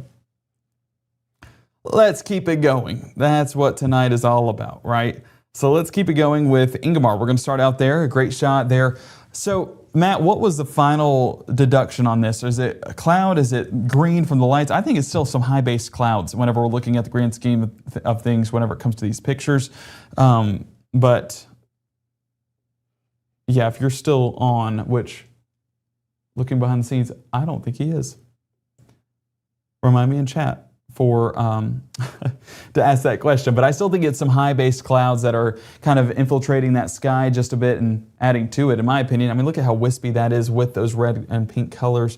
let's keep it going. That's what tonight is all about, right? So let's keep it going with Ingomar. We're going to start out there. A great shot there. So Matt, what was the final deduction on this? Is it a cloud? Is it green from the lights? I think it's still some high-based clouds whenever we're looking at the grand scheme of things whenever it comes to these pictures. But yeah, if you're still on, which looking behind the scenes, I don't think he is. Remind me in chat for to ask that question, but I still think it's some high-based clouds that are kind of infiltrating that sky just a bit and adding to it, in my opinion. I mean, look at how wispy that is with those red and pink colors.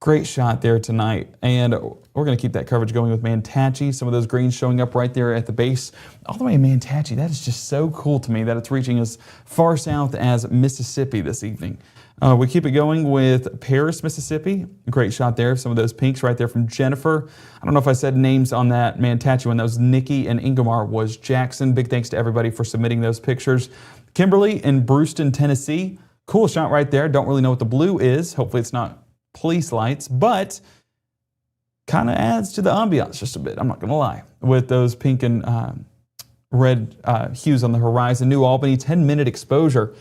Great shot there tonight, and we're going to keep that coverage going with Manatee. Some of those greens showing up right there at the base, all the way in Manatee. That is just so cool to me that it's reaching as far south as Mississippi this evening. We keep it going with Paris, Mississippi. Great shot there. Some of those pinks right there from Jennifer. I don't know if I said names on that Manatee one. That was Nikki, and Ingomar was Jackson. Big thanks to everybody for submitting those pictures. Kimberly in Brewston, Tennessee. Cool shot right there. Don't really know what the blue is. Hopefully it's not police lights, but kind of adds to the ambiance just a bit. I'm not going to lie. With those pink and red hues on the horizon. New Albany, 10-minute exposure.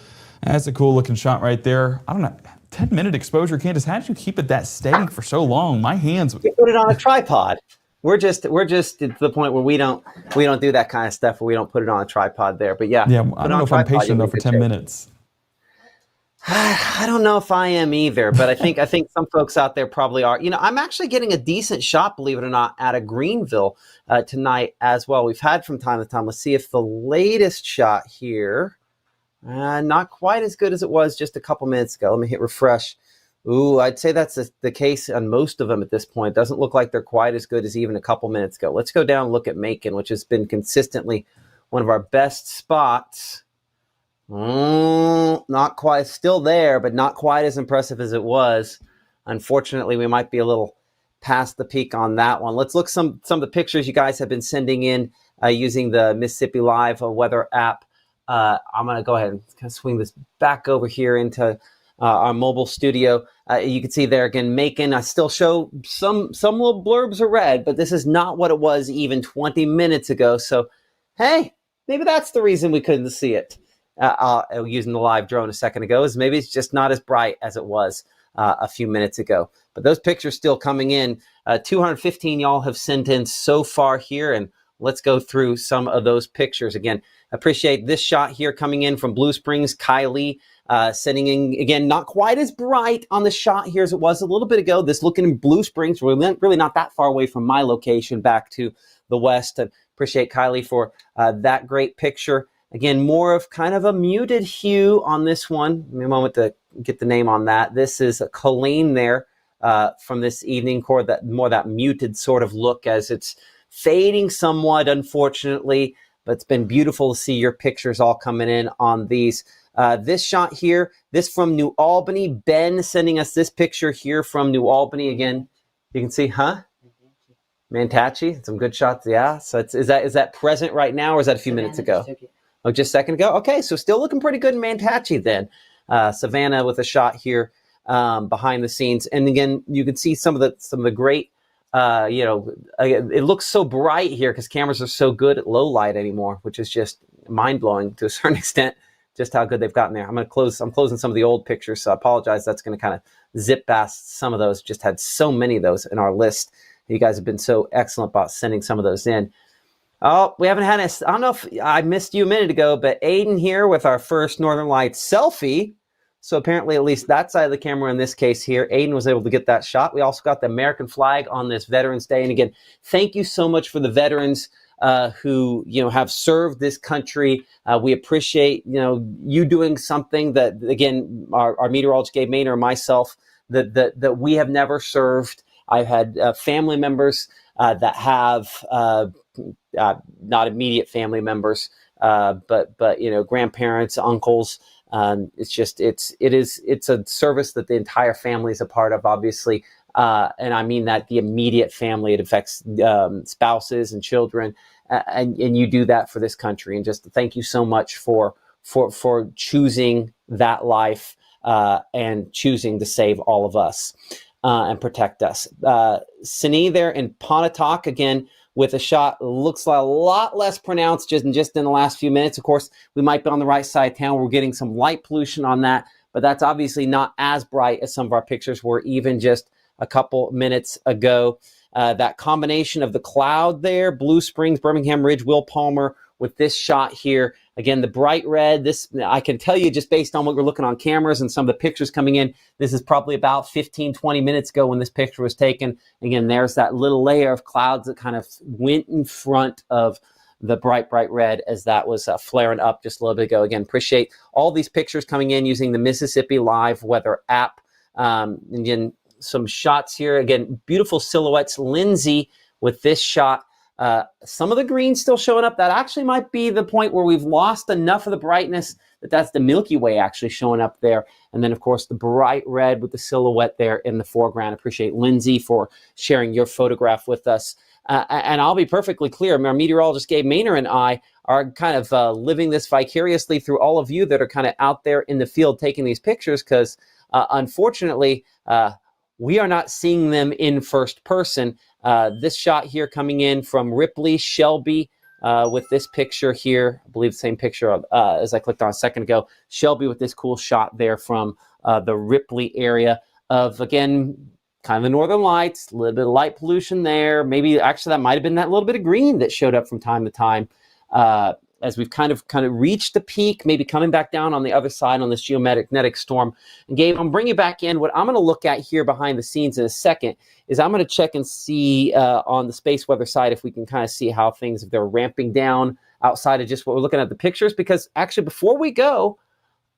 That's a cool looking shot right there. I don't know, 10-minute exposure, Candace. How did you keep it that steady for so long? My hands. You put it on a tripod. We're just to the point where we don't do that kind of stuff. Where we don't put it on a tripod there. But yeah, I don't know if I'm patient though for 10 minutes. I don't know if I am either, but I think some folks out there probably are. You know, I'm actually getting a decent shot, believe it or not, out of Greenville tonight as well. We've had from time to time. Let's see if the latest shot here. Not quite as good as it was just a couple minutes ago. Let me hit refresh. Ooh, I'd say that's the case on most of them at this point. Doesn't look like they're quite as good as even a couple minutes ago. Let's go down and look at Macon, which has been consistently one of our best spots. Not quite, still there, but not quite as impressive as it was. Unfortunately, we might be a little past the peak on that one. Let's look some of the pictures you guys have been sending in using the Mississippi Live weather app. I'm going to go ahead and kind of swing this back over here into our mobile studio. You can see there again, Macon. I still show some little blurbs of red, but this is not what it was even 20 minutes ago. So, hey, maybe that's the reason we couldn't see it using the live drone a second ago, is maybe it's just not as bright as it was a few minutes ago. But those pictures still coming in. 215 y'all have sent in so far here, and let's go through some of those pictures again. Appreciate this shot here coming in from Blue Springs. Kylie Sending in, again, not quite as bright on the shot here as it was a little bit ago. This looking in Blue Springs, really not that far away from my location back to the west. I appreciate Kylie for that great picture. Again, more of kind of a muted hue on this one. Give me a moment to get the name on that. This is Colleen there from this evening cord, that more that muted sort of look as it's fading somewhat, unfortunately, but it's been beautiful to see your pictures all coming in on these. This shot here, this from New Albany. Ben sending us this picture here from New Albany. Again, you can see, Mantachie, some good shots, yeah. So is that present right now, or is that a few minutes ago? Oh, just a second ago? Okay, so still looking pretty good in Mantachie then. Savannah with a shot here behind the scenes. And again, you can see some of the great, it looks so bright here because cameras are so good at low light anymore, which is just mind-blowing to a certain extent, just how good they've gotten there. I'm closing some of the old pictures, so I apologize. That's going to kind of zip past some of those. Just had so many of those in our list. You guys have been so excellent about sending some of those in. Oh, we haven't had I don't know if I missed you a minute ago, but Aiden here with our first Northern Lights selfie. So apparently at least that side of the camera in this case here, Aiden was able to get that shot. We also got the American flag on this Veterans Day. And again, thank you so much for the veterans who, have served this country. We appreciate, you doing something that, again, our meteorologist Gabe Maynor and myself, that we have never served. I've had family members that have not immediate family members, but grandparents, uncles. It's a service that the entire family is a part of, obviously, and I mean that the immediate family. It affects spouses and children, and you do that for this country. And just thank you so much for choosing that life and choosing to save all of us. And protect us. Sini there in Pontotoc, again, with a shot, looks a lot less pronounced just in the last few minutes. Of course, we might be on the right side of town. We're getting some light pollution on that, but that's obviously not as bright as some of our pictures were even just a couple minutes ago. That combination of the cloud there, Blue Springs, Birmingham Ridge, Will Palmer, with this shot here. Again, the bright red, this, I can tell you just based on what we're looking on cameras and some of the pictures coming in, this is probably about 15, 20 minutes ago when this picture was taken. Again, there's that little layer of clouds that kind of went in front of the bright red as that was flaring up just a little bit ago. Again, appreciate all these pictures coming in using the Mississippi Live Weather app. Again, some shots here. Again, beautiful silhouettes. Lindsay with this shot. Some of the green still showing up. That actually might be the point where we've lost enough of the brightness that's the Milky Way actually showing up there. And then, of course, the bright red with the silhouette there in the foreground. Appreciate Lindsay for sharing your photograph with us. And I'll be perfectly clear, our meteorologist Gabe Maynor and I are kind of living this vicariously through all of you that are kind of out there in the field taking these pictures because, unfortunately, we are not seeing them in first person. This shot here coming in from Ripley, Shelby, with this picture here. I believe the same picture as I clicked on a second ago. Shelby with this cool shot there from the Ripley area of, again, kind of the Northern Lights, a little bit of light pollution there. Maybe actually that might have been that little bit of green that showed up from time to time as we've kind of reached the peak, maybe coming back down on the other side on this geomagnetic storm. And Gabe, I'm bringing you back in. What I'm going to look at here behind the scenes in a second is I'm going to check and see on the space weather side if we can kind of see how things, if they're ramping down outside of just what we're looking at the pictures. Because actually, before we go,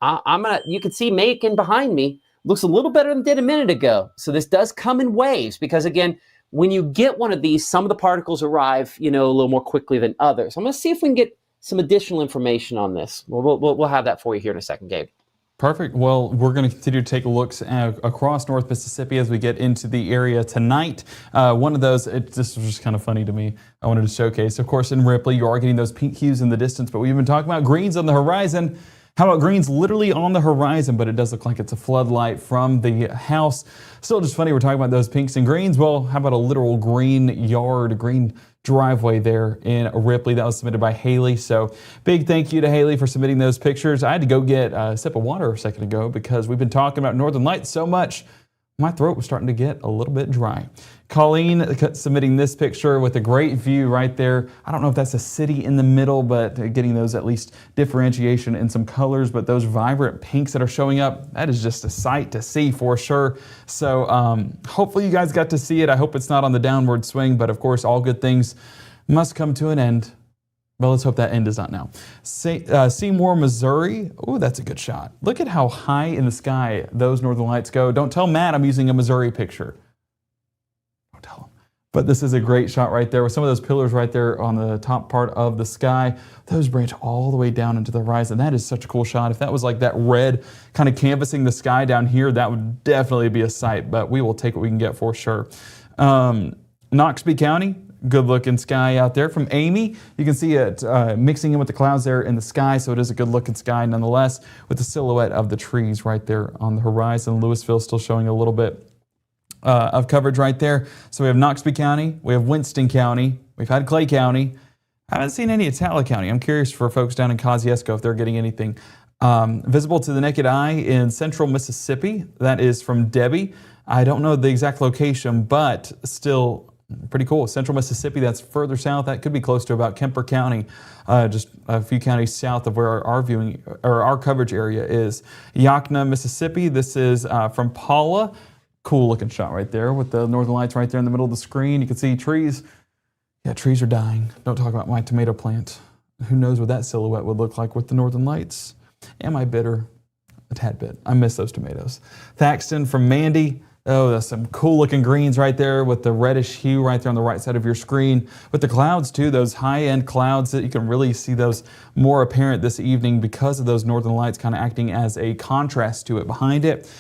you can see Macon behind me looks a little better than it did a minute ago. So this does come in waves because, again, when you get one of these, some of the particles arrive, a little more quickly than others. I'm going to see if we can get some additional information on this. We'll have that for you here in a second, Gabe. Perfect. Well, we're going to continue to take looks across North Mississippi as we get into the area tonight. One of those, this was just kind of funny to me. I wanted to showcase, of course, in Ripley, you are getting those pink hues in the distance, but we've been talking about greens on the horizon. How about greens literally on the horizon, but it does look like it's a floodlight from the house. Still just funny, we're talking about those pinks and greens. Well, how about a literal green yard, green driveway there in Ripley? That was submitted by Haley. So big thank you to Haley for submitting those pictures. I had to go get a sip of water a second ago because we've been talking about Northern Lights so much. my throat was starting to get a little bit dry. Colleen submitting this picture with a great view right there. I don't know if that's a city in the middle, but getting those at least differentiation in some colors, but those vibrant pinks that are showing up, that is just a sight to see for sure. So hopefully you guys got to see it. I hope it's not on the downward swing, but of course all good things must come to an end. But let's hope that end is not now. Seymour, Missouri. Oh, that's a good shot. Look at how high in the sky those northern lights go. Don't tell Matt I'm using a Missouri picture. Don't tell him. But this is a great shot right there with some of those pillars right there on the top part of the sky. Those branch all the way down into the horizon. That is such a cool shot. If that was like that red kind of canvassing the sky down here, that would definitely be a sight. But we will take what we can get for sure. Noxubee County. Good looking sky out there. From Amy, you can see it mixing in with the clouds there in the sky, so it is a good looking sky nonetheless with the silhouette of the trees right there on the horizon. Louisville still showing a little bit of coverage right there. So we have Noxubee County, we have Winston County, we've had Clay County. I haven't seen any Atala County. I'm curious for folks down in Kosciuszko if they're getting anything. Visible to the naked eye in central Mississippi. That is from Debbie. I don't know the exact location, but still pretty cool. Central Mississippi, that's further south. That could be close to about Kemper County, just a few counties south of where our viewing or our coverage area is. Yakima, Mississippi. This is from Paula. Cool looking shot right there with the northern lights right there in the middle of the screen. You can see trees. Yeah, trees are dying. Don't talk about my tomato plant. Who knows what that silhouette would look like with the northern lights. Am I bitter? A tad bit. I miss those tomatoes. Thaxton from Mandy. Oh, that's some cool looking greens right there with the reddish hue right there on the right side of your screen. With the clouds too, those high-end clouds that you can really see those more apparent this evening because of those northern lights kind of acting as a contrast to it behind it.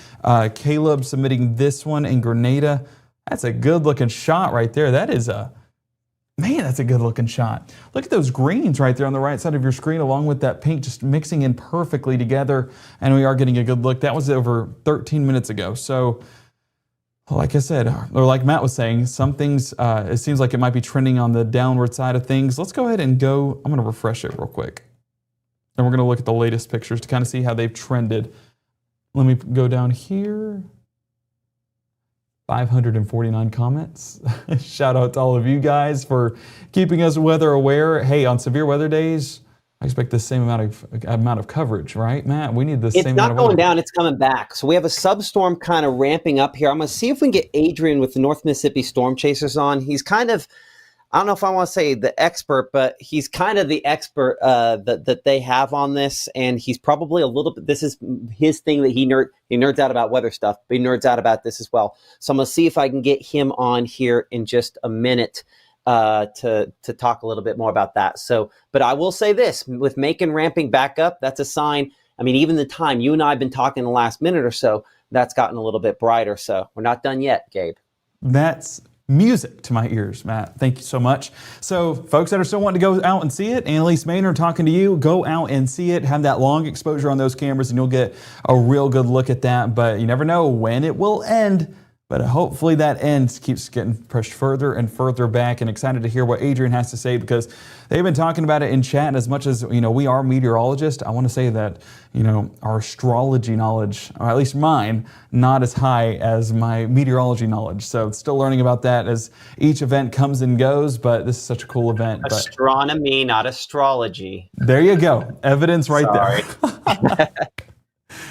Caleb submitting this one in Grenada. That's a good looking shot right there. That is man, that's a good looking shot. Look at those greens right there on the right side of your screen along with that pink just mixing in perfectly together. And we are getting a good look. That was over 13 minutes ago. So like I said, or like Matt was saying, some things, it seems like it might be trending on the downward side of things. Let's go ahead and go, I'm going to refresh it real quick. And we're going to look at the latest pictures to kind of see how they've trended. Let me go down here. 549 comments. Shout out to all of you guys for keeping us weather aware. Hey, on severe weather days, I expect the same amount of coverage, right, Matt? We need the same amount of weather. It's not going down, it's coming back. So we have a substorm kind of ramping up here. I'm going to see if we can get Adrian with the North Mississippi Storm Chasers on. He's kind of, I don't know if I want to say the expert, but he's kind of the expert that they have on this. And he's probably a little bit, this is his thing that he nerds out about weather stuff, but he nerds out about this as well. So I'm going to see if I can get him on here in just a minute. To talk a little bit more about that. So, but I will say this, with Macon ramping back up, that's a sign. I mean, even the time you and I have been talking the last minute or so, that's gotten a little bit brighter. So we're not done yet, Gabe. That's music to my ears, Matt. Thank you so much. So folks that are still wanting to go out and see it, Annalise Maynard talking to you, go out and see it, have that long exposure on those cameras and you'll get a real good look at that. But you never know when it will end. But hopefully that end keeps getting pushed further and further back, and excited to hear what Adrian has to say because they've been talking about it in chat. And as much as, you know, we are meteorologists, I want to say that, you know, our astrology knowledge, or at least mine, not as high as my meteorology knowledge. So still learning about that as each event comes and goes, but this is such a cool event. Astronomy, not astrology. There you go. Evidence right there.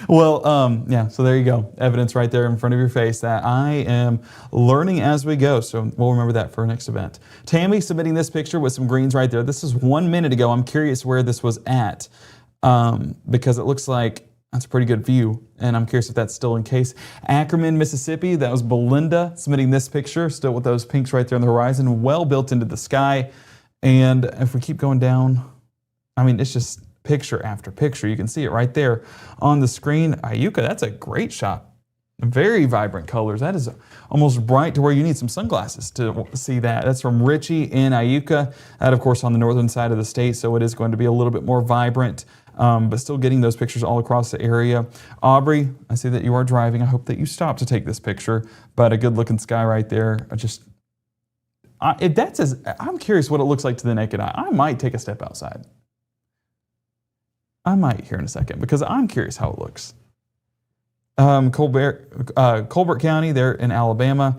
Well, yeah, so there you go. Evidence right there in front of your face that I am learning as we go. So we'll remember that for our next event. Tammy submitting this picture with some greens right there. This is 1 minute ago. I'm curious where this was at because it looks like that's a pretty good view. And I'm curious if that's still in case. Ackerman, Mississippi, that was Belinda submitting this picture, still with those pinks right there on the horizon, well built into the sky. And if we keep going down, I mean, it's just picture after picture. You can see it right there on the screen. Iuka, that's a great shot. Very vibrant colors. That is almost bright to where you need some sunglasses to see that. That's from Richie in Iuka. That, of course, on the northern side of the state, so it is going to be a little bit more vibrant, but still getting those pictures all across the area. Aubrey, I see that you are driving. I hope that you stop to take this picture, but a good-looking sky right there. I'm curious what it looks like to the naked eye. I might take a step outside. I might here in a second because I'm curious how it looks. Colbert County, they're in Alabama.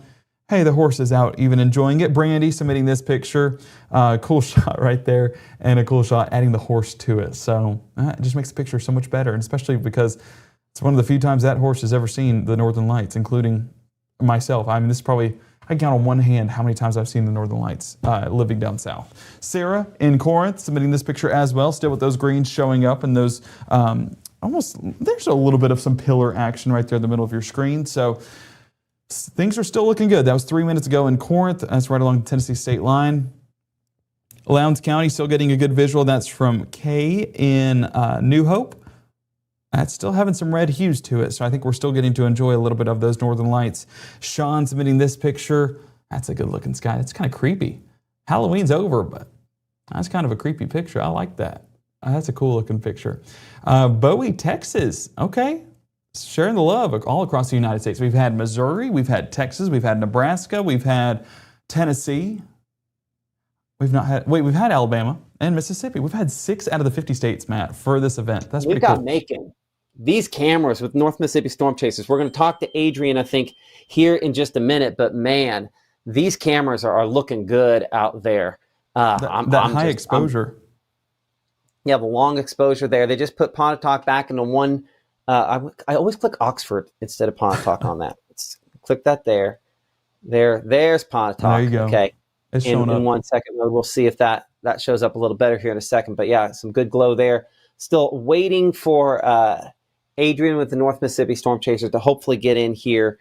Hey, the horse is out even enjoying it. Brandy submitting this picture. Cool shot right there, and a cool shot adding the horse to it. So it just makes the picture so much better, and especially because it's one of the few times that horse has ever seen the Northern Lights, including myself. I mean, this is probably, I can count on one hand how many times I've seen the Northern Lights living down south. Sarah in Corinth submitting this picture as well, still with those greens showing up and those almost, there's a little bit of some pillar action right there in the middle of your screen. So things are still looking good. That was 3 minutes ago in Corinth. That's right along the Tennessee state line. Lowndes County still getting a good visual. That's from Kay in New Hope. That's still having some red hues to it, so I think we're still getting to enjoy a little bit of those Northern Lights. Sean submitting this picture. That's a good-looking sky. That's kind of creepy. Halloween's over, but that's kind of a creepy picture. I like that. That's a cool-looking picture. Bowie, Texas. Okay. Sharing the love all across the United States. We've had Missouri, we've had Texas, we've had Nebraska, we've had Tennessee. We've had Alabama and Mississippi. We've had 6 out of the 50 states, Matt, for this event. That's pretty cool. We've got Macon. These cameras with North Mississippi Storm Chasers. We're going to talk to Adrian, I think, here in just a minute. But man, these cameras are looking good out there. High exposure. Yeah, the long exposure there. They just put Pontotoc back into one. I always click Oxford instead of Pontotoc on that. Click that there. There's Pontotoc. There you go. Okay. It's showing up. In 1 second mode. We'll see if that shows up a little better here in a second. But yeah, some good glow there. Still waiting for Adrian with the North Mississippi Storm Chasers to hopefully get in here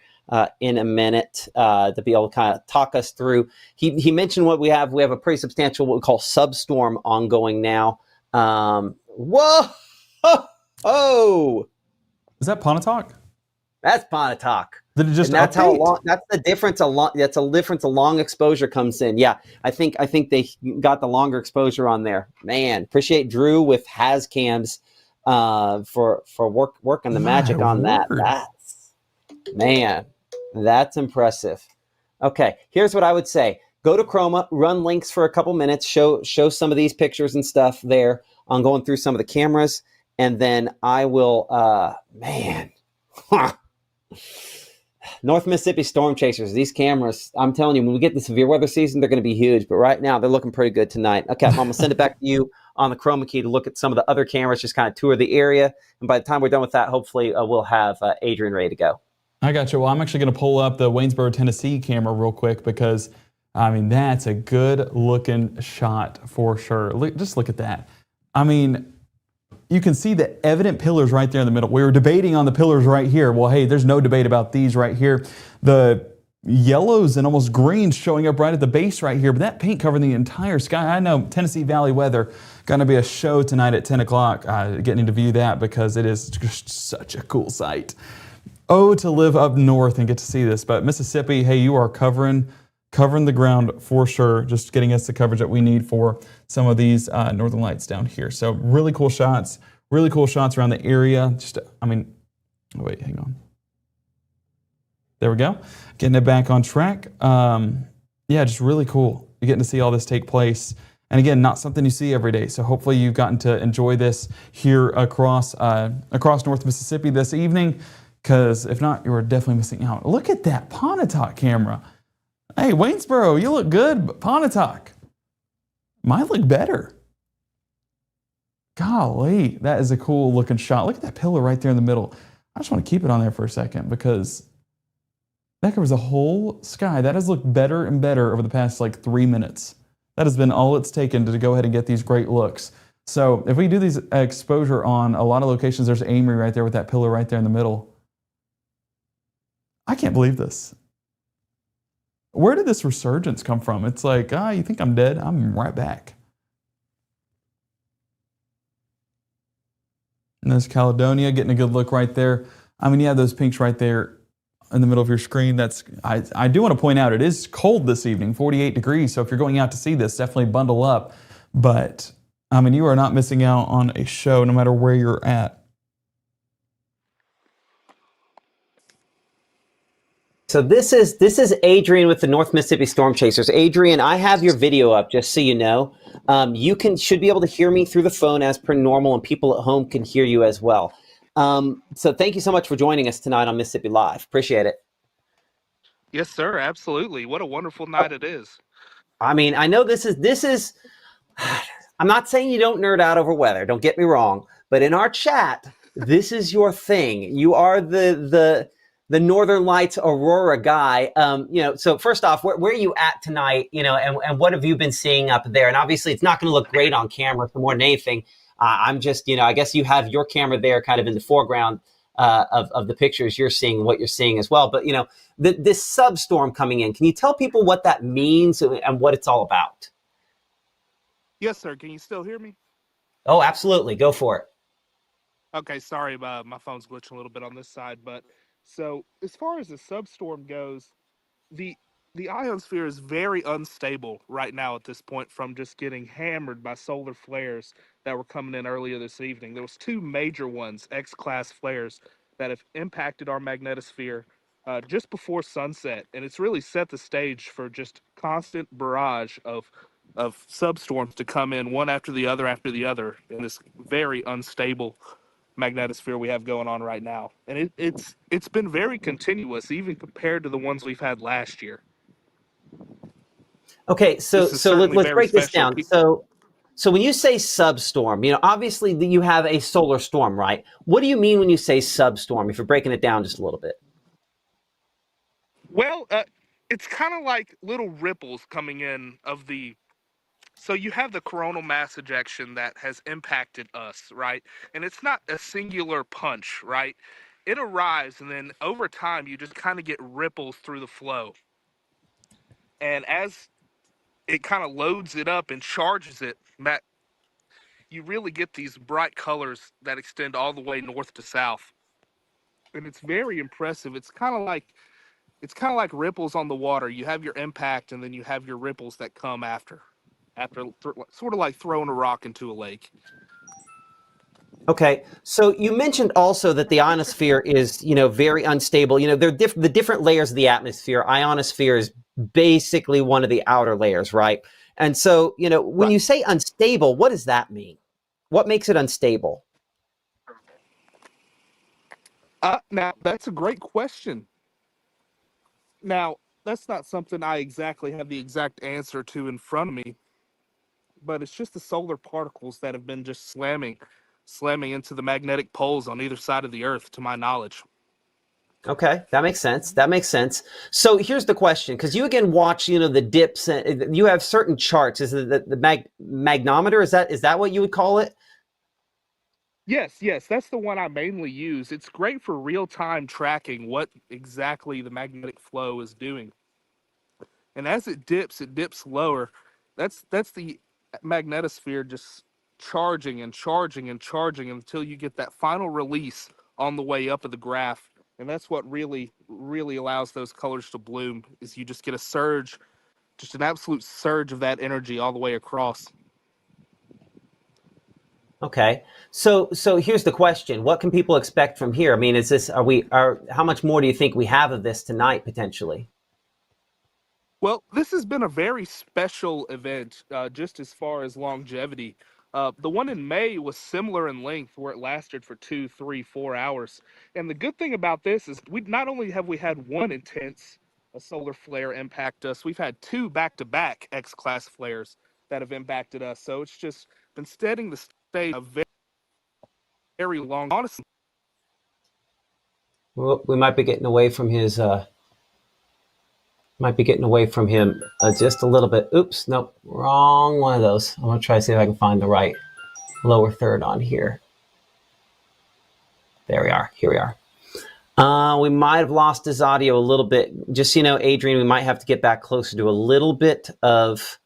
in a minute to be able to kind of talk us through. He mentioned what we have. We have a pretty substantial what we call substorm ongoing now. Whoa! Oh! Is that Pontotoc? That's Pontotoc. Did it just? And that's update? how long. That's the difference. That's a difference. A long exposure comes in. Yeah, I think they got the longer exposure on there. Man, appreciate Drew with Hascams for working the magic on that. That's impressive. Okay, here's what I would say. Go to Chroma, run links for a couple minutes, show some of these pictures and stuff there on going through some of the cameras, and then I will. North Mississippi Storm Chasers, these cameras, I'm telling you, when we get the severe weather season, they're going to be huge. But right now, they're looking pretty good tonight. Okay, I'm going to send it back to you on the Chroma Key to look at some of the other cameras, just kind of tour the area. And by the time we're done with that, hopefully we'll have Adrian ready to go. I got you. Well, I'm actually going to pull up the Waynesboro, Tennessee camera real quick because, I mean, that's a good looking shot for sure. Just look at that. I mean, you can see the evident pillars right there in the middle. We were debating on the pillars right here. Well, hey, there's no debate about these right here. The yellows and almost greens showing up right at the base right here, but that paint covering the entire sky. I know Tennessee Valley weather, going to be a show tonight at 10 o'clock, getting to view that because it is just such a cool sight. Oh, to live up north and get to see this. But Mississippi, hey, you are covering the ground for sure, just getting us the coverage that we need for some of these Northern Lights down here. So really cool shots around the area. Wait, hang on. There we go. Getting it back on track. Yeah, just really cool. You're getting to see all this take place. And again, not something you see every day. So hopefully you've gotten to enjoy this here across North Mississippi this evening, because if not, you are definitely missing out. Look at that Pontotoc camera. Hey, Waynesboro, you look good, but Pontotoc might look better. Golly, that is a cool looking shot. Look at that pillar right there in the middle. I just want to keep it on there for a second because that covers the whole sky. That has looked better and better over the past 3 minutes. That has been all it's taken to go ahead and get these great looks. So if we do these exposure on a lot of locations, there's Amory right there with that pillar right there in the middle. I can't believe this. Where did this resurgence come from? It's like, you think I'm dead? I'm right back. And there's Caledonia getting a good look right there. I mean, you have those pinks right there in the middle of your screen. I do want to point out, it is cold this evening, 48 degrees. So if you're going out to see this, definitely bundle up. But, I mean, you are not missing out on a show no matter where you're at. So this is Adrian with the North Mississippi Storm Chasers. Adrian, I have your video up, just so you know. You should be able to hear me through the phone as per normal, and people at home can hear you as well. So thank you so much for joining us tonight on Mississippi Live. Appreciate it. Yes, sir. Absolutely. What a wonderful night it is. I mean, I know this is. I'm not saying you don't nerd out over weather. Don't get me wrong. But in our chat, this is your thing. You are the Northern Lights Aurora guy. So first off, where are you at tonight? And what have you been seeing up there? And obviously, it's not going to look great on camera. For more than anything, I'm just, I guess you have your camera there, kind of in the foreground of the pictures you're seeing, what you're seeing as well. But this substorm coming in. Can you tell people what that means and what it's all about? Yes, sir. Can you still hear me? Oh, absolutely. Go for it. Okay, sorry, my phone's glitching a little bit on this side. But so as far as the substorm goes, the ionosphere is very unstable right now at this point from just getting hammered by solar flares that were coming in earlier this evening. There was 2 major ones, X-class flares, that have impacted our magnetosphere just before sunset, and it's really set the stage for just constant barrage of substorms to come in one after the other in this very unstable magnetosphere we have going on right now. And it's been very continuous, even compared to the ones we've had last year. Okay, so let's break this down. So when you say substorm, obviously you have a solar storm, right? What do you mean when you say substorm, if you're breaking it down just a little bit? Well, it's kind of like little ripples coming in of the. So you have the coronal mass ejection that has impacted us, right? And it's not a singular punch, right? It arrives, and then over time, you just kind of get ripples through the flow. And as it kind of loads it up and charges it, Matt, you really get these bright colors that extend all the way north to south. And it's very impressive. It's kind of like ripples on the water. You have your impact, and then you have your ripples that come after sort of like throwing a rock into a lake. Okay, so you mentioned also that the ionosphere is, very unstable. The different layers of the atmosphere. Ionosphere is basically one of the outer layers, right? And so, when you say unstable, what does that mean? What makes it unstable? Now, that's a great question. Now, that's not something I exactly have the exact answer to in front of me, but it's just the solar particles that have been just slamming into the magnetic poles on either side of the Earth, to my knowledge. Okay, that makes sense. So here's the question, because you again watch, the dips, and you have certain charts. Is it the magnometer? Is that what you would call it? Yes, that's the one I mainly use. It's great for real-time tracking what exactly the magnetic flow is doing. And as it dips lower. That's the magnetosphere just charging and charging and charging until you get that final release on the way up of the graph. And that's what really, really allows those colors to bloom, is you just get a surge, just an absolute surge of that energy all the way across. Okay, so here's the question: what can people expect from here? I mean, how much more do you think we have of this tonight potentially? Well, this has been a very special event, just as far as longevity. The one in May was similar in length, where it lasted for 2, 3, 4 hours. And the good thing about this is not only have we had one intense solar flare impact us, we've had 2 back-to-back X-class flares that have impacted us. So it's just been setting the stage a very, very long. Honestly, well, we might be getting away from his. Might be getting away from him just a little bit. Oops, nope, wrong one of those. I'm gonna try to see if I can find the right lower third on here. There we are. Here we are. We might have lost his audio a little bit. Just Adrian, we might have to get back closer to a little bit of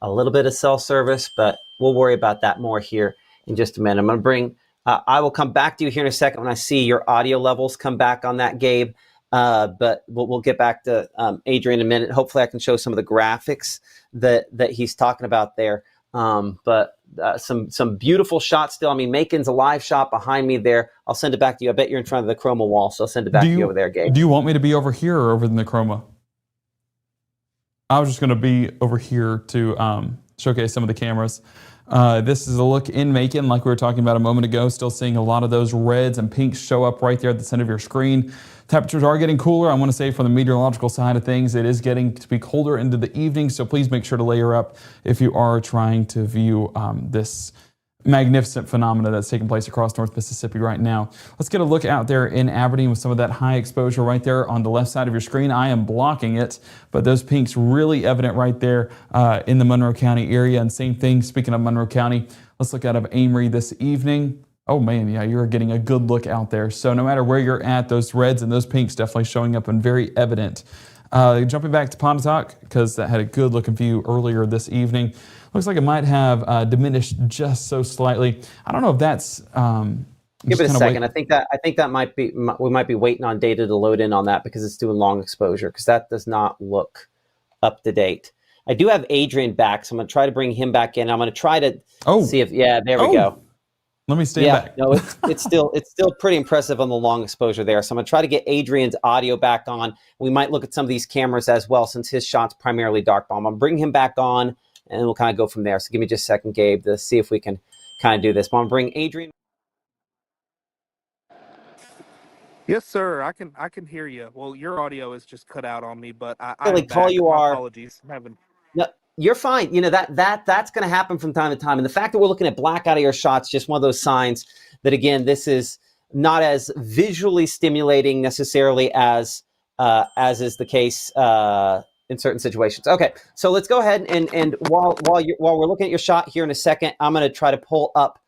cell service, but we'll worry about that more here in just a minute. I'm gonna bring. I will come back to you here in a second when I see your audio levels come back on that, Gabe. But we'll get back to Adrian in a minute. Hopefully I can show some of the graphics that he's talking about there. But some beautiful shots still. I mean, Macon's a live shot behind me there. I'll send it back to you. I bet you're in front of the chroma wall, so I'll send it back to you over there, Gabe. Do you want me to be over here or over in the chroma? I was just going to be over here to showcase some of the cameras. This is a look in Macon, like we were talking about a moment ago. Still seeing a lot of those reds and pinks show up right there at the center of your screen. Temperatures are getting cooler. I want to say from the meteorological side of things, it is getting to be colder into the evening, so please make sure to layer up if you are trying to view this magnificent phenomena that's taking place across North Mississippi right now. Let's get a look out there in Aberdeen with some of that high exposure right there on the left side of your screen. I am blocking it, but those pinks really evident right there in the Monroe County area. And same thing, speaking of Monroe County, let's look out of Amory this evening. Oh man, yeah, you're getting a good look out there. So no matter where you're at, those reds and those pinks definitely showing up and very evident. Jumping back to Pontotoc, because that had a good looking view earlier this evening. Looks like it might have diminished just so slightly. I don't know if that's give it a second. I think that might be, we might be waiting on data to load in on that because it's doing long exposure, because that does not look up to date. I do have Adrian back, so I'm going to try to bring him back in. I'm going to try to see if there we go. Let me stand back. No, it's still pretty impressive on the long exposure there. So I'm going to try to get Adrian's audio back on. We might look at some of these cameras as well, since his shot's primarily dark bomb. I'm going to bring him back on, and we'll kind of go from there. So give me just a second, Gabe, to see if we can kind of do this. I'm going to bring Adrian. Yes, sir. I can hear you. Well, your audio is just cut out on me, but I'm Really tall back. you My are. apologies. I'm having. No, you're fine. You know, that's going to happen from time to time. And the fact that we're looking at black out of your shots, just one of those signs that, again, this is not as visually stimulating necessarily as is the case in certain situations. Okay, so let's go ahead and while we're looking at your shot here in a second, I'm going to try to pull up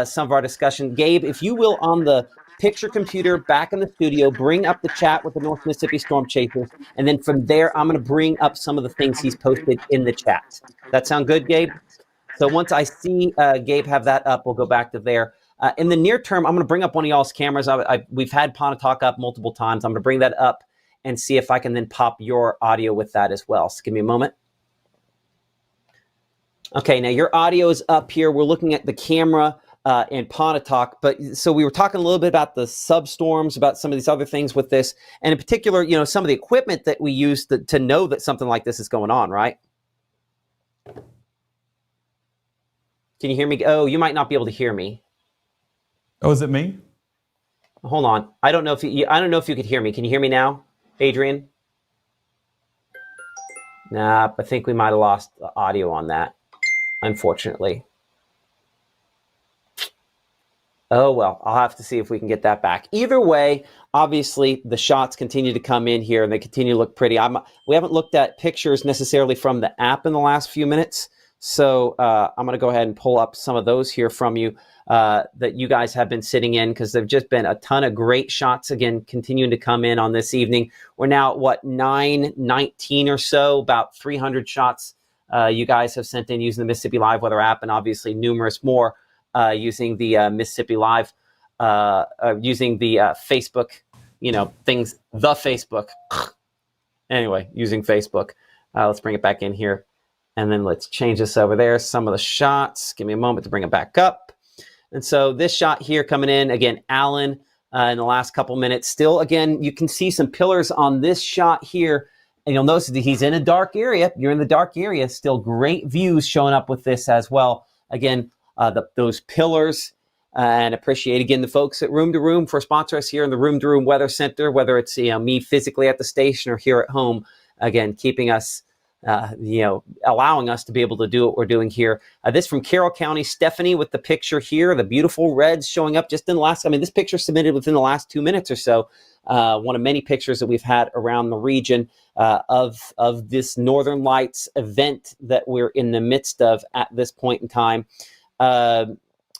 some of our discussion. Gabe, if you will, on the picture computer back in the studio, bring up the chat with the North Mississippi Storm Chasers, and then from there, I'm going to bring up some of the things he's posted in the chat. That sound good, Gabe? So once I see Gabe have that up, we'll go back to there. In the near term, I'm going to bring up one of y'all's cameras. We've had Pontotoc up multiple times. I'm going to bring that up and see if I can then pop your audio with that as well. So give me a moment. Okay, now your audio is up here. We're looking at the camera in Pontotoc, but so we were talking a little bit about the substorms, about some of these other things with this, and in particular, you know, some of the equipment that we use to know that something like this is going on, right? Can you hear me? Oh, you might not be able to hear me. Oh, is it me? Hold on. I don't know if you could hear me. Can you hear me now, Adrian? Nah, I think we might have lost the audio on that, unfortunately. Oh, well, I'll have to see if we can get that back. Either way, obviously, the shots continue to come in here, and they continue to look pretty. We haven't looked at pictures necessarily from the app in the last few minutes, so I'm going to go ahead and pull up some of those here from you that you guys have been sitting in, because there have just been a ton of great shots, again, continuing to come in on this evening. We're now at, 9:19 or so, about 300 shots you guys have sent in using the Mississippi Live Weather app, and obviously numerous more using the Mississippi Live, using the Facebook, things, the Facebook. Anyway, using Facebook. Let's bring it back in here. And then let's change this over there. Some of the shots. Give me a moment to bring it back up. And so this shot here coming in, again, Allen in the last couple minutes. Still, again, you can see some pillars on this shot here. And you'll notice that he's in a dark area. You're in the dark area. Still great views showing up with this as well. Again, those pillars, and appreciate again the folks at Room to Room for sponsoring us here in the Room to Room Weather Center, whether it's me physically at the station or here at home, again keeping us allowing us to be able to do what we're doing here. This from Carroll County, Stephanie with the picture here, the beautiful reds showing up just in the last, this picture submitted within the last 2 minutes or so. One of many pictures that we've had around the region of this Northern Lights event that we're in the midst of at this point in time.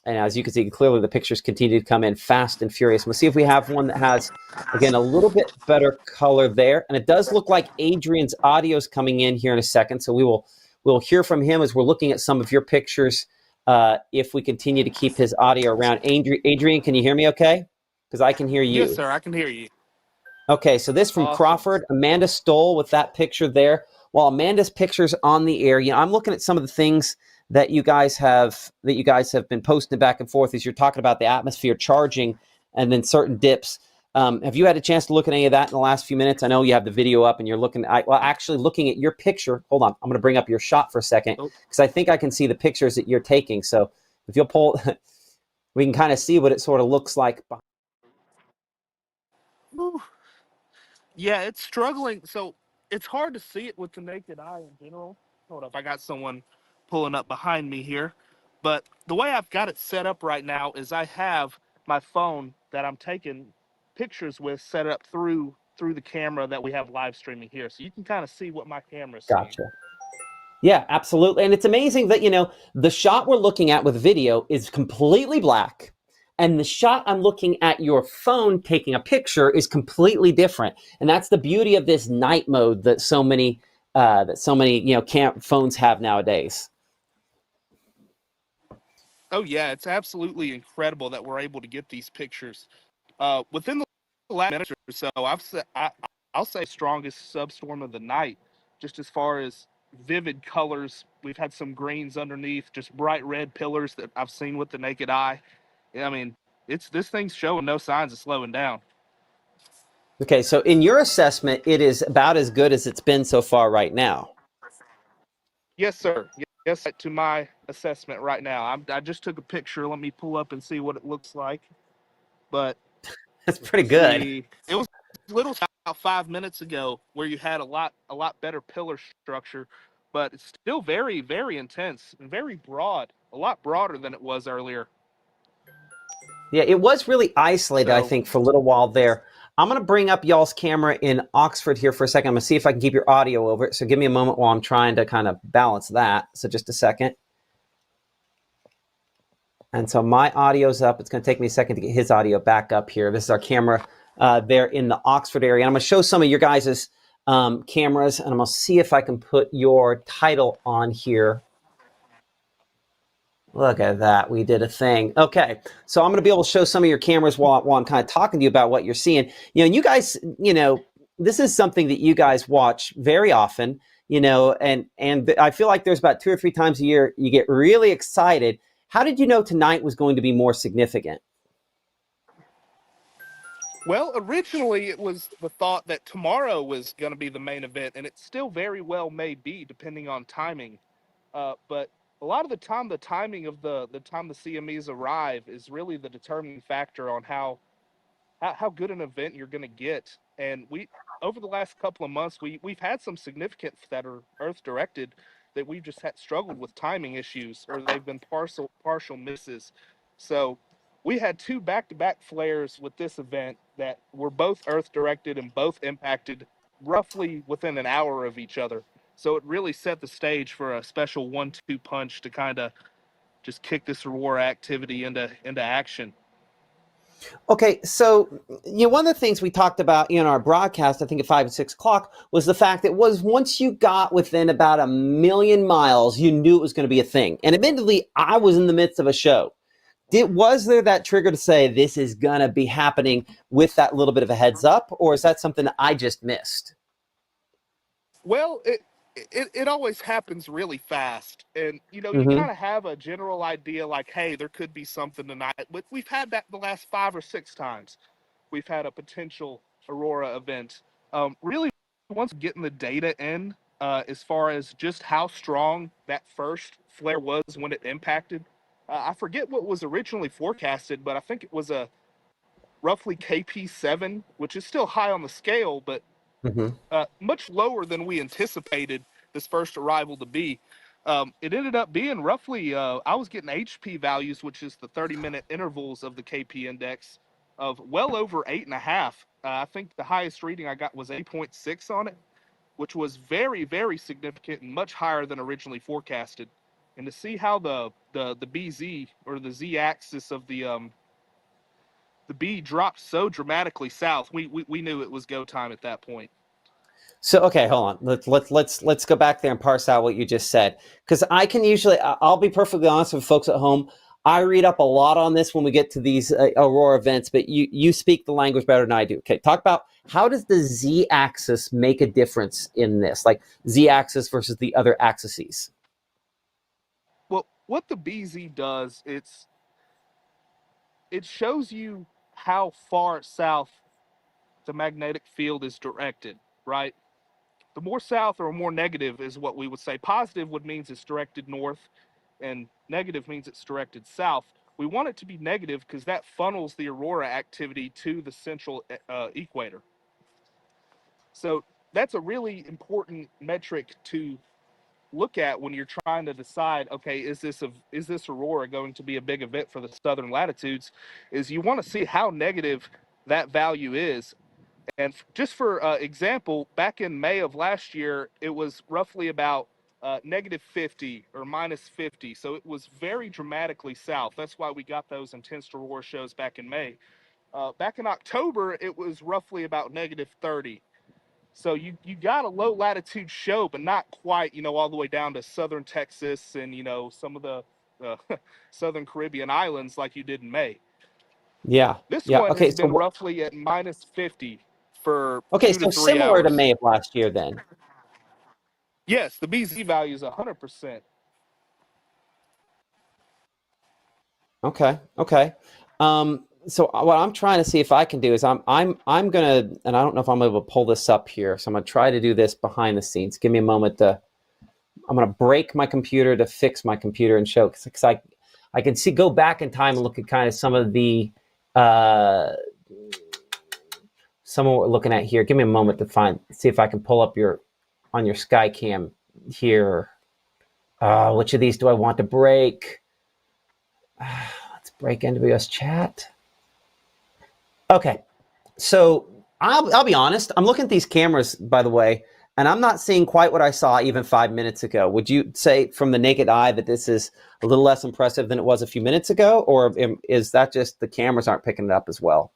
And as you can see, clearly the pictures continue to come in fast and furious. We'll see if we have one that has, again, a little bit better color there. And it does look like Adrian's audio is coming in here in a second. So we'll hear from him as we're looking at some of your pictures if we continue to keep his audio around. Adrian, can you hear me okay? Because I can hear you. Yes, sir. I can hear you. Okay, so this from Crawford, Amanda Stoll with that picture there. While Amanda's picture's on the air, I'm looking at some of the things that you guys have been posting back and forth as you're talking about the atmosphere charging and then certain dips. Have you had a chance to look at any of that in the last few minutes? I know you have the video up and you're looking actually looking at your picture. Hold on. I'm going to bring up your shot for a second because I think I can see the pictures that you're taking. So if you'll pull, we can kind of see what it sort of looks like. Whew. Yeah, it's struggling. So it's hard to see it with the naked eye in general. Hold up, I got someone pulling up behind me here. But the way I've got it set up right now is I have my phone that I'm taking pictures with set up through the camera that we have live streaming here. So you can kind of see what my camera's seeing. Gotcha. Yeah, absolutely. And it's amazing that, the shot we're looking at with video is completely black. And the shot I'm looking at your phone taking a picture is completely different. And that's the beauty of this night mode that so many phones have nowadays. Oh yeah, it's absolutely incredible that we're able to get these pictures. Within the last minute or so, I'll say strongest substorm of the night, just as far as vivid colors. We've had some greens underneath, just bright red pillars that I've seen with the naked eye. I mean, this thing's showing no signs of slowing down. Okay, so in your assessment, it is about as good as it's been so far right now. Yes, sir. Yes, to my assessment right now. I just took a picture. Let me pull up and see what it looks like. But that's pretty good. It was little about 5 minutes ago where you had a lot better pillar structure, but it's still very, very intense and very broad. A lot broader than it was earlier. Yeah, it was really isolated, I think, for a little while there. I'm going to bring up y'all's camera in Oxford here for a second. I'm going to see if I can keep your audio over it. So give me a moment while I'm trying to kind of balance that. So just a second. And so my audio's up. It's going to take me a second to get his audio back up here. This is our camera there in the Oxford area. And I'm going to show some of your guys' cameras, and I'm going to see if I can put your title on here. Look at that. We did a thing. Okay. So I'm going to be able to show some of your cameras while I'm kind of talking to you about what you're seeing. And you guys, this is something that you guys watch very often, and I feel like there's about 2 or 3 times a year you get really excited. How did you know tonight was going to be more significant? Well, originally it was the thought that tomorrow was going to be the main event, and it still very well may be, depending on timing. But a lot of the time, the timing of the time the CMEs arrive is really the determining factor on how good an event you're going to get. And over the last couple of months, we've had some significant that are Earth directed that we've just struggled with timing issues, or they've been partial misses. So we had 2 back-to-back flares with this event that were both Earth directed and both impacted roughly within an hour of each other. So it really set the stage for a special 1-2 punch to kind of just kick this Aurora activity into action. Okay, so one of the things we talked about in our broadcast, I think at 5 and 6 o'clock, was the fact that once you got within about 1,000,000 miles, you knew it was going to be a thing. And admittedly, I was in the midst of a show. Was there that trigger to say this is going to be happening with that little bit of a heads up, or is that something that I just missed? Well, it always happens really fast, and you kind of have a general idea like, hey, there could be something tonight. But we've had that the last 5 or 6 times. We've had a potential Aurora event. Really, once getting the data in, as far as just how strong that first flare was when it impacted, I forget what was originally forecasted, but I think it was a roughly KP7, which is still high on the scale, but much lower than we anticipated this first arrival to be. It ended up being roughly, I was getting HP values, which is the 30-minute intervals of the KP index, of well over 8.5. I think the highest reading I got was 8.6 on it, which was very, very significant and much higher than originally forecasted. And to see how the BZ, or the Z-axis of the B dropped so dramatically south, we knew it was go time at that point. So, okay, hold on. Let's go back there and parse out what you just said. Because I'll be perfectly honest with folks at home. I read up a lot on this when we get to these Aurora events, but you speak the language better than I do. Okay, talk about how does the Z-axis make a difference in this? Like Z-axis versus the other axes. Well, what the BZ does, it shows you how far south the magnetic field is directed, right? The more south or more negative is what we would say. Positive would means it's directed north, and negative means it's directed south. We want it to be negative because that funnels the aurora activity to the central equator. So that's a really important metric to look at when you're trying to decide, okay, is this aurora going to be a big event for the southern latitudes? Is you want to see how negative that value is. And just for example, back in May of last year, it was roughly about negative 50 or minus 50. So it was very dramatically south. That's why we got those intense aurora shows back in May. Back in October, it was roughly about negative 30. So you got a low latitude show, but not quite, all the way down to southern Texas and, some of the southern Caribbean islands like you did in May. Yeah. This Yeah. one Okay. has been roughly at minus 50 for Okay. 2 So to 3 similar to hours. May of last year, then. Yes, the BZ value is 100%. Okay. Okay. So what I'm trying to see if I can do is I'm gonna, and I don't know if I'm able to pull this up here, so I'm gonna try to do this behind the scenes. Give me a moment I'm gonna break my computer to fix my computer and show, because I can go back in time and look at kind of some of what we're looking at here. Give me a moment to see if I can pull up on your Skycam here. Which of these do I want to break? Let's break NWS chat. Okay, so I'll be honest. I'm looking at these cameras, by the way, and I'm not seeing quite what I saw even 5 minutes ago. Would you say from the naked eye that this is a little less impressive than it was a few minutes ago, or is that just the cameras aren't picking it up as well?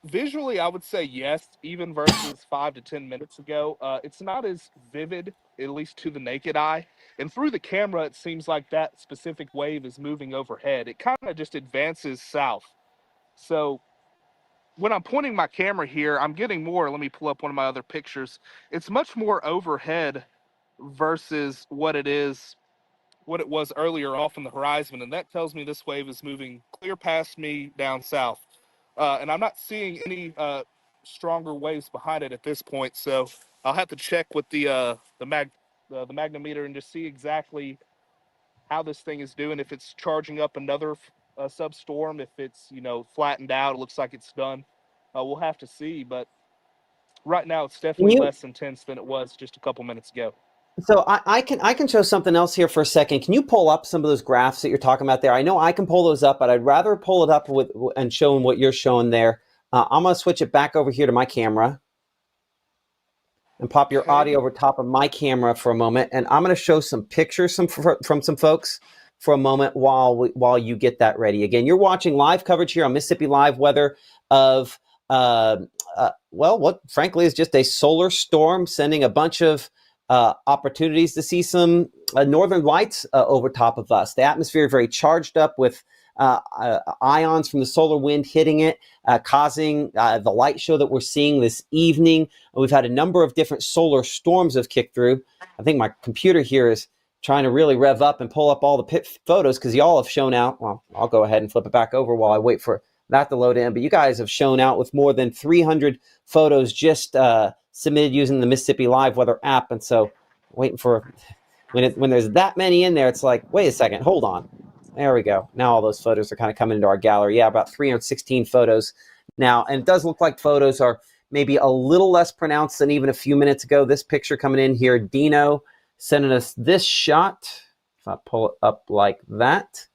Visually, I would say yes, even versus 5 to 10 minutes ago. It's not as vivid, at least to the naked eye. And through the camera, it seems like that specific wave is moving overhead. It kind of just advances south. So when I'm pointing my camera here, I'm getting more. Let me pull up one of my other pictures. It's much more overhead versus what it was earlier off in the horizon. And that tells me this wave is moving clear past me down south. And I'm not seeing any stronger waves behind it at this point. So I'll have to check with the magnometer and just see exactly how this thing is doing. If it's charging up another substorm, if it's flattened out, it looks like it's done. We'll have to see. But right now, it's definitely less intense than it was just a couple minutes ago. So I can show something else here for a second. Can you pull up some of those graphs that you're talking about there? I know I can pull those up, but I'd rather pull it up and showing what you're showing there. I'm going to switch it back over here to my camera and pop your audio over top of my camera for a moment. And I'm going to show some pictures from some folks for a moment while you get that ready. Again, you're watching live coverage here on Mississippi Live Weather of, what frankly is just a solar storm, sending a bunch of opportunities to see some northern lights over top of us. The atmosphere very charged up with ions from the solar wind hitting it, causing the light show that we're seeing this evening. We've had a number of different solar storms have kicked through. I think my computer here is trying to really rev up and pull up all the photos because y'all have shown out. Well, I'll go ahead and flip it back over while I wait for that to load in. But you guys have shown out with more than 300 photos just submitted using the Mississippi Live Weather app. And so waiting for when there's that many in there, it's like, wait a second, hold on. There we go. Now all those photos are kind of coming into our gallery. Yeah, about 316 photos now. And it does look like photos are maybe a little less pronounced than even a few minutes ago. This picture coming in here, Dino sending us this shot. If I pull it up like that.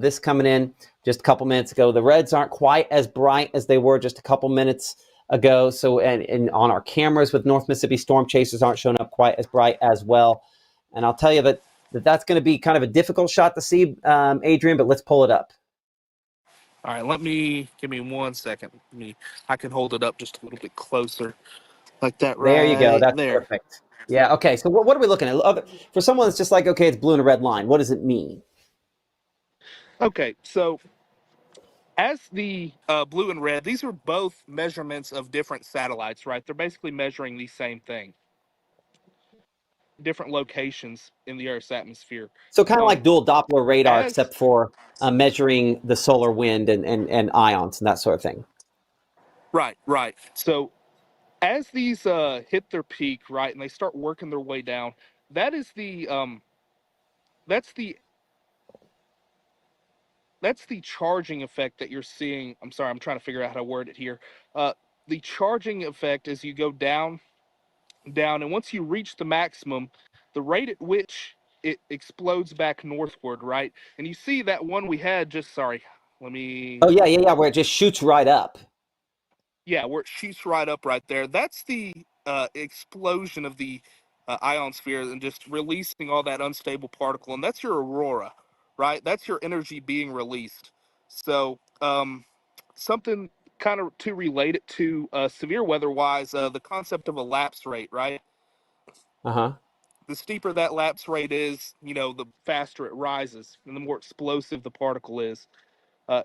This coming in just a couple minutes ago. The reds aren't quite as bright as they were just a couple minutes ago. So, and on our cameras with North Mississippi storm chasers aren't showing up quite as bright as well. And I'll tell you that's going to be kind of a difficult shot to see, Adrian, but let's pull it up. All right, give me 1 second. I can hold it up just a little bit closer like that. Right there you go. That's there. Perfect. Yeah. Okay. So what are we looking at? For someone that's just like, okay, it's blue and a red line. What does it mean? Okay. So as the blue and red, these are both measurements of different satellites, right? They're basically measuring the same thing. Different locations in the Earth's atmosphere. So kind of like dual Doppler radar, except for measuring the solar wind and ions and that sort of thing. Right, right. So as these hit their peak, right, and they start working their way down, that is that's the that's the charging effect that you're seeing. I'm sorry, I'm trying to figure out how to word it here. Uh, the charging effect as you go down, down, and once you reach the maximum, the rate at which it explodes back northward, right? And you see that one we had just, sorry, let me, Oh yeah, where it just shoots right up. yeah, where it shoots right up right there. That's the explosion of the ionosphere and just releasing all that unstable particle. And that's your aurora, right? That's your energy being released. So, something kind of to relate it to severe weather wise, the concept of a lapse rate, right? Uh-huh. The steeper that lapse rate is, the faster it rises and the more explosive the particle is.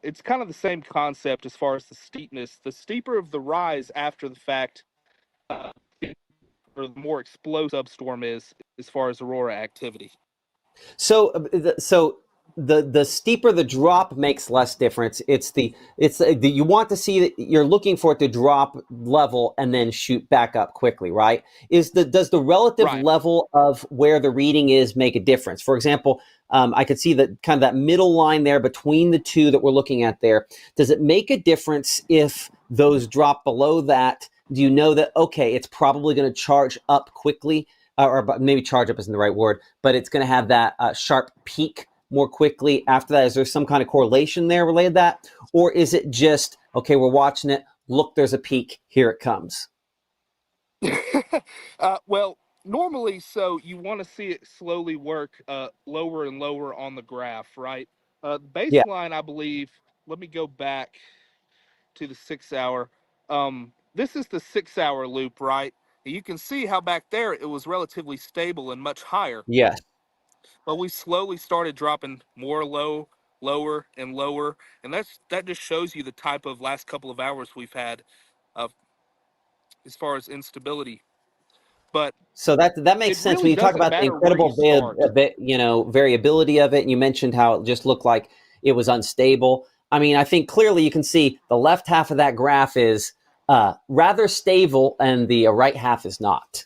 It's kind of the same concept as far as the steepness. The steeper of the rise after the fact, uh, or the more explosive storm is as far as aurora activity. So, the steeper the drop makes less difference. You want to see that you're looking for it to drop level and then shoot back up quickly, right? Does the relative Right. level of where the reading is make a difference? For example, I could see that kind of that middle line there between the two that we're looking at there. Does it make a difference if those drop below that? Do you know that, okay, it's probably going to charge up quickly, or maybe charge up isn't the right word, but it's going to have that sharp peak more quickly after that? Is there some kind of correlation there related to that? Or is it just, okay, we're watching it, look, there's a peak, here it comes? Well, normally, so you want to see it slowly work lower and lower on the graph, right? Yeah. Baseline, I believe, let me go back to the 6 hour. This is the 6 hour loop, right? You can see how back there it was relatively stable and much higher, Yes. but we slowly started dropping more lower and lower, and that just shows you the type of last couple of hours we've had, uh, as far as instability. But So that makes it sense when really you talk doesn't about the matter where you incredible start. variability of it. And you mentioned how it just looked like it was unstable. I mean, I think clearly you can see the left half of that graph is rather stable, and the right half is not.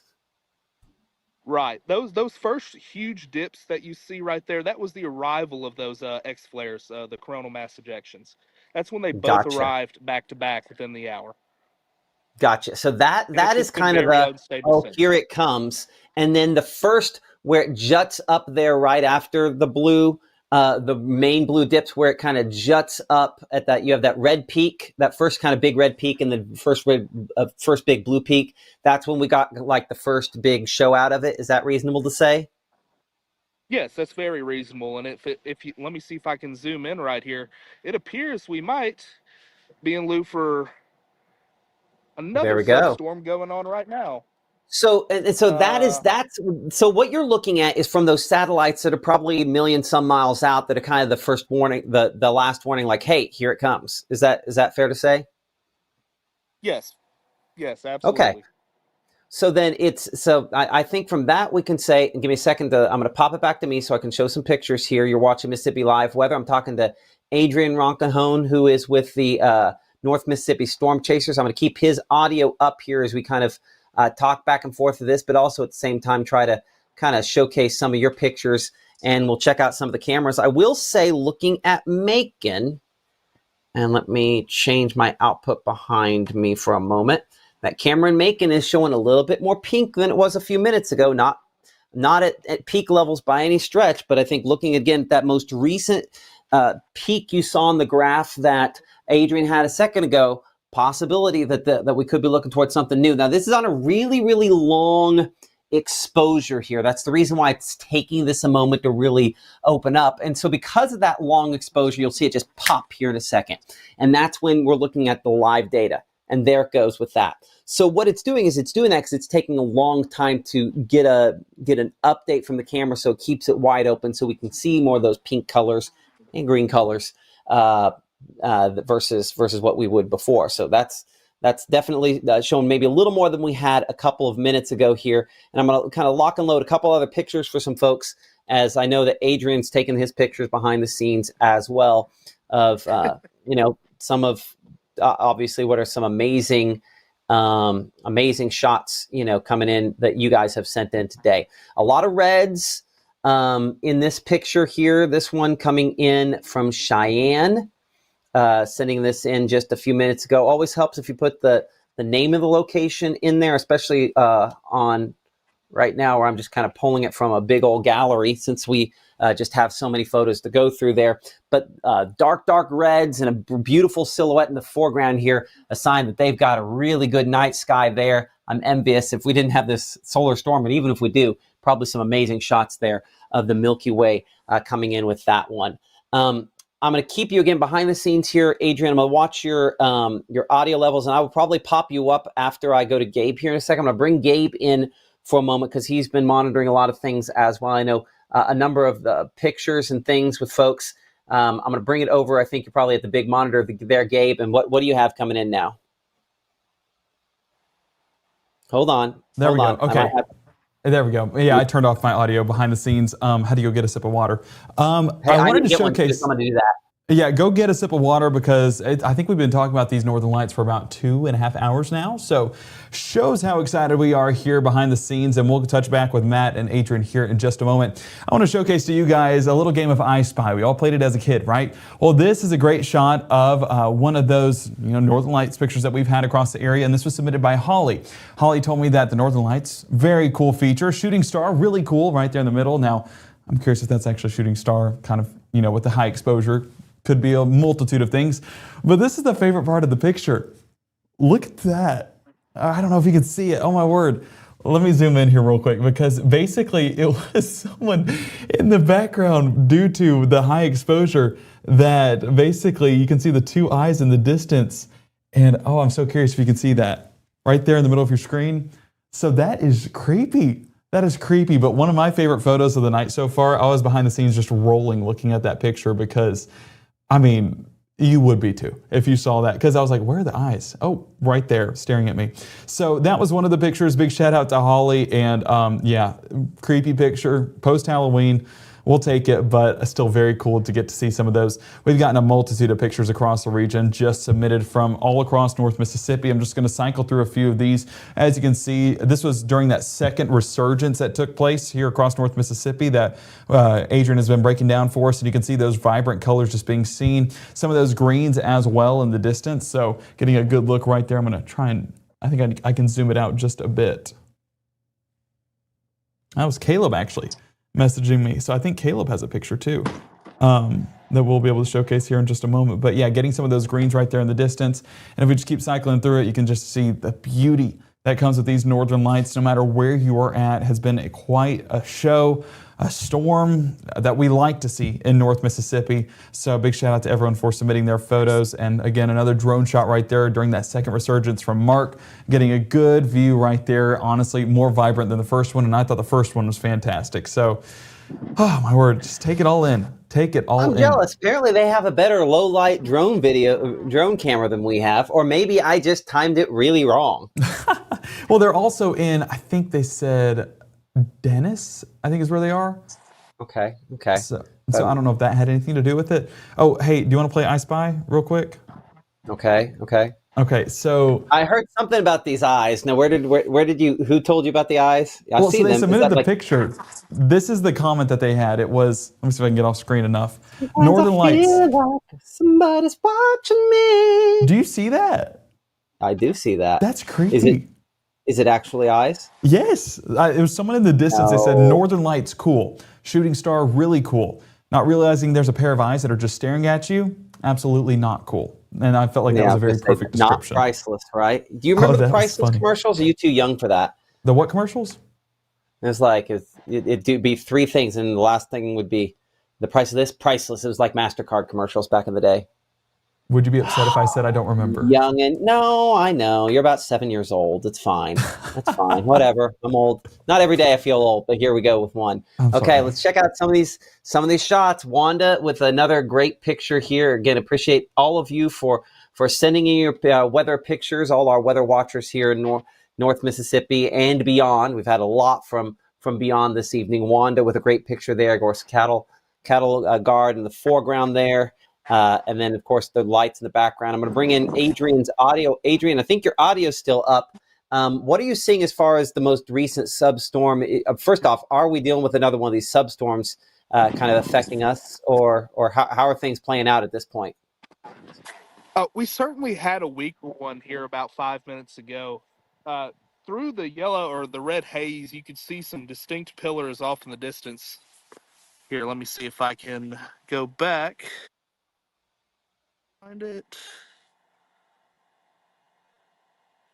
Right. Those first huge dips that you see right there, that was the arrival of those X flares, the coronal mass ejections. That's when they both Gotcha. arrived back to back within the hour. Gotcha. So that And it's that is just been kind of very a, unstable oh, here since. it comes. And then the first where it juts up there right after the blue, the main blue dips where it kind of juts up at that. You have that red peak, that first kind of big red peak, and the first big blue peak. That's when we got like the first big show out of it. Is that reasonable to say? Yes, that's very reasonable. And if you let me see if I can zoom in right here, it appears we might be in loop for There another we go. substorm going on right now. So and so Uh, that's so what you're looking at is from those satellites that are probably a million some miles out that are kind of the first warning, the last warning, like, hey, here it comes. Is that fair to say? yes, yes, Okay. absolutely. So then I think from that we can say, and give me a second I'm going to pop it back to me so I can show some pictures here. You're watching Mississippi Live Weather. I'm talking to Adrian Roncahone, who is with the North Mississippi Storm Chasers. I'm going to keep his audio up here as we kind of talk back and forth to this, but also at the same time try to kind of showcase some of your pictures, and we'll check out some of the cameras. I will say, looking at Macon, and let me change my output behind me for a moment. That Cameron Macon is showing a little bit more pink than it was a few minutes ago. Not at peak levels by any stretch, but I think looking again at that most recent peak you saw on the graph that Adrian had a second ago, possibility that we could be looking towards something new. Now, this is on a really, really long exposure here. That's the reason why it's taking this a moment to really open up. And so because of that long exposure, you'll see it just pop here in a second. And that's when we're looking at the live data. And there it goes with that. So what it's doing is it's doing that because it's taking a long time to get an update from the camera, so it keeps it wide open so we can see more of those pink colors and green colors versus what we would before. So that's definitely showing maybe a little more than we had a couple of minutes ago here. And I'm going to kind of lock and load a couple other pictures for some folks, as I know that Adrian's taken his pictures behind the scenes as well of some of obviously what are some amazing shots, coming in that you guys have sent in today. A lot of reds in this picture here. This one coming in from Cheyenne, sending this in just a few minutes ago. Always helps if you put the name of the location in there, especially on right now where I'm just kind of pulling it from a big old gallery since we just have so many photos to go through there. But dark reds and a beautiful silhouette in the foreground here, a sign that they've got a really good night sky there. I'm envious. If we didn't have this solar storm, and even if we do, probably some amazing shots there of the Milky Way coming in with that one. I'm going to keep you again behind the scenes here, Adrian. I'm going to watch your audio levels, and I will probably pop you up after I go to Gabe here in a second. I'm going to bring Gabe in for a moment because he's been monitoring a lot of things as well. I know a number of the pictures and things with folks. I'm going to bring it over. I think you're probably at the big monitor there, Gabe. And what do you have coming in now? Hold on. There we go. Okay. There we go. Yeah, I turned off my audio behind the scenes. Had to go get a sip of water. Hey, I wanted to showcase. I'm going to do that. Yeah, go get a sip of water because I think we've been talking about these Northern Lights for about 2.5 hours now. So shows how excited we are here behind the scenes, and we'll touch back with Matt and Adrian here in just a moment. I want to showcase to you guys a little game of I Spy. We all played it as a kid, right? Well, this is a great shot of one of those Northern Lights pictures that we've had across the area, and this was submitted by Holly. Holly told me that the Northern Lights, very cool feature. Shooting star, really cool, right there in the middle. Now, I'm curious if that's actually shooting star, kind of, with the high exposure. Could be a multitude of things, but this is the favorite part of the picture. Look at that. I don't know if you can see it. Oh my word. Let me zoom in here real quick because basically it was someone in the background due to the high exposure that basically you can see the two eyes in the distance. And oh, I'm so curious if you can see that right there in the middle of your screen. So that is creepy. That is creepy, but one of my favorite photos of the night so far, I was behind the scenes just rolling looking at that picture because you would be too if you saw that because I was like, where are the eyes? Oh, right there staring at me. So that was one of the pictures. Big shout out to Holly. And yeah, creepy picture post-Halloween. We'll take it, but still very cool to get to see some of those. We've gotten a multitude of pictures across the region just submitted from all across North Mississippi. I'm just going to cycle through a few of these. As you can see, this was during that second resurgence that took place here across North Mississippi that Adrian has been breaking down for us. And you can see those vibrant colors just being seen. Some of those greens as well in the distance. So getting a good look right there. I'm going to try and, I think I can zoom it out just a bit. That was Caleb actually messaging me. So I think Caleb has a picture too that we'll be able to showcase here in just a moment. But yeah, getting some of those greens right there in the distance. And if we just keep cycling through it, you can just see the beauty that comes with these Northern Lights, no matter where you are at, has been quite a show, a storm that we like to see in North Mississippi. So big shout out to everyone for submitting their photos. And again, another drone shot right there during that second resurgence from Mark, getting a good view right there. Honestly, more vibrant than the first one. And I thought the first one was fantastic. So, oh my word, just take it all in. Take it all in. I'm jealous. Apparently they have a better low light drone camera than we have, or maybe I just timed it really wrong. Well, they're also in, I think they said Dennis, I think is where they are. Okay. So I don't know if that had anything to do with it. Oh, hey, do you want to play I Spy real quick? Okay. Okay, so I heard something about these eyes. Now, where did you? Who told you about the eyes? I've well, seen so they them. submitted the picture. This is the comment that they had. It was, let me see if I can get off screen enough. Northern Lights. Like somebody's watching me. Do you see that? I do see that. That's creepy. Is it actually eyes? Yes. It was someone in the distance. They said, Northern Lights, cool. Shooting star, really cool. Not realizing there's a pair of eyes that are just staring at you, absolutely not cool. And I felt like that was a very perfect description. Not priceless, right? Do you remember the priceless commercials? Are you too young for that? The what commercials? It's like, it'd be three things, and the last thing would be the price of this, priceless. It was like MasterCard commercials back in the day. Would you be upset if I said I don't remember? Young and no, I know. You're about 7 years old. It's fine. That's fine. Whatever. I'm old. Not every day I feel old, but here we go with one. Okay, let's check out some of these shots. Wanda with another great picture here. Again, appreciate all of you for sending in your weather pictures, all our weather watchers here in North Mississippi and beyond. We've had a lot from beyond this evening. Wanda with a great picture there. Of course, cattle guard in the foreground there. And then, of course, the lights in the background. I'm going to bring in Adrian's audio. Adrian, I think your audio's still up. What are you seeing as far as the most recent substorm? First off, are we dealing with another one of these substorms kind of affecting us, or how are things playing out at this point? We certainly had a weaker one here about 5 minutes ago. Through the yellow or the red haze, you could see some distinct pillars off in the distance. Here, let me see if I can go back. Find it.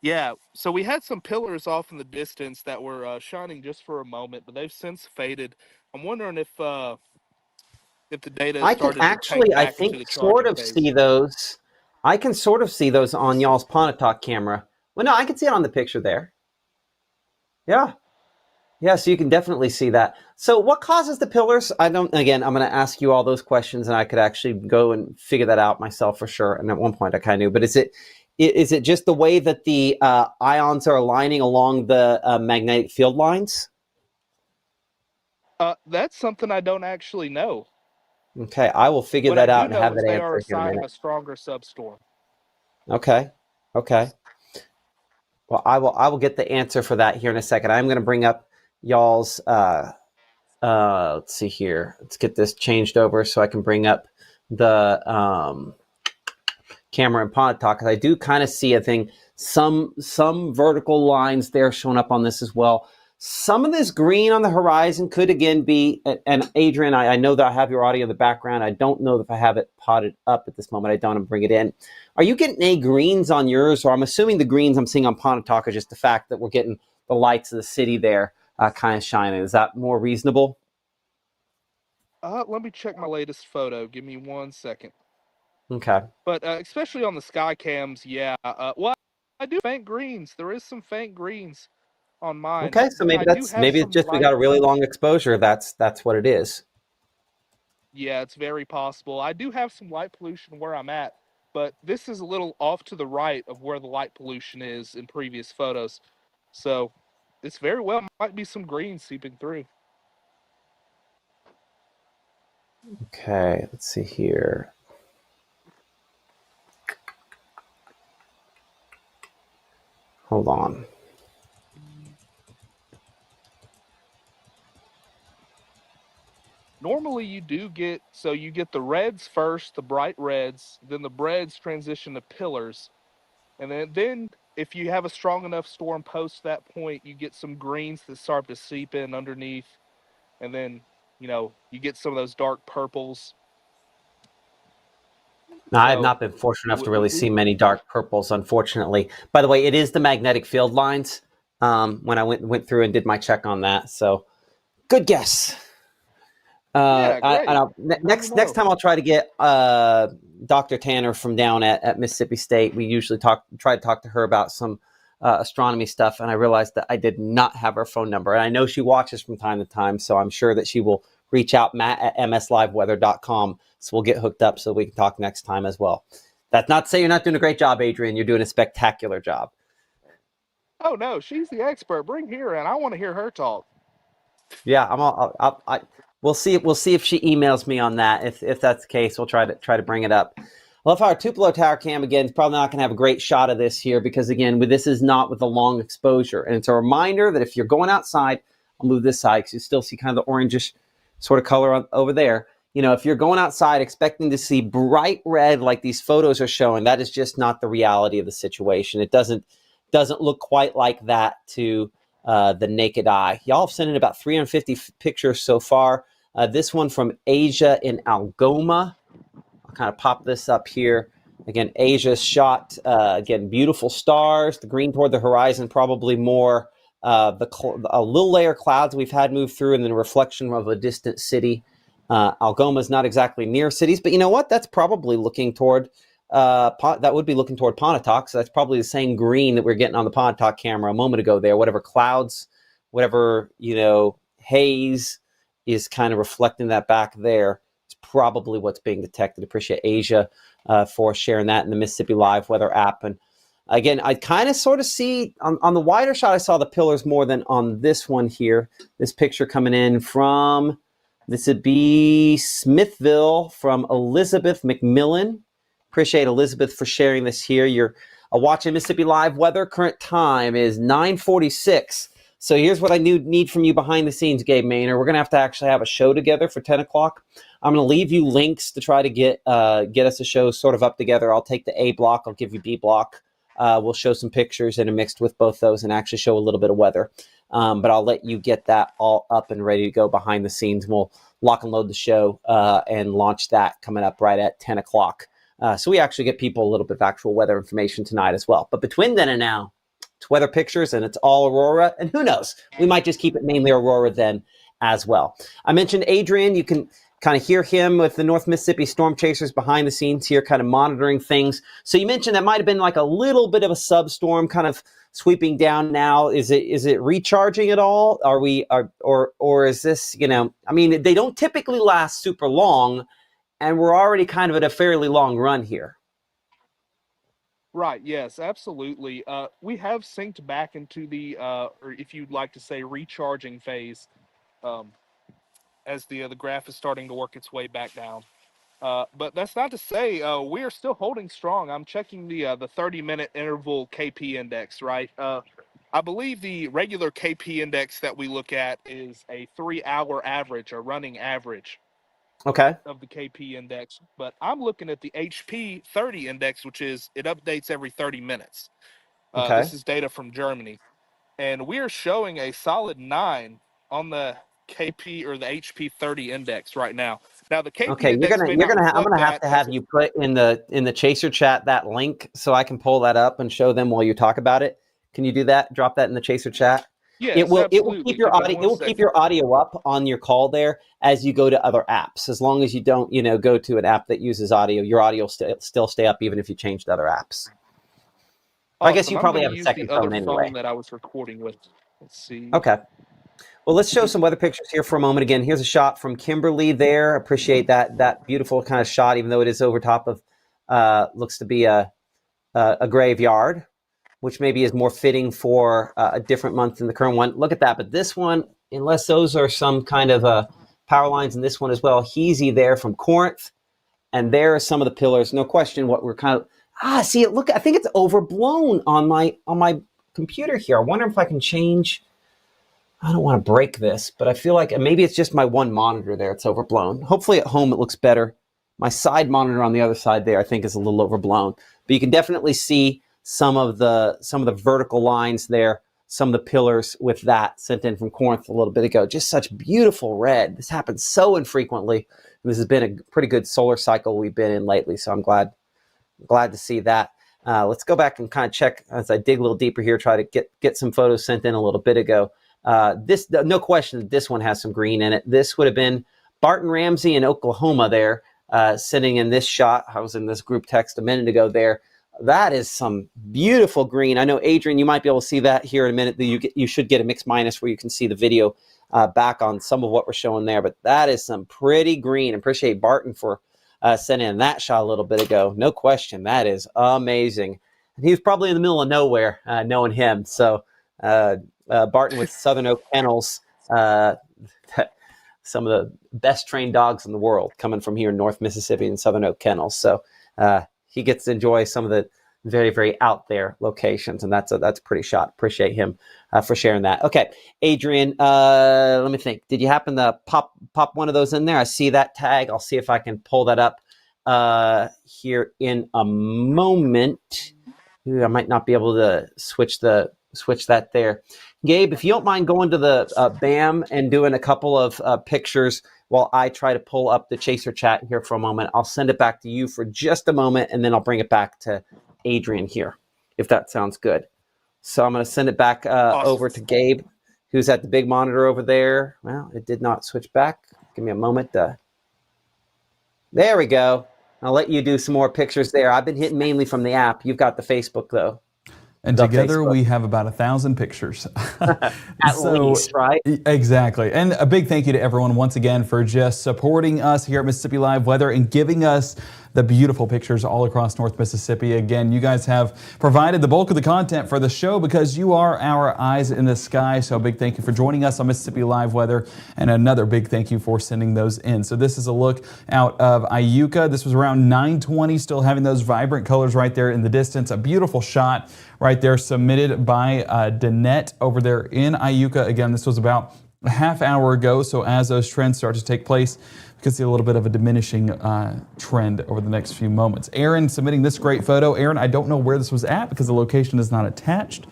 Yeah, so we had some pillars off in the distance that were shining just for a moment, but they've since faded. I'm wondering if the data has I can started to tank actually, I back into think, the sort charging of phase. see those. I can sort of see those on y'all's Pontotoc camera. Well, no, I can see it on the picture there. Yeah. Yeah, so you can definitely see that. So what causes the pillars? Again, I'm going to ask you all those questions, and I could actually go and figure that out myself for sure. And at one point I kind of knew, but is it just the way that the ions are aligning along the magnetic field lines? That's something I don't actually know. Okay, I will figure What I that out do and know have is that they are answer a here in a sign of minute. a stronger substorm. Okay. Well, I will get the answer for that here in a second. I'm going to bring up y'all's. Let's see here. Let's get this changed over so I can bring up the camera in Pontotoc, because I do kind of see a thing. Some vertical lines there showing up on this as well. Some of this green on the horizon could again be, and Adrian, I know that I have your audio in the background. I don't know if I have it potted up at this moment. I don't. I'm bring it in. Are you getting any greens on yours? Or I'm assuming the greens I'm seeing on Pontotoc are just the fact that we're getting the lights of the city there kind of shining. Is that more reasonable? Let me check my latest photo. Give me 1 second. Okay. But especially on the sky cams, yeah. Well, I do faint greens. There is some faint greens on mine. Okay, so Then I do have maybe it's some just we got light. a really long exposure. That's what it is. Yeah, it's very possible. I do have some light pollution where I'm at, but this is a little off to the right of where the light pollution is in previous photos. So this very well might be some green seeping through. Okay, let's see here. Hold on. Normally you do get, so you get the reds first, the bright reds, then the reds transition to pillars. And then if you have a strong enough storm post that point, you get some greens that start to seep in underneath. And then, you get some of those dark purples. Now, I have So not been fortunate enough to really see many dark purples, unfortunately. By the way, it is the magnetic field lines when I went through and did my check on that. So good guess. yeah, great. Next time I'll try to get Dr. Tanner from down at Mississippi State. We usually try to talk to her about some astronomy stuff, and I realized that I did not have her phone number. And I know she watches from time to time, so I'm sure that she will reach out, Matt at msliveweather.com, so we'll get hooked up so we can talk next time as well. That's not to say you're not doing a great job, Adrian. You're doing a spectacular job. Oh no, she's the expert. Bring her in. I want to hear her talk. Yeah, we'll see. We'll see if she emails me on that. If that's the case, we'll try to bring it up. I love how our Tupelo Tower cam again is probably not going to have a great shot of this here because again, this is not with a long exposure, and it's a reminder that if you're going outside, I'll move this side because you still see kind of the orangish sort of color over there. If you're going outside expecting to see bright red like these photos are showing, that is just not the reality of the situation. It doesn't look quite like that to the naked eye. Y'all have sent in about 350 pictures so far. This one from Asia in Algoma. I'll kind of pop this up here. Again, Asia shot, again, beautiful stars, the green toward the horizon, probably more a little layer of clouds we've had move through and then a reflection of a distant city. Algoma is not exactly near cities, but you know what? That's probably looking toward that would be looking toward Pontotoc, so that's probably the same green that we're getting on the Pontotoc camera a moment ago there. Whatever clouds, whatever, haze is kind of reflecting that back there. It's probably what's being detected. Appreciate Asia for sharing that in the Mississippi Live Weather app. And again, I kind of sort of see on the wider shot, I saw the pillars more than on this one here. This picture coming in from This would be Smithville from Elizabeth McMillan. Appreciate Elizabeth for sharing this here. You're watching Mississippi Live weather. Current time is 9:46. So here's what I need from you behind the scenes, Gabe Maynor. We're going to actually have a show together for 10 o'clock. I'm going to leave you links to try to get us a show sort of up together. I'll take the A block. I'll give you B block. We'll show some pictures intermixed with both those and actually show a little bit of weather. But I'll let you get that all up and ready to go behind the scenes. We'll lock and load the show and launch that coming up right at 10 o'clock. So we actually get people a little bit of actual weather information tonight as well. But between then and now, it's weather pictures and it's all Aurora. And who knows, we might just keep it mainly Aurora then as well. I mentioned Adrian. You can kind of hear him with the North Mississippi Storm Chasers behind the scenes here, kind of monitoring things. So you mentioned that might have been like a little bit of a substorm kind of sweeping down now. Is it recharging at all? Or is this, I mean, they don't typically last super long, and we're already kind of at a fairly long run here. Right. Yes, absolutely. We have synced back into the, or if you'd like to say, recharging phase, as the graph is starting to work its way back down. But that's not to say we are still holding strong. I'm checking the 30-minute interval KP index, right? I believe the regular KP index that we look at is a 3-hour average, a running average. Okay. Of the KP index, but I'm looking at the HP 30 index, which is it updates every 30 minutes. Okay. This is data from Germany, and we are showing a solid 9 on the KP or the HP 30 index right now. Now the KP index I'm gonna have to have you put in the Chaser chat that link so I can pull that up and show them while you talk about it. Can you do that? Drop that in the Chaser chat. Yes, it will absolutely. keep your audio. It will keep your audio up on your call there as you go to other apps. As long as you don't, go to an app that uses audio, your audio will still stay up even if you change to other apps. Awesome. I guess you probably have a second phone anyway. That I was recording with. Let's see. Okay. Well, let's show some weather pictures here for a moment. Again, here's a shot from Kimberly there. Appreciate that beautiful kind of shot, even though it is over top of looks to be a graveyard, which maybe is more fitting for a different month than the current one. Look at that. But this one, unless those are some kind of power lines in this one as well, Heasy there from Corinth. And there are some of the pillars. No question what we're kind of, see it. Look, I think it's overblown on my computer here. I wonder if I can change. I don't want to break this, but I feel like maybe it's just my one monitor there. It's overblown. Hopefully at home it looks better. My side monitor on the other side there, I think, is a little overblown. But you can definitely see some of the vertical lines there, some of the pillars with that sent in from Corinth a little bit ago. Just such beautiful red. This happens so infrequently. And this has been a pretty good solar cycle we've been in lately, so I'm glad to see that. Let's go back and kind of check as I dig a little deeper here, try to get some photos sent in a little bit ago. No question, this one has some green in it. This would have been Barton Ramsey in Oklahoma there, sitting in this shot. I was in this group text a minute ago there. That is some beautiful green. I know, Adrian, you might be able to see that here in a minute. You should get a mix minus where you can see the video back on some of what we're showing there. But that is some pretty green. Appreciate Barton for sending in that shot a little bit ago. No question. That is amazing. And he was probably in the middle of nowhere, knowing him. So Barton with Southern Oak Kennels, some of the best trained dogs in the world coming from here in North Mississippi and Southern Oak Kennels. So he gets to enjoy some of the very, very out there locations, and that's a pretty shot. Appreciate him for sharing that. Okay, Adrian, let me think. Did you happen to pop one of those in there? I see that tag. I'll see if I can pull that up here in a moment. Ooh, I might not be able to switch that there. Gabe, if you don't mind going to the BAM and doing a couple of pictures while I try to pull up the Chaser chat here for a moment, I'll send it back to you for just a moment, and then I'll bring it back to Adrian here, if that sounds good. So I'm going to send it back Awesome. over to Gabe, who's at the big monitor over there. Well, it did not switch back. Give me a moment. There we go. I'll let you do some more pictures there. I've been hitting mainly from the app. You've got the Facebook, though. And together we have about 1,000 pictures. At least, right? Exactly. And a big thank you to everyone once again for just supporting us here at Mississippi Live Weather and giving us the beautiful pictures all across North Mississippi. Again, you guys have provided the bulk of the content for the show because you are our eyes in the sky. So a big thank you for joining us on Mississippi Live Weather, and another big thank you for sending those in. So this is a look out of Iuka. This was around 9:20, still having those vibrant colors right there in the distance. A beautiful shot right there submitted by Danette over there in Iuka. Again, this was about a half hour ago. So as those trends start to take place, we can see a little bit of a diminishing trend over the next few moments. Aaron submitting this great photo. Aaron, I don't know where this was at because the location is not attached,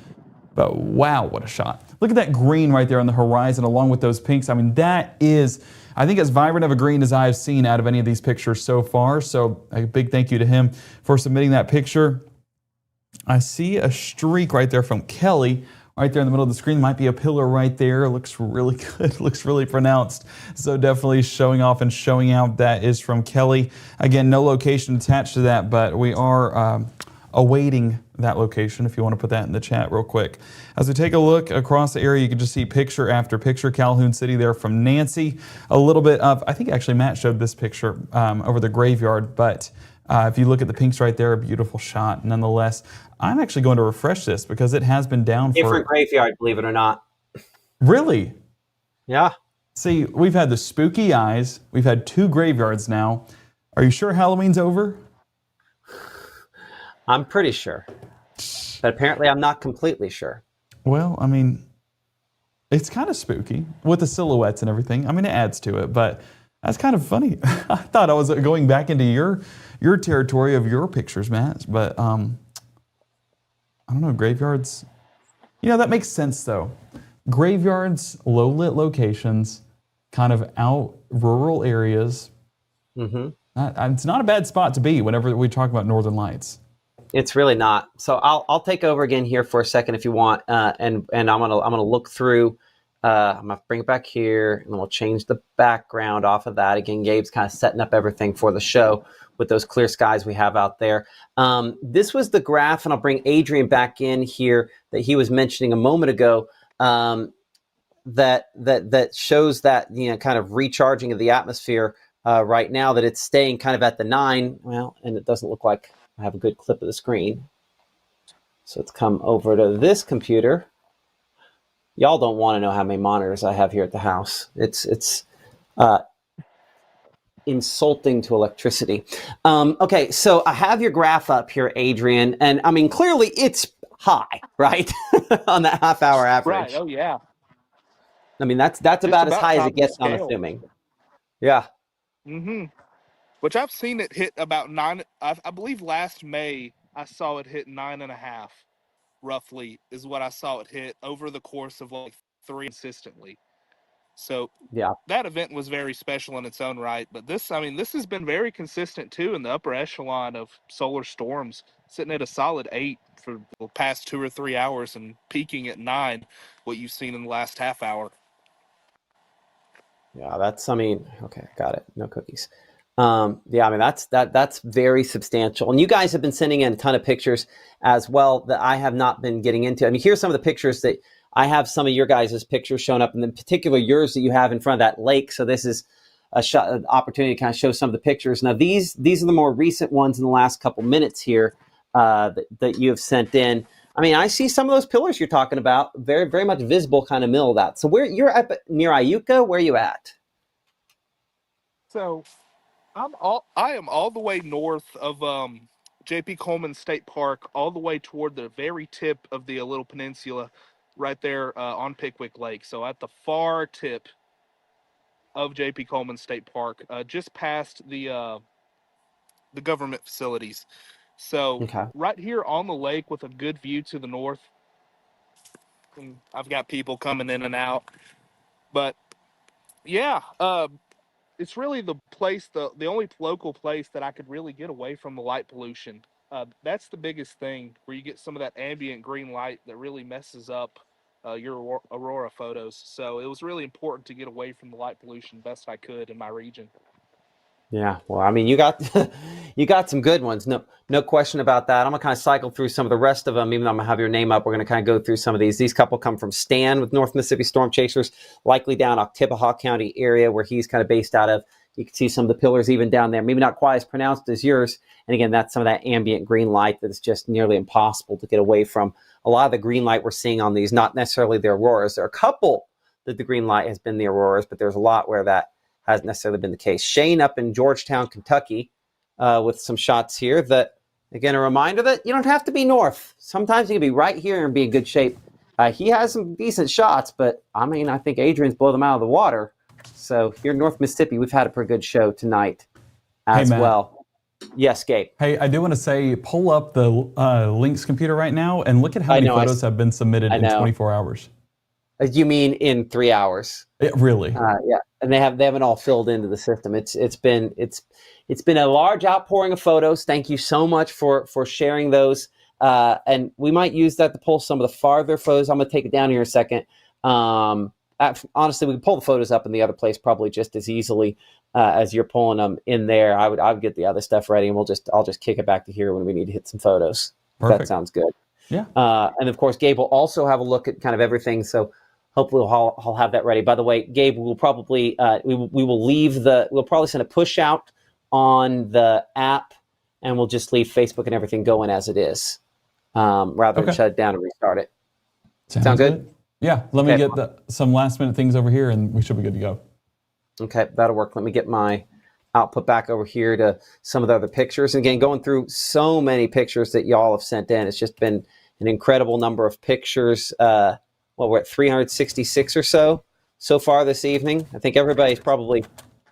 but wow, what a shot. Look at that green right there on the horizon along with those pinks. I mean, that is, I think, as vibrant of a green as I have seen out of any of these pictures so far. So a big thank you to him for submitting that picture. I see a streak right there from Kelly. Right there in the middle of the screen might be a pillar right there. Looks really good, looks really pronounced. So definitely showing off and showing out. That is from Kelly. Again, no location attached to that, but we are awaiting that location if you want to put that in the chat real quick. As we take a look across the area, you can just see picture after picture. Calhoun City there from Nancy. A little bit of, I think actually Matt showed this picture over the graveyard, but if you look at the pinks right there, a beautiful shot nonetheless. I'm actually going to refresh this because it has been down Different graveyard, believe it or not. Really? Yeah. See, we've had the spooky eyes. We've had 2 graveyards now. Are you sure Halloween's over? I'm pretty sure. But apparently I'm not completely sure. Well, I mean, it's kind of spooky with the silhouettes and everything. I mean, it adds to it, but that's kind of funny. I thought I was going back into your territory of your pictures, Matt, but I don't know, graveyards. You know, that makes sense though. Graveyards, low lit locations, kind of out rural areas. Mm-hmm. It's not a bad spot to be whenever we talk about Northern Lights. It's really not. So I'll take over again here for a second if you want, and I'm gonna look through. I'm gonna bring it back here, and then we'll change the background off of that. Again, Gabe's kind of setting up everything for the show with those clear skies we have out there. This was the graph, and I'll bring Adrian back in here that he was mentioning a moment ago. That shows that, you know, kind of recharging of the atmosphere right now, that it's staying kind of at the 9. Well, and it doesn't look like I have a good clip of the screen. So let's come over to this computer. Y'all don't want to know how many monitors I have here at the house. It's insulting to electricity. Okay, so I have your graph up here, Adrian, and I mean, clearly it's high, right? On that half-hour average. Right. Oh yeah. I mean, that's about as high as it gets, I'm scale. assuming. Yeah. Mm-hmm. Which I've seen it hit about 9. I believe last May I saw it hit 9.5, roughly, is what I saw it hit over the course of like 3 consistently. So yeah, that event was very special in its own right. But this, I mean, this has been very consistent too in the upper echelon of solar storms, sitting at a solid 8 for the past 2 or 3 hours and peaking at 9, what you've seen in the last half hour. Yeah, that's, I mean, okay, got it. No cookies. Yeah, I mean, that's very substantial. And you guys have been sending in a ton of pictures as well that I have not been getting into. I mean, here's some of the pictures that I have, some of your guys' pictures showing up, and in particular yours that you have in front of that lake. So this is an opportunity to kind of show some of the pictures. Now, these are the more recent ones in the last couple minutes here that you have sent in. I mean, I see some of those pillars you're talking about, very, very much visible kind of middle of that. So you're up near Iuka? Where are you at? So I am all the way north of J.P. Coleman State Park, all the way toward the very tip of the Little Peninsula, right there on Pickwick Lake. So at the far tip of J.P. Coleman State Park, just past the government facilities. So Okay. right here on the lake with a good view to the north. And I've got people coming in and out. But yeah, it's really the place, the only local place that I could really get away from the light pollution. That's the biggest thing, where you get some of that ambient green light that really messes up your aurora photos. So it was really important to get away from the light pollution best I could in my region. Yeah, well, I mean, you got some good ones, no question about that. I'm gonna kind of cycle through some of the rest of them, even though I'm gonna have your name up. We're gonna kind of go through some of these. These couple come from Stan with North Mississippi Storm Chasers, likely down Oktibbeha County area where he's kind of based out of. You can see some of the pillars even down there, maybe not quite as pronounced as yours. And again, that's some of that ambient green light that is just nearly impossible to get away from. A lot of the green light we're seeing on these, not necessarily the auroras. There are a couple that the green light has been the auroras, but there's a lot where that hasn't necessarily been the case. Shane up in Georgetown, Kentucky, with some shots here that, again, a reminder that you don't have to be north. Sometimes you can be right here and be in good shape. He has some decent shots, but I mean, I think Adrian's blow them out of the water. So here in North Mississippi, we've had a pretty good show tonight as well. Yes, Gabe. Hey, I do want to say, pull up the Lynx computer right now and look at how many photos have been submitted in 24 hours. You mean in 3 hours? Really? Yeah, and they haven't all filled into the system. It's been a large outpouring of photos. Thank you so much for sharing those. And we might use that to pull some of the farther photos. I'm going to take it down here in a second. Honestly, we can pull the photos up in the other place probably just as easily as you're pulling them in there. I would get the other stuff ready, and I'll just kick it back to here when we need to hit some photos. Perfect. That sounds good. Yeah. And of course, Gabe will also have a look at kind of everything. So hopefully I'll have that ready. By the way, Gabe, we'll probably we'll probably send a push out on the app, and we'll just leave Facebook and everything going as it is, rather than shut it down and restart it. Sound good? Yeah. Let me get some last minute things over here, and we should be good to go. Okay, that'll work. Let me get my output back over here to some of the other pictures. And again, going through so many pictures that y'all have sent in. It's just been an incredible number of pictures. We're at 366 or so far this evening. I think everybody's probably,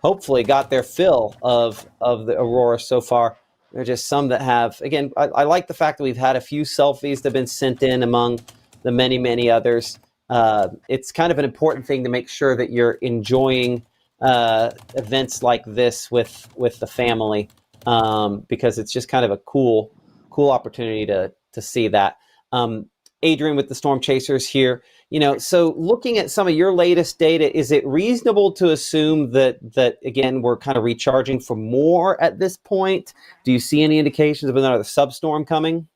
hopefully, got their fill of the aurora so far. There are just some that have, again, I like the fact that we've had a few selfies that have been sent in among the many, many others. It's kind of an important thing to make sure that you're enjoying events like this with the family, because it's just kind of a cool opportunity to see that. Adrian with the Storm Chasers here, so looking at some of your latest data, is it reasonable to assume that again, we're kind of recharging for more at this point? Do you see any indications of another substorm coming?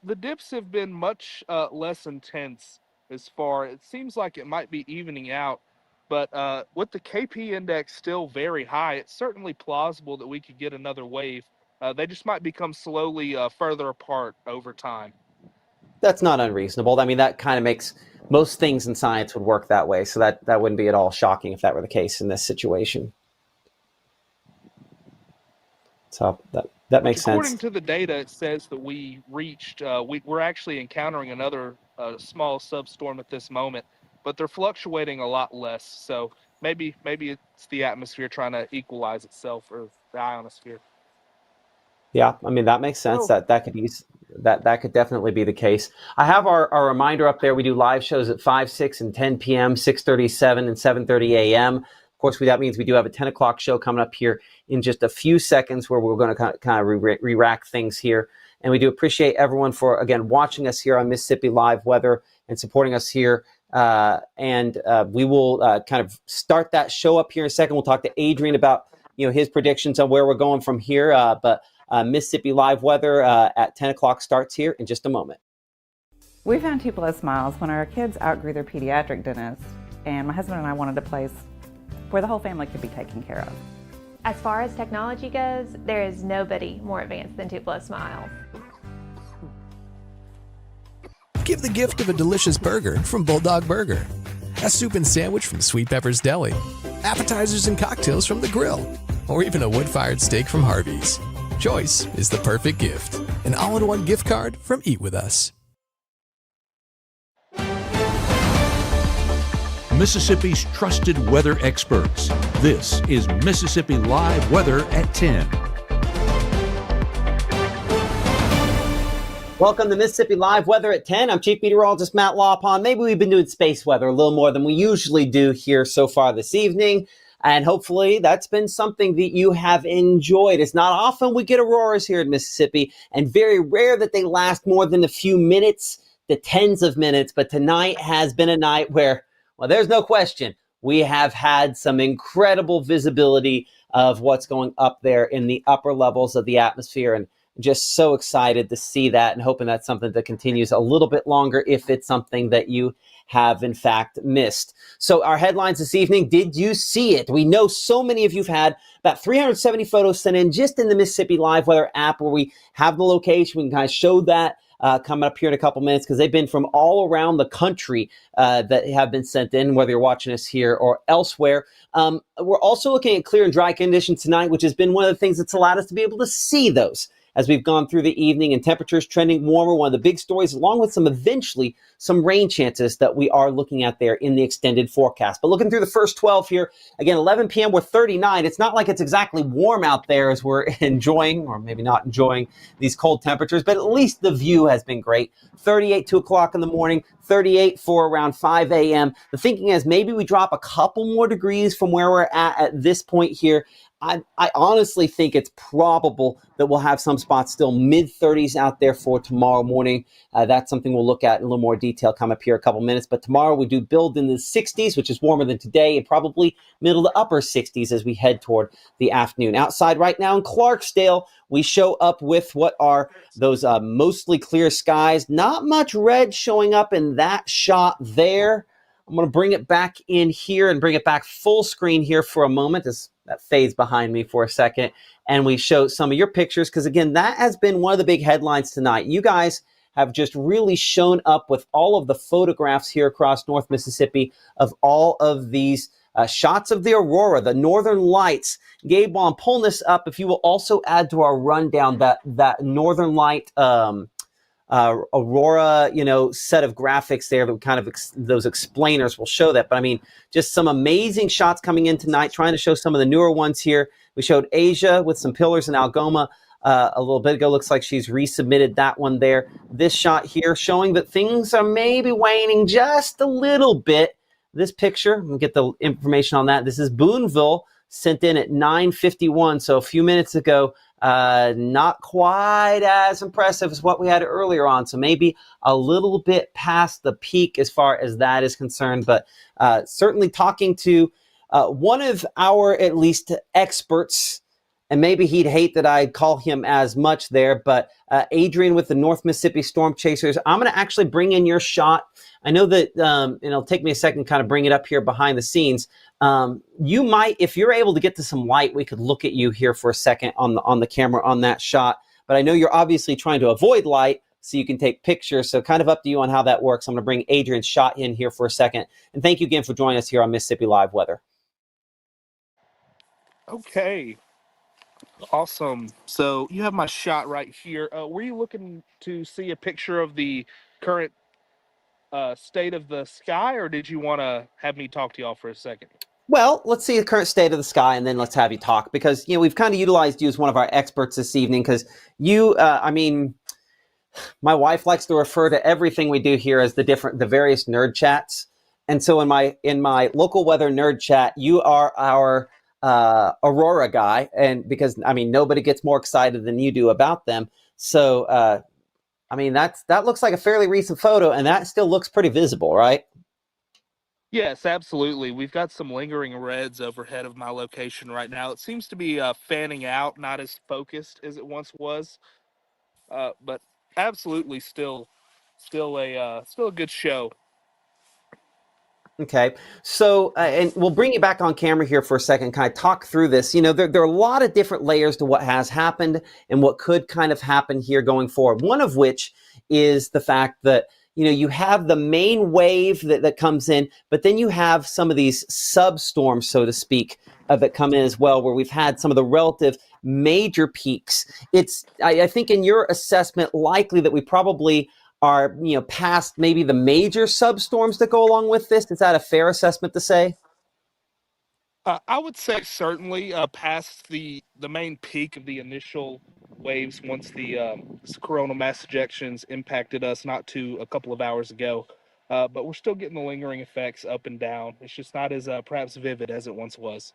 The dips have been much less intense as far. It seems like it might be evening out, but with the KP index still very high, it's certainly plausible that we could get another wave. They just might become slowly further apart over time. That's not unreasonable. I mean, that kind of makes most things in science would work that way. So that wouldn't be at all shocking if that were the case in this situation. So that makes sense. According to the data, it says that we reached, we're actually encountering another small substorm at this moment, but they're fluctuating a lot less. So maybe it's the atmosphere trying to equalize itself, or the ionosphere. Yeah, I mean, that makes sense. That could definitely be the case. I have our reminder up there. We do live shows at 5, 6, and 10 p.m., 6:37 and 7:30 a.m. Of course, that means we do have a 10 o'clock show coming up here in just a few seconds where we're going to kind of re-rack things here. And we do appreciate everyone for, again, watching us here on Mississippi Live Weather and supporting us here. And we will kind of start that show up here in a second. We'll talk to Adrian about his predictions on where we're going from here. But Mississippi Live Weather at 10 o'clock starts here in just a moment. We found Tupelo Smiles when our kids outgrew their pediatric dentist, and my husband and I wanted a place where the whole family could be taken care of. As far as technology goes, there is nobody more advanced than Tupelo Smiles. Give the gift of a delicious burger from Bulldog Burger, a soup and sandwich from Sweet Pepper's Deli, appetizers and cocktails from The Grill, or even a wood-fired steak from Harvey's. Choice is the perfect gift. An all-in-one gift card from Eat With Us. Mississippi's trusted weather experts. This is Mississippi Live Weather at 10. Welcome to Mississippi Live Weather at 10. I'm Chief Meteorologist Matt Lawpon. Maybe we've been doing space weather a little more than we usually do here so far this evening. And hopefully that's been something that you have enjoyed. It's not often we get auroras here in Mississippi, and very rare that they last more than a few minutes to tens of minutes. But tonight has been a night where, well, there's no question, we have had some incredible visibility of what's going up there in the upper levels of the atmosphere. And Just so excited to see that and hoping that's something that continues a little bit longer if it's something that you have in fact missed. So our headlines this evening, did you see it? We know so many of you've had about 370 photos sent in just in the Mississippi Live Weather app where we have the location. We can kind of show that coming up here in a couple minutes because they've been from all around the country that have been sent in, whether you're watching us here or elsewhere. We're also looking at clear and dry conditions tonight, which has been one of the things that's allowed us to be able to see those as we've gone through the evening, and temperatures trending warmer. One of the big stories, along with some rain chances that we are looking at there in the extended forecast. But looking through the first 12 here, again, 11 p.m. we're 39. It's not like it's exactly warm out there as we're enjoying, or maybe not enjoying, these cold temperatures, but at least the view has been great. 38, 2 o'clock in the morning, 38 for around 5 a.m. The thinking is maybe we drop a couple more degrees from where we're at this point here. I honestly think it's probable that we'll have some spots still mid-30s out there for tomorrow morning. That's something we'll look at in a little more detail come up here a couple minutes. But tomorrow we do build in the 60s, which is warmer than today, and probably middle to upper 60s as we head toward the afternoon. Outside right now in Clarksdale, we show up with what are those mostly clear skies. Not much red showing up in that shot there. I'm going to bring it back in here and bring it back full screen here for a moment. That fades behind me for a second. And we show some of your pictures because, again, that has been one of the big headlines tonight. You guys have just really shown up with all of the photographs here across North Mississippi of all of these shots of the aurora, the northern lights. Gabe, while I'm pulling this up, if you will also add to our rundown that northern light aurora, set of graphics there that kind of those explainers will show that. But I mean, just some amazing shots coming in tonight, trying to show some of the newer ones here. We showed Asia with some pillars in Algoma a little bit ago. Looks like she's resubmitted that one there. This shot here showing that things are maybe waning just a little bit. This picture, we'll get the information on that. This is Boonville, sent in at 9:51, so a few minutes ago. Not quite as impressive as what we had earlier on, so maybe a little bit past the peak as far as that is concerned, but certainly talking to one of our at least experts, and maybe he'd hate that I'd call him as much there, but Adrian with the North Mississippi Storm Chasers. I'm going to actually bring in your shot. I know that, and it'll take me a second to kind of bring it up here behind the scenes. You might, if you're able to get to some light, we could look at you here for a second on the camera on that shot. But I know you're obviously trying to avoid light so you can take pictures. So kind of up to you on how that works. I'm going to bring Adrian's shot in here for a second. And thank you again for joining us here on Mississippi Live Weather. Okay. Awesome. So you have my shot right here. Were you looking to see a picture of the current state of the sky, or did you want to have me talk to y'all for a second? Well, let's see the current state of the sky, and then let's have you talk, because we've kind of utilized you as one of our experts this evening, because you, my wife likes to refer to everything we do here as the various nerd chats, and so in my local weather nerd chat, you are our aurora guy, and because nobody gets more excited than you do about them. So that looks like a fairly recent photo, and that still looks pretty visible, right? Yes, absolutely. We've got some lingering reds overhead of my location right now. It seems to be fanning out, not as focused as it once was, but absolutely still a good show. Okay, so and we'll bring you back on camera here for a second, kind of talk through this. There are a lot of different layers to what has happened and what could kind of happen here going forward. One of which is the fact that you have the main wave that comes in, but then you have some of these substorms, so to speak, that come in as well, where we've had some of the relative major peaks. It's, I think in your assessment, likely that we probably are, past maybe the major substorms that go along with this. Is that a fair assessment to say? I would say certainly past the main peak of the initial waves once the coronal mass ejections impacted us a couple of hours ago. But we're still getting the lingering effects up and down. It's just not as perhaps vivid as it once was.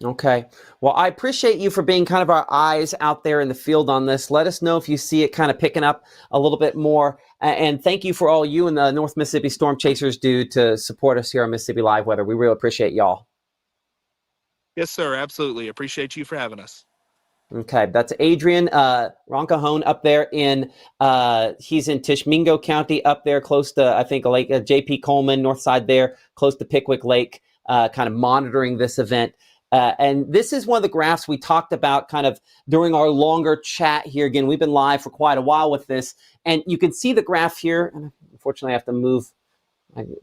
Okay. Well, I appreciate you for being kind of our eyes out there in the field on this. Let us know if you see it kind of picking up a little bit more. And thank you for all you and the North Mississippi Storm Chasers do to support us here on Mississippi Live Weather. We really appreciate y'all. Yes, sir. Absolutely. Appreciate you for having us. Okay, that's Adrian Roncajon up there in, he's in Tishomingo County up there close to, I think, Lake J.P. Coleman, north side there, close to Pickwick Lake, kind of monitoring this event. And this is one of the graphs we talked about kind of during our longer chat here. Again, we've been live for quite a while with this. And you can see the graph here. And unfortunately, I have to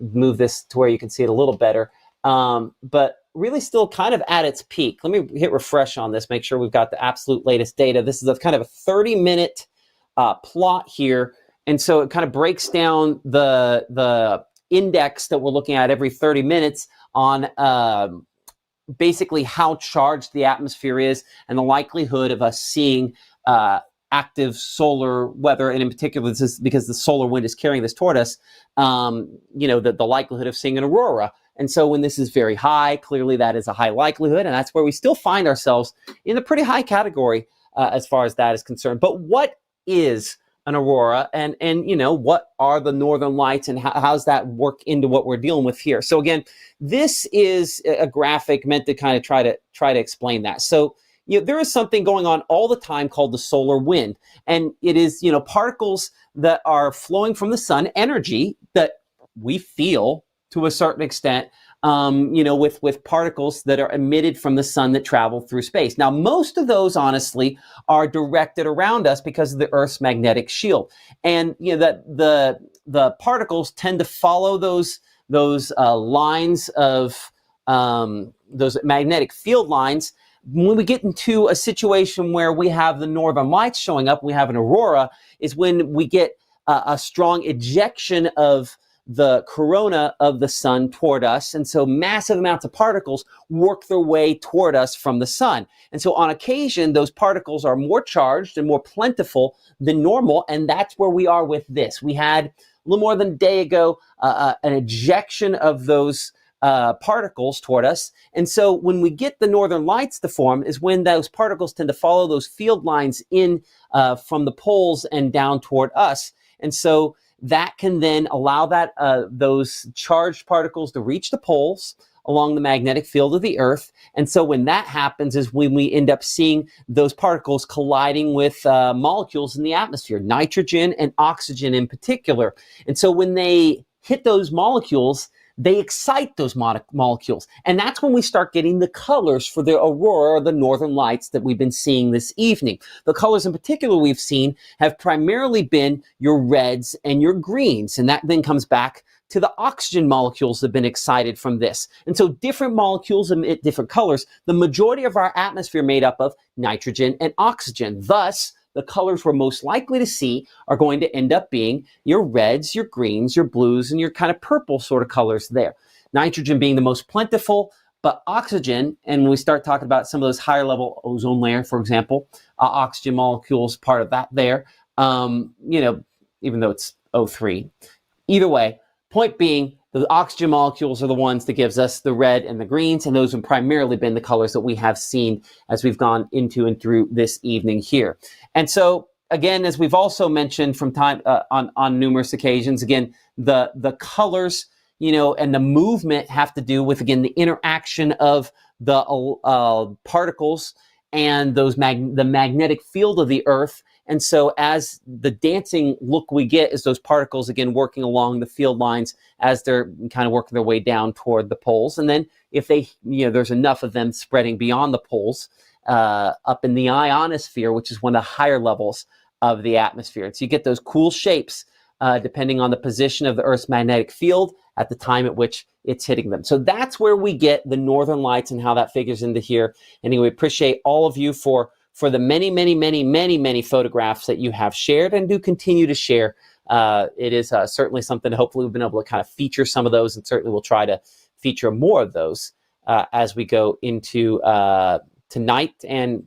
move this to where you can see it a little better. But really still kind of at its peak. Let me hit refresh on this, make sure we've got the absolute latest data. This is a kind of a 30-minute plot here. And so it kind of breaks down the index that we're looking at every 30 minutes on basically how charged the atmosphere is and the likelihood of us seeing active solar weather. And in particular, this is because the solar wind is carrying this toward us, the likelihood of seeing an aurora. And so when this is very high, clearly that is a high likelihood. And that's where we still find ourselves in a pretty high category as far as that is concerned. But what is an aurora, and what are the northern lights, and how's that work into what we're dealing with here? So again, this is a graphic meant to kind of try to explain that. So there is something going on all the time called the solar wind, and it is particles that are flowing from the sun, energy that we feel to a certain extent, with particles that are emitted from the sun that travel through space. Now, most of those, honestly, are directed around us because of the Earth's magnetic shield, and that the particles tend to follow those lines of those magnetic field lines. When we get into a situation where we have the northern lights showing up, we have an aurora, is when we get a strong ejection of the corona of the sun toward us. And so massive amounts of particles work their way toward us from the sun. And so on occasion, those particles are more charged and more plentiful than normal. And that's where we are with this. We had a little more than a day ago, an ejection of those particles toward us. And so when we get the northern lights to form is when those particles tend to follow those field lines in from the poles and down toward us. And so that can then allow those charged particles to reach the poles along the magnetic field of the Earth. And so when that happens is when we end up seeing those particles colliding with molecules in the atmosphere, nitrogen and oxygen in particular. And so when they hit those molecules, they excite those molecules. And that's when we start getting the colors for the aurora or the northern lights that we've been seeing this evening. The colors in particular we've seen have primarily been your reds and your greens. And that then comes back to the oxygen molecules that have been excited from this. And so different molecules emit different colors. The majority of our atmosphere made up of nitrogen and oxygen. Thus, the colors we're most likely to see are going to end up being your reds, your greens, your blues, and your kind of purple sort of colors there. Nitrogen being the most plentiful, but oxygen, and when we start talking about some of those higher level ozone layer, for example, oxygen molecules part of that there, even though it's O3. Either way, point being, the oxygen molecules are the ones that gives us the red and the greens, and those have primarily been the colors that we have seen as we've gone into and through this evening here. And so, again, as we've also mentioned from time on numerous occasions, again, the colors, and the movement have to do with, again, the interaction of the particles and the magnetic field of the Earth. And so as the dancing look we get is those particles, again, working along the field lines as they're kind of working their way down toward the poles. And then if there's enough of them spreading beyond the poles, up in the ionosphere, which is one of the higher levels of the atmosphere. And so you get those cool shapes depending on the position of the Earth's magnetic field at the time at which it's hitting them. So that's where we get the northern lights and how that figures into here. Anyway, appreciate all of you for the many photographs that you have shared and do continue to share. It is certainly something hopefully we've been able to kind of feature some of those, and certainly we'll try to feature more of those as we go into tonight. And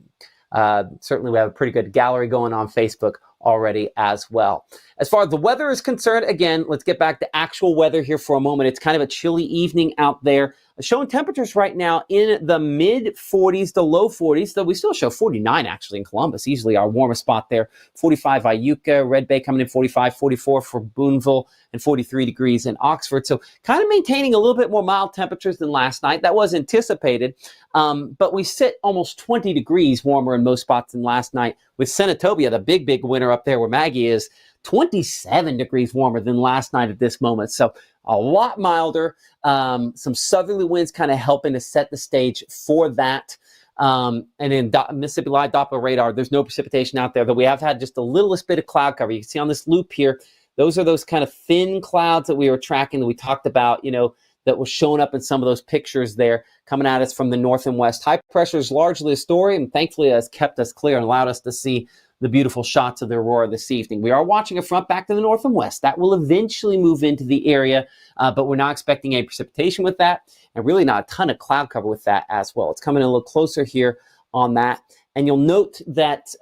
certainly we have a pretty good gallery going on Facebook already as well. As far as the weather is concerned, again, let's get back to actual weather here for a moment. It's kind of a chilly evening out there. showing temperatures right now in the mid 40s to low 40s, though we still show 49 actually in Columbus, easily our warmest spot there. 45 Iuka, Red Bay coming in 45, 44 for Boonville, and 43 degrees in Oxford. So kind of maintaining a little bit more mild temperatures than last night. That was anticipated, but we sit almost 20 degrees warmer in most spots than last night, with Senatobia, the big winner up there where Maggie is, 27 degrees warmer than last night at this moment. So a lot milder. Some southerly winds kind of helping to set the stage for that. And in Mississippi Live Doppler radar, there's no precipitation out there, though we have had just the littlest bit of cloud cover. You can see on this loop here, those are those kind of thin clouds that we were tracking that we talked about, that was showing up in some of those pictures there coming at us from the north and west. High pressure is largely a story, and thankfully has kept us clear and allowed us to see the beautiful shots of the aurora this evening. We are watching a front back to the north and west. That will eventually move into the area, but we're not expecting any precipitation with that, and really not a ton of cloud cover with that as well. It's coming in a little closer here on that. And you'll note that,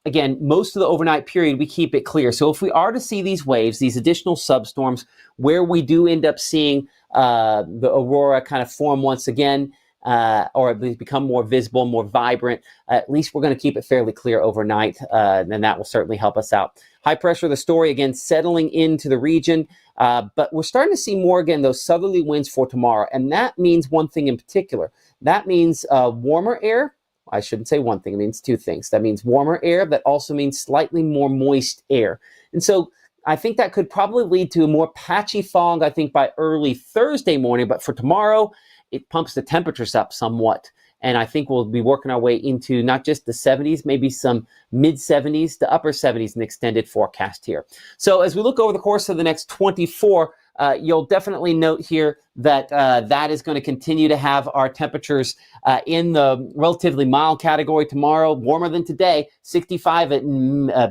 again, most of the overnight period, we keep it clear. So if we are to see these waves, these additional substorms, where we do end up seeing the aurora kind of form once again, or at least become more visible, more vibrant, at least we're going to keep it fairly clear overnight, and that will certainly help us out. High pressure, the story, again, settling into the region, but we're starting to see more, again, those southerly winds for tomorrow, and that means one thing in particular. That means warmer air. I shouldn't say one thing, it means two things. That means warmer air, that also means slightly more moist air. And so I think that could probably lead to a more patchy fog, I think, by early Thursday morning, but for tomorrow, it pumps the temperatures up somewhat. And I think we'll be working our way into not just the 70s, maybe some mid 70s to upper 70s in the extended forecast here. So as we look over the course of the next 24, you'll definitely note here that that is going to continue to have our temperatures in the relatively mild category tomorrow, warmer than today, 65 at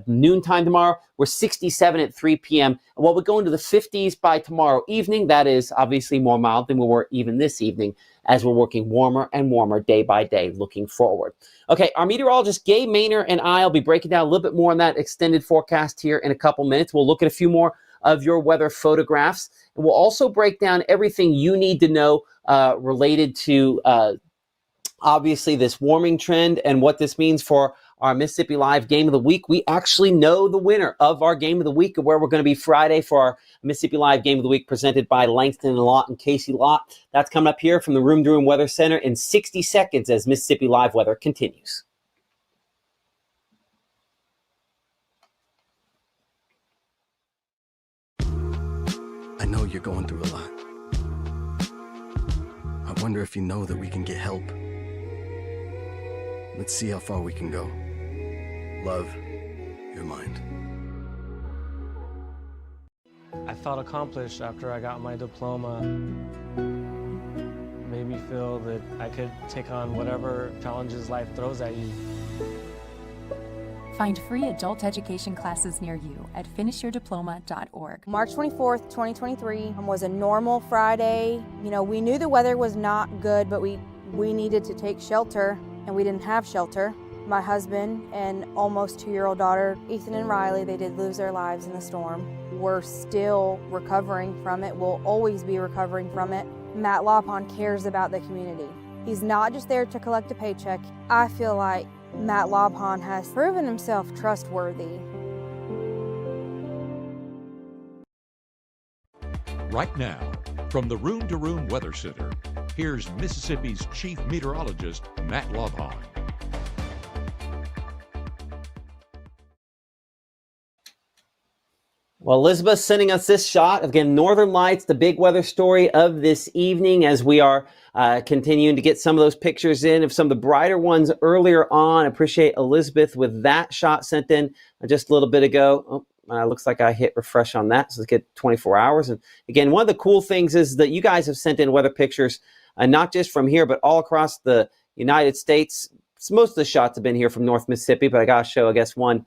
noontime tomorrow. We're 67 at 3 p.m. Well, we're going to the 50s by tomorrow evening. That is obviously more mild than we were even this evening, as we're working warmer and warmer day by day looking forward. Okay, our meteorologist Gabe Maynor and I will be breaking down a little bit more on that extended forecast here in a couple minutes. We'll look at a few more of your weather photographs. And we'll also break down everything you need to know related to obviously this warming trend and what this means for our Mississippi Live Game of the Week. We actually know the winner of our Game of the Week and where we're going to be Friday for our Mississippi Live Game of the Week presented by Langston and Lott and Casey Lott. That's coming up here from the Room to Room Weather Center in 60 seconds as Mississippi Live weather continues. I know you're going through a lot. I wonder if you know that we can get help. Let's see how far we can go. Love, your mind. I felt accomplished after I got my diploma. Made me feel that I could take on whatever challenges life throws at you. Find free adult education classes near you at finishyourdiploma.org. March 24th, 2023 was a normal Friday. We knew the weather was not good, but we needed to take shelter, and we didn't have shelter. My husband and almost 2-year-old daughter, Ethan and Riley, they did lose their lives in the storm. We're still recovering from it. We'll always be recovering from it. Matt Lopon cares about the community. He's not just there to collect a paycheck. I feel like Matt Lopon has proven himself trustworthy. Right now, from the Room to Room Weather Center, here's Mississippi's Chief Meteorologist, Matt Lopon. Well, Elizabeth sending us this shot. Again, Northern Lights, the big weather story of this evening as we are continuing to get some of those pictures in of some of the brighter ones earlier on. Appreciate Elizabeth with that shot sent in just a little bit ago. Looks like I hit refresh on that. So let's get 24 hours. And again, one of the cool things is that you guys have sent in weather pictures, not just from here, but all across the United States. So most of the shots have been here from North Mississippi, but I got to show, I guess, one.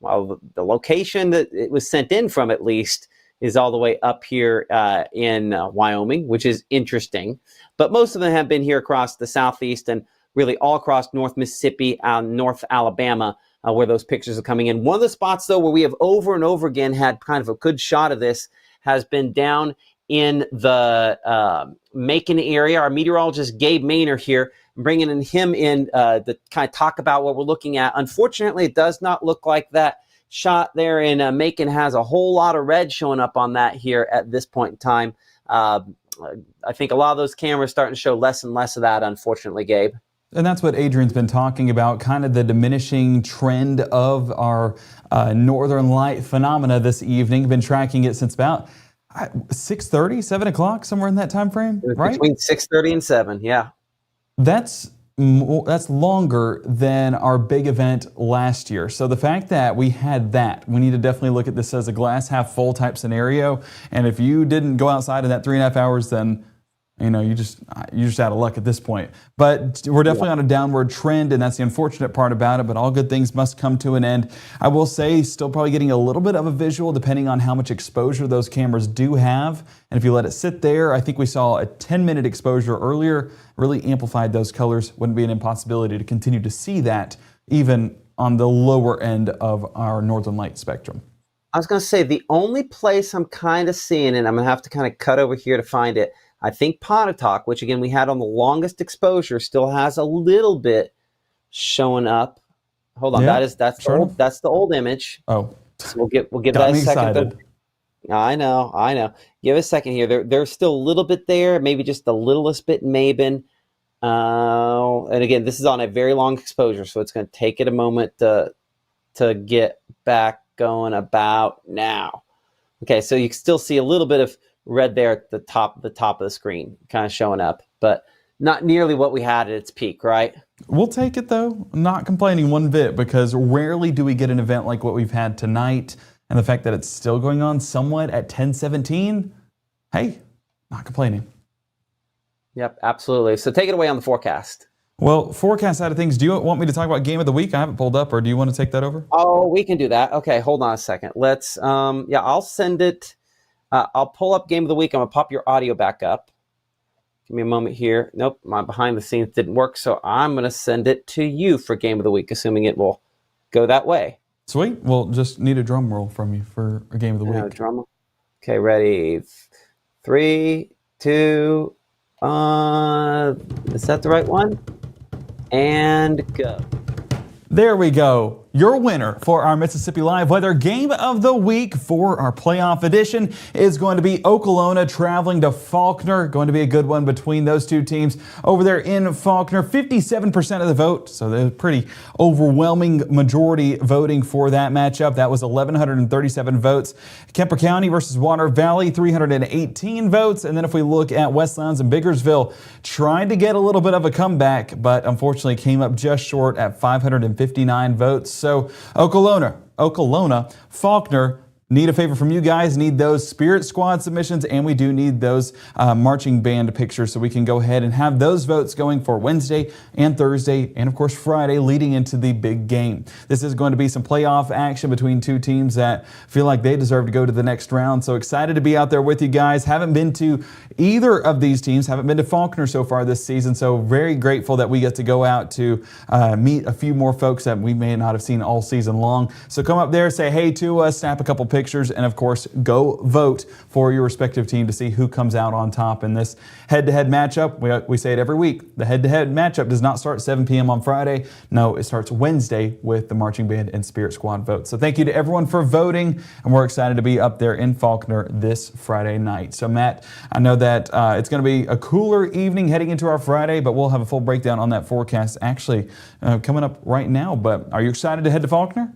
Well, the location that it was sent in from, at least, is all the way up here in Wyoming, which is interesting. But most of them have been here across the southeast and really all across North Mississippi and North Alabama, where those pictures are coming in. One of the spots, though, where we have over and over again had kind of a good shot of this has been down in the Macon area. Our meteorologist Gabe Maynor here, bringing him in to kind of talk about what we're looking at. Unfortunately, it does not look like that shot there in Macon has a whole lot of red showing up on that here at this point in time. I think a lot of those cameras starting to show less and less of that, unfortunately, Gabe. And that's what Adrian's been talking about, kind of the diminishing trend of our northern light phenomena this evening. Been tracking it since about 6:30, 7 o'clock, somewhere in that time frame, right? Between 6:30 and 7, yeah. That's longer than our big event last year. So the fact that we had that, we need to definitely look at this as a glass half full type scenario. And if you didn't go outside in that 3.5 hours, then you're just out of luck at this point. But we're definitely on a downward trend, and that's the unfortunate part about it, but all good things must come to an end. I will say, still probably getting a little bit of a visual depending on how much exposure those cameras do have. And if you let it sit there, I think we saw a 10-minute exposure earlier, really amplified those colors. Wouldn't be an impossibility to continue to see that even on the lower end of our northern light spectrum. I was going to say, the only place I'm kind of seeing, and I'm going to have to kind of cut over here to find it, I think Pontotoc, which again we had on the longest exposure, still has a little bit showing up. Hold on, yeah, that's the old image. Oh, so we'll give that a second. I know. Give it a second here. There's still a little bit there, maybe just the littlest bit in Mabon. And again, this is on a very long exposure, so it's going to take it a moment to get back going about now. Okay, so you can still see a little bit of red there at the top of the screen kind of showing up, but not nearly what we had at its peak, right? We'll take it though. Not complaining one bit, because rarely do we get an event like what we've had tonight, and the fact that it's still going on somewhat at 10:17, hey, not complaining. Yep, absolutely. So take it away on the forecast. Well, forecast side of things, do you want me to talk about game of the week? I haven't pulled up, or do you want to take that over? Oh, we can do that. Okay, hold on a second. Let's I'll send it. I'll pull up game of the week. I'm going to pop your audio back up. Give me a moment here. Nope, my behind the scenes didn't work, so I'm going to send it to you for game of the week, assuming it will go that way. Sweet. Well, just need a drum roll from you for a game of the week. Drum roll. Okay, ready? 3, 2, is that the right one? And go. There we go. Your winner for our Mississippi Live Weather Game of the Week for our playoff edition is going to be Okolona traveling to Faulkner. Going to be a good one between those two teams over there in Faulkner. 57% of the vote, so there's a pretty overwhelming majority voting for that matchup. That was 1,137 votes. Kemper County versus Water Valley, 318 votes. And then if we look at West Lowndes and Biggersville, trying to get a little bit of a comeback, but unfortunately came up just short at 559 votes. So Okolona, Faulkner, need a favor from you guys, need those Spirit Squad submissions, and we do need those marching band pictures so we can go ahead and have those votes going for Wednesday and Thursday and, of course, Friday leading into the big game. This is going to be some playoff action between two teams that feel like they deserve to go to the next round. So excited to be out there with you guys. Haven't been to either of these teams, haven't been to Faulkner so far this season, so very grateful that we get to go out to meet a few more folks that we may not have seen all season long. So come up there, say hey to us, snap a couple pictures, and of course, go vote for your respective team to see who comes out on top in this head-to-head matchup. We say it every week. The head-to-head matchup does not start 7 p.m. on Friday. No, it starts Wednesday with the marching band and Spirit Squad vote. So thank you to everyone for voting, and we're excited to be up there in Faulkner this Friday night. So Matt, I know that it's going to be a cooler evening heading into our Friday, but we'll have a full breakdown on that forecast actually coming up right now. But are you excited to head to Faulkner?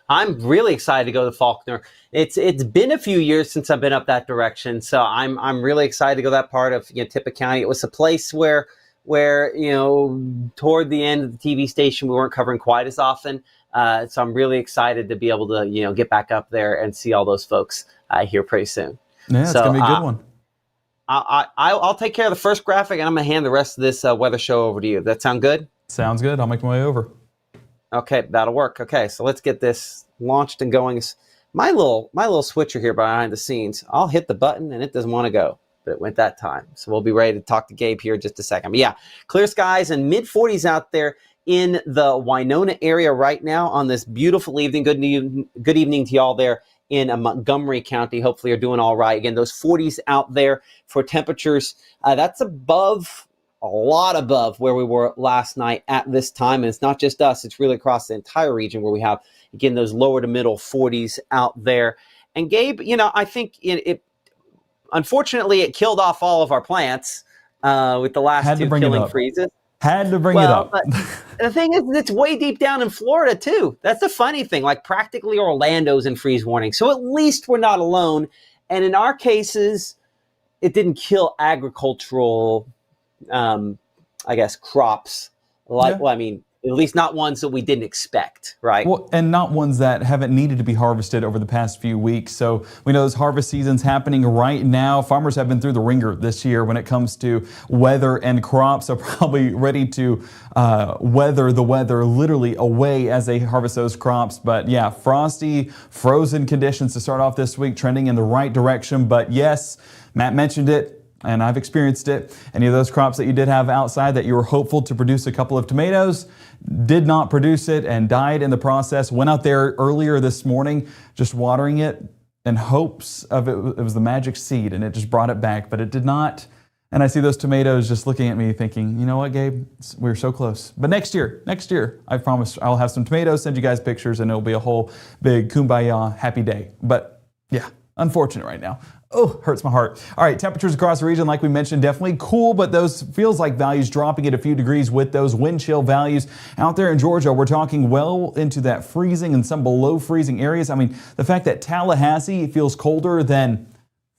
I'm really excited to go to Faulkner. It's been a few years since I've been up that direction, so I'm really excited to go that part of Tippah County. It was a place where toward the end of the TV station we weren't covering quite as often. So I'm really excited to be able to get back up there and see all those folks here pretty soon. Yeah, it's gonna be a good one. I'll take care of the first graphic, and I'm gonna hand the rest of this weather show over to you. Does that sound good? Sounds good. I'll make my way over. Okay, that'll work. Okay, so let's get this launched and going. My little switcher here behind the scenes, I'll hit the button and it doesn't want to go, but it went that time. So we'll be ready to talk to Gabe here in just a second. But yeah, clear skies and mid-40s out there in the Winona area right now on this beautiful evening. Good evening to y'all there in Montgomery County hopefully are doing all right. Again, those 40s out there for temperatures. That's above, a lot above where we were last night at this time. And it's not just us, it's really across the entire region where we have, again, those lower to middle 40s out there. And Gabe, I think it unfortunately, it killed off all of our plants with the last two killing freezes. Had to bring it up. But the thing is, it's way deep down in Florida, too. That's the funny thing. Like, practically Orlando's in freeze warning. So at least we're not alone. And in our cases, it didn't kill agricultural, crops. At least not ones that we didn't expect, right? Well, and not ones that haven't needed to be harvested over the past few weeks. So we know this harvest season's happening right now. Farmers have been through the ringer this year when it comes to weather and crops. So probably ready to weather the weather literally away as they harvest those crops. But yeah, frosty, frozen conditions to start off this week, trending in the right direction. But yes, Matt mentioned it, and I've experienced it. Any of those crops that you did have outside that you were hopeful to produce a couple of tomatoes, did not produce it and died in the process. Went out there earlier this morning just watering it in hopes of it was the magic seed, and it just brought it back, but it did not. And I see those tomatoes just looking at me thinking, you know what, Gabe, we're so close. But next year, I promise I'll have some tomatoes, send you guys pictures, and it'll be a whole big kumbaya happy day. But yeah, unfortunate right now. Oh, hurts my heart. All right, temperatures across the region, like we mentioned, definitely cool, but those feels like values dropping at a few degrees with those wind chill values. Out there in Georgia, we're talking well into that freezing and some below freezing areas. I mean, the fact that Tallahassee feels colder than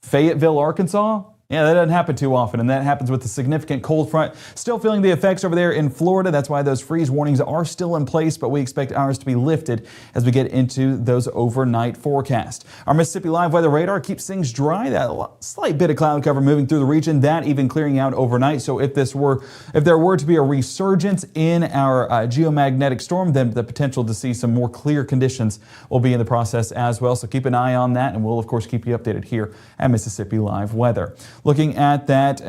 Fayetteville, Arkansas, yeah, that doesn't happen too often, and that happens with a significant cold front. Still feeling the effects over there in Florida. That's why those freeze warnings are still in place, but we expect ours to be lifted as we get into those overnight forecasts. Our Mississippi Live weather radar keeps things dry. That slight bit of cloud cover moving through the region, that even clearing out overnight. So if there were to be a resurgence in our geomagnetic storm, then the potential to see some more clear conditions will be in the process as well. So keep an eye on that, and we'll of course keep you updated here at Mississippi Live Weather. Looking at that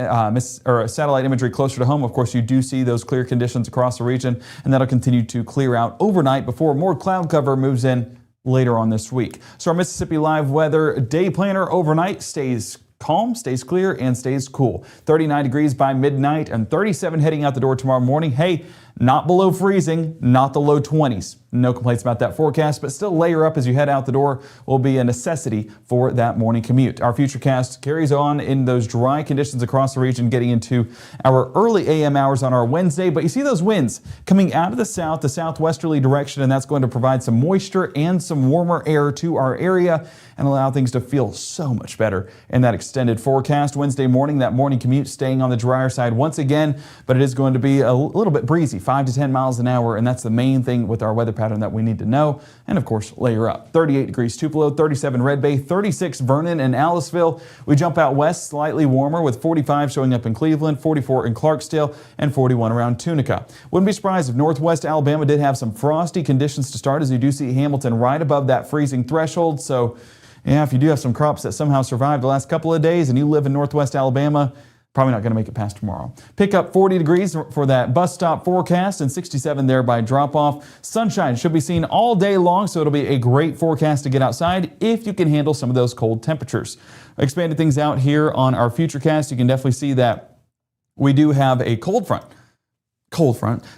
satellite imagery closer to home, of course, you do see those clear conditions across the region, and that'll continue to clear out overnight before more cloud cover moves in later on this week. So our Mississippi Live weather day planner overnight stays calm, stays clear, and stays cool. 39 degrees by midnight and 37 heading out the door tomorrow morning. Hey, not below freezing, not the low 20s. No complaints about that forecast, but still layer up as you head out the door will be a necessity for that morning commute. Our futurecast carries on in those dry conditions across the region, getting into our early AM hours on our Wednesday. But you see those winds coming out of the south, the southwesterly direction, and that's going to provide some moisture and some warmer air to our area and allow things to feel so much better in that extended forecast. Wednesday morning, that morning commute staying on the drier side once again, but it is going to be a little bit breezy, 5 to 10 miles an hour, and that's the main thing with our weather pattern that we need to know. And of course, layer up. 38 degrees Tupelo, 37 Red Bay, 36 Vernon and Aliceville. We jump out west, slightly warmer with 45 showing up in Cleveland, 44 in Clarksdale, and 41 around Tunica. Wouldn't be surprised if northwest Alabama did have some frosty conditions to start, as you do see Hamilton right above that freezing threshold. So yeah, if you do have some crops that somehow survived the last couple of days and you live in northwest Alabama, probably not going to make it past tomorrow. Pick up 40 degrees for that bus stop forecast and 67 there by drop-off. Sunshine should be seen all day long, so it'll be a great forecast to get outside if you can handle some of those cold temperatures. Expanded things out here on our futurecast, you can definitely see that we do have a cold front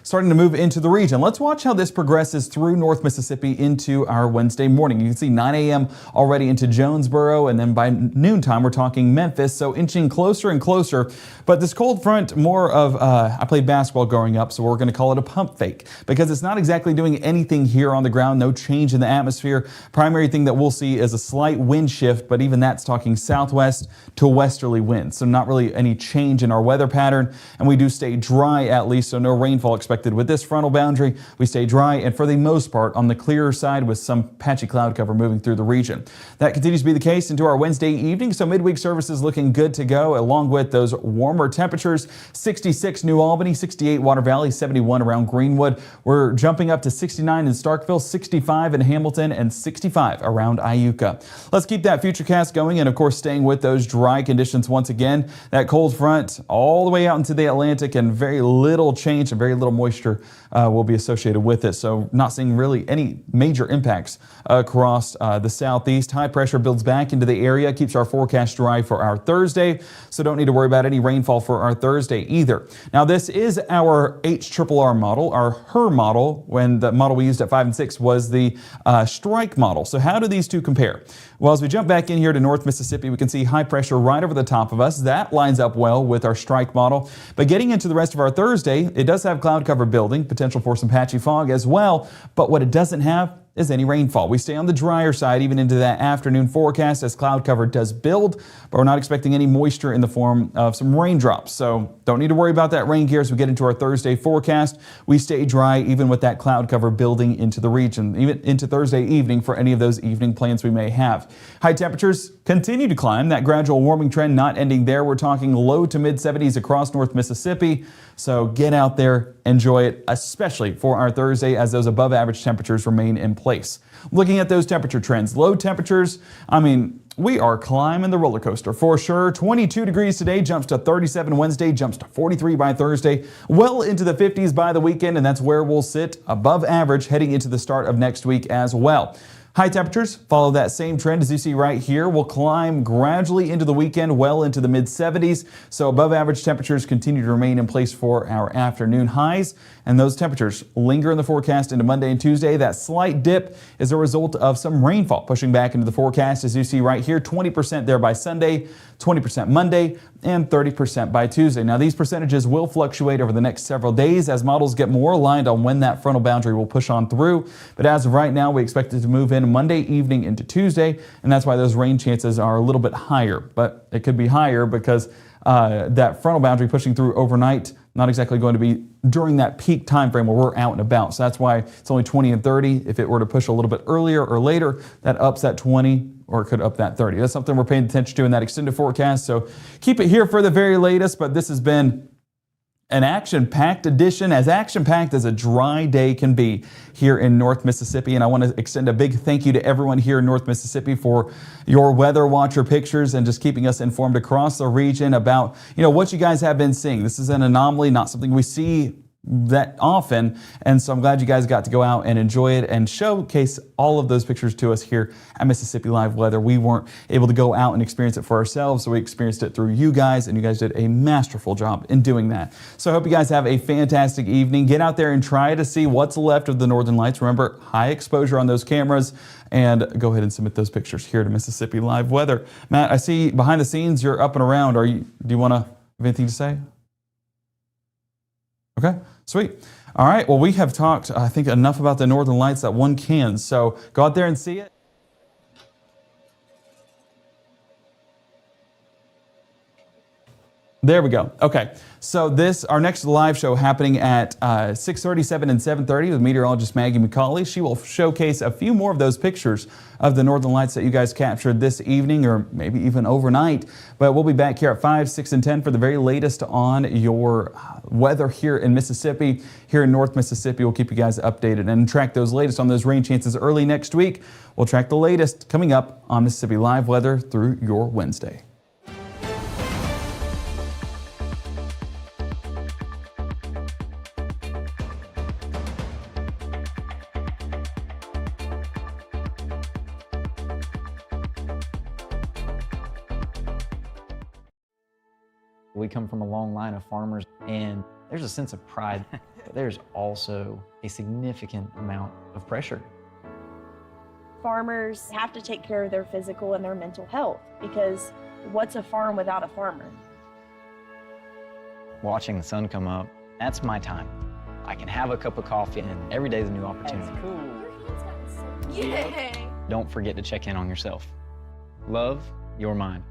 starting to move into the region. Let's watch how this progresses through North Mississippi into our Wednesday morning. You can see 9 a.m. already into Jonesboro, and then by noontime we're talking Memphis, so inching closer and closer. But this cold front, more of, I played basketball growing up, so we're going to call it a pump fake, because it's not exactly doing anything here on the ground, no change in the atmosphere. Primary thing that we'll see is a slight wind shift, but even that's talking southwest to westerly winds, so not really any change in our weather pattern, and we do stay dry at least, so no rainfall expected with this frontal boundary. We stay dry and for the most part on the clearer side with some patchy cloud cover moving through the region. That continues to be the case into our Wednesday evening, so midweek services looking good to go, along with those warmer temperatures. 66 New Albany, 68 Water Valley, 71 around Greenwood. We're jumping up to 69 in Starkville, 65 in Hamilton, and 65 around Iuka. Let's keep that futurecast going and of course staying with those dry conditions once again. That cold front all the way out into the Atlantic and very little change change and very little moisture will be associated with it. So not seeing really any major impacts across the southeast. High pressure builds back into the area, keeps our forecast dry for our Thursday. So don't need to worry about any rainfall for our Thursday either. Now this is our HRRR model, our HRRR model, when the model we used at 5 and 6 was the strike model. So how do these two compare? Well, as we jump back in here to North Mississippi, we can see high pressure right over the top of us. That lines up well with our strike model. But getting into the rest of our Thursday, it does have cloud cover building, potential for some patchy fog as well. But what it doesn't have is any rainfall. We stay on the drier side even into that afternoon forecast as cloud cover does build, but we're not expecting any moisture in the form of some raindrops. So don't need to worry about that rain gear as we get into our Thursday forecast. We stay dry even with that cloud cover building into the region, even into Thursday evening for any of those evening plans we may have. High temperatures continue to climb. That gradual warming trend not ending there. We're talking low to mid 70s across North Mississippi. So get out there, enjoy it, especially for our Thursday as those above average temperatures remain in place. Looking at those temperature trends, low temperatures, I mean, we are climbing the roller coaster for sure. 22 degrees today, jumps to 37 Wednesday, jumps to 43 by Thursday, well into the 50s by the weekend, and that's where we'll sit above average heading into the start of next week as well. High temperatures follow that same trend as you see right here. We'll climb gradually into the weekend, well into the mid 70s. So above average temperatures continue to remain in place for our afternoon highs. And those temperatures linger in the forecast into Monday and Tuesday. That slight dip is a result of some rainfall pushing back into the forecast as you see right here. 20% there by Sunday, 20% Monday, and 30% by Tuesday. Now these percentages will fluctuate over the next several days as models get more aligned on when that frontal boundary will push on through. But as of right now, we expect it to move in Monday evening into Tuesday, and that's why those rain chances are a little bit higher. But it could be higher because that frontal boundary pushing through overnight, not exactly going to be during that peak time frame where we're out and about. So that's why it's only 20 and 30. If it were to push a little bit earlier or later, that ups that 20 or it could up that 30. That's something we're paying attention to in that extended forecast. So keep it here for the very latest, but this has been an action-packed edition, as action-packed as a dry day can be here in North Mississippi. And I want to extend a big thank you to everyone here in North Mississippi for your Weather Watcher pictures and just keeping us informed across the region about, what you guys have been seeing. This is an anomaly, not something we see that often, and so I'm glad you guys got to go out and enjoy it and showcase all of those pictures to us here at Mississippi Live Weather. We weren't able to go out and experience it for ourselves, so we experienced it through you guys, and you guys did a masterful job in doing that. So I hope you guys have a fantastic evening. Get out there and try to see what's left of the Northern Lights. Remember, high exposure on those cameras, and go ahead and submit those pictures here to Mississippi Live Weather. Matt, I see behind the scenes you're up and around. Do you want to have anything to say? Okay, sweet. All right, well, we have talked, I think, enough about the Northern Lights that one can. So go out there and see it. There we go. Okay, so our next live show happening at 6:37 and 7:30 with meteorologist Maggie McCauley. She will showcase a few more of those pictures of the Northern Lights that you guys captured this evening or maybe even overnight. But we'll be back here at 5, 6, and 10 for the very latest on your weather here in Mississippi. Here in North Mississippi, we'll keep you guys updated and track those latest on those rain chances early next week. We'll track the latest coming up on Mississippi Live Weather through your Wednesday. We come from a long line of farmers, and there's a sense of pride, but there's also a significant amount of pressure. Farmers have to take care of their physical and their mental health, because what's a farm without a farmer? Watching the sun come up, that's my time. I can have a cup of coffee, and every day is a new opportunity. That's cool. Yay! Don't forget to check in on yourself. Love your mind.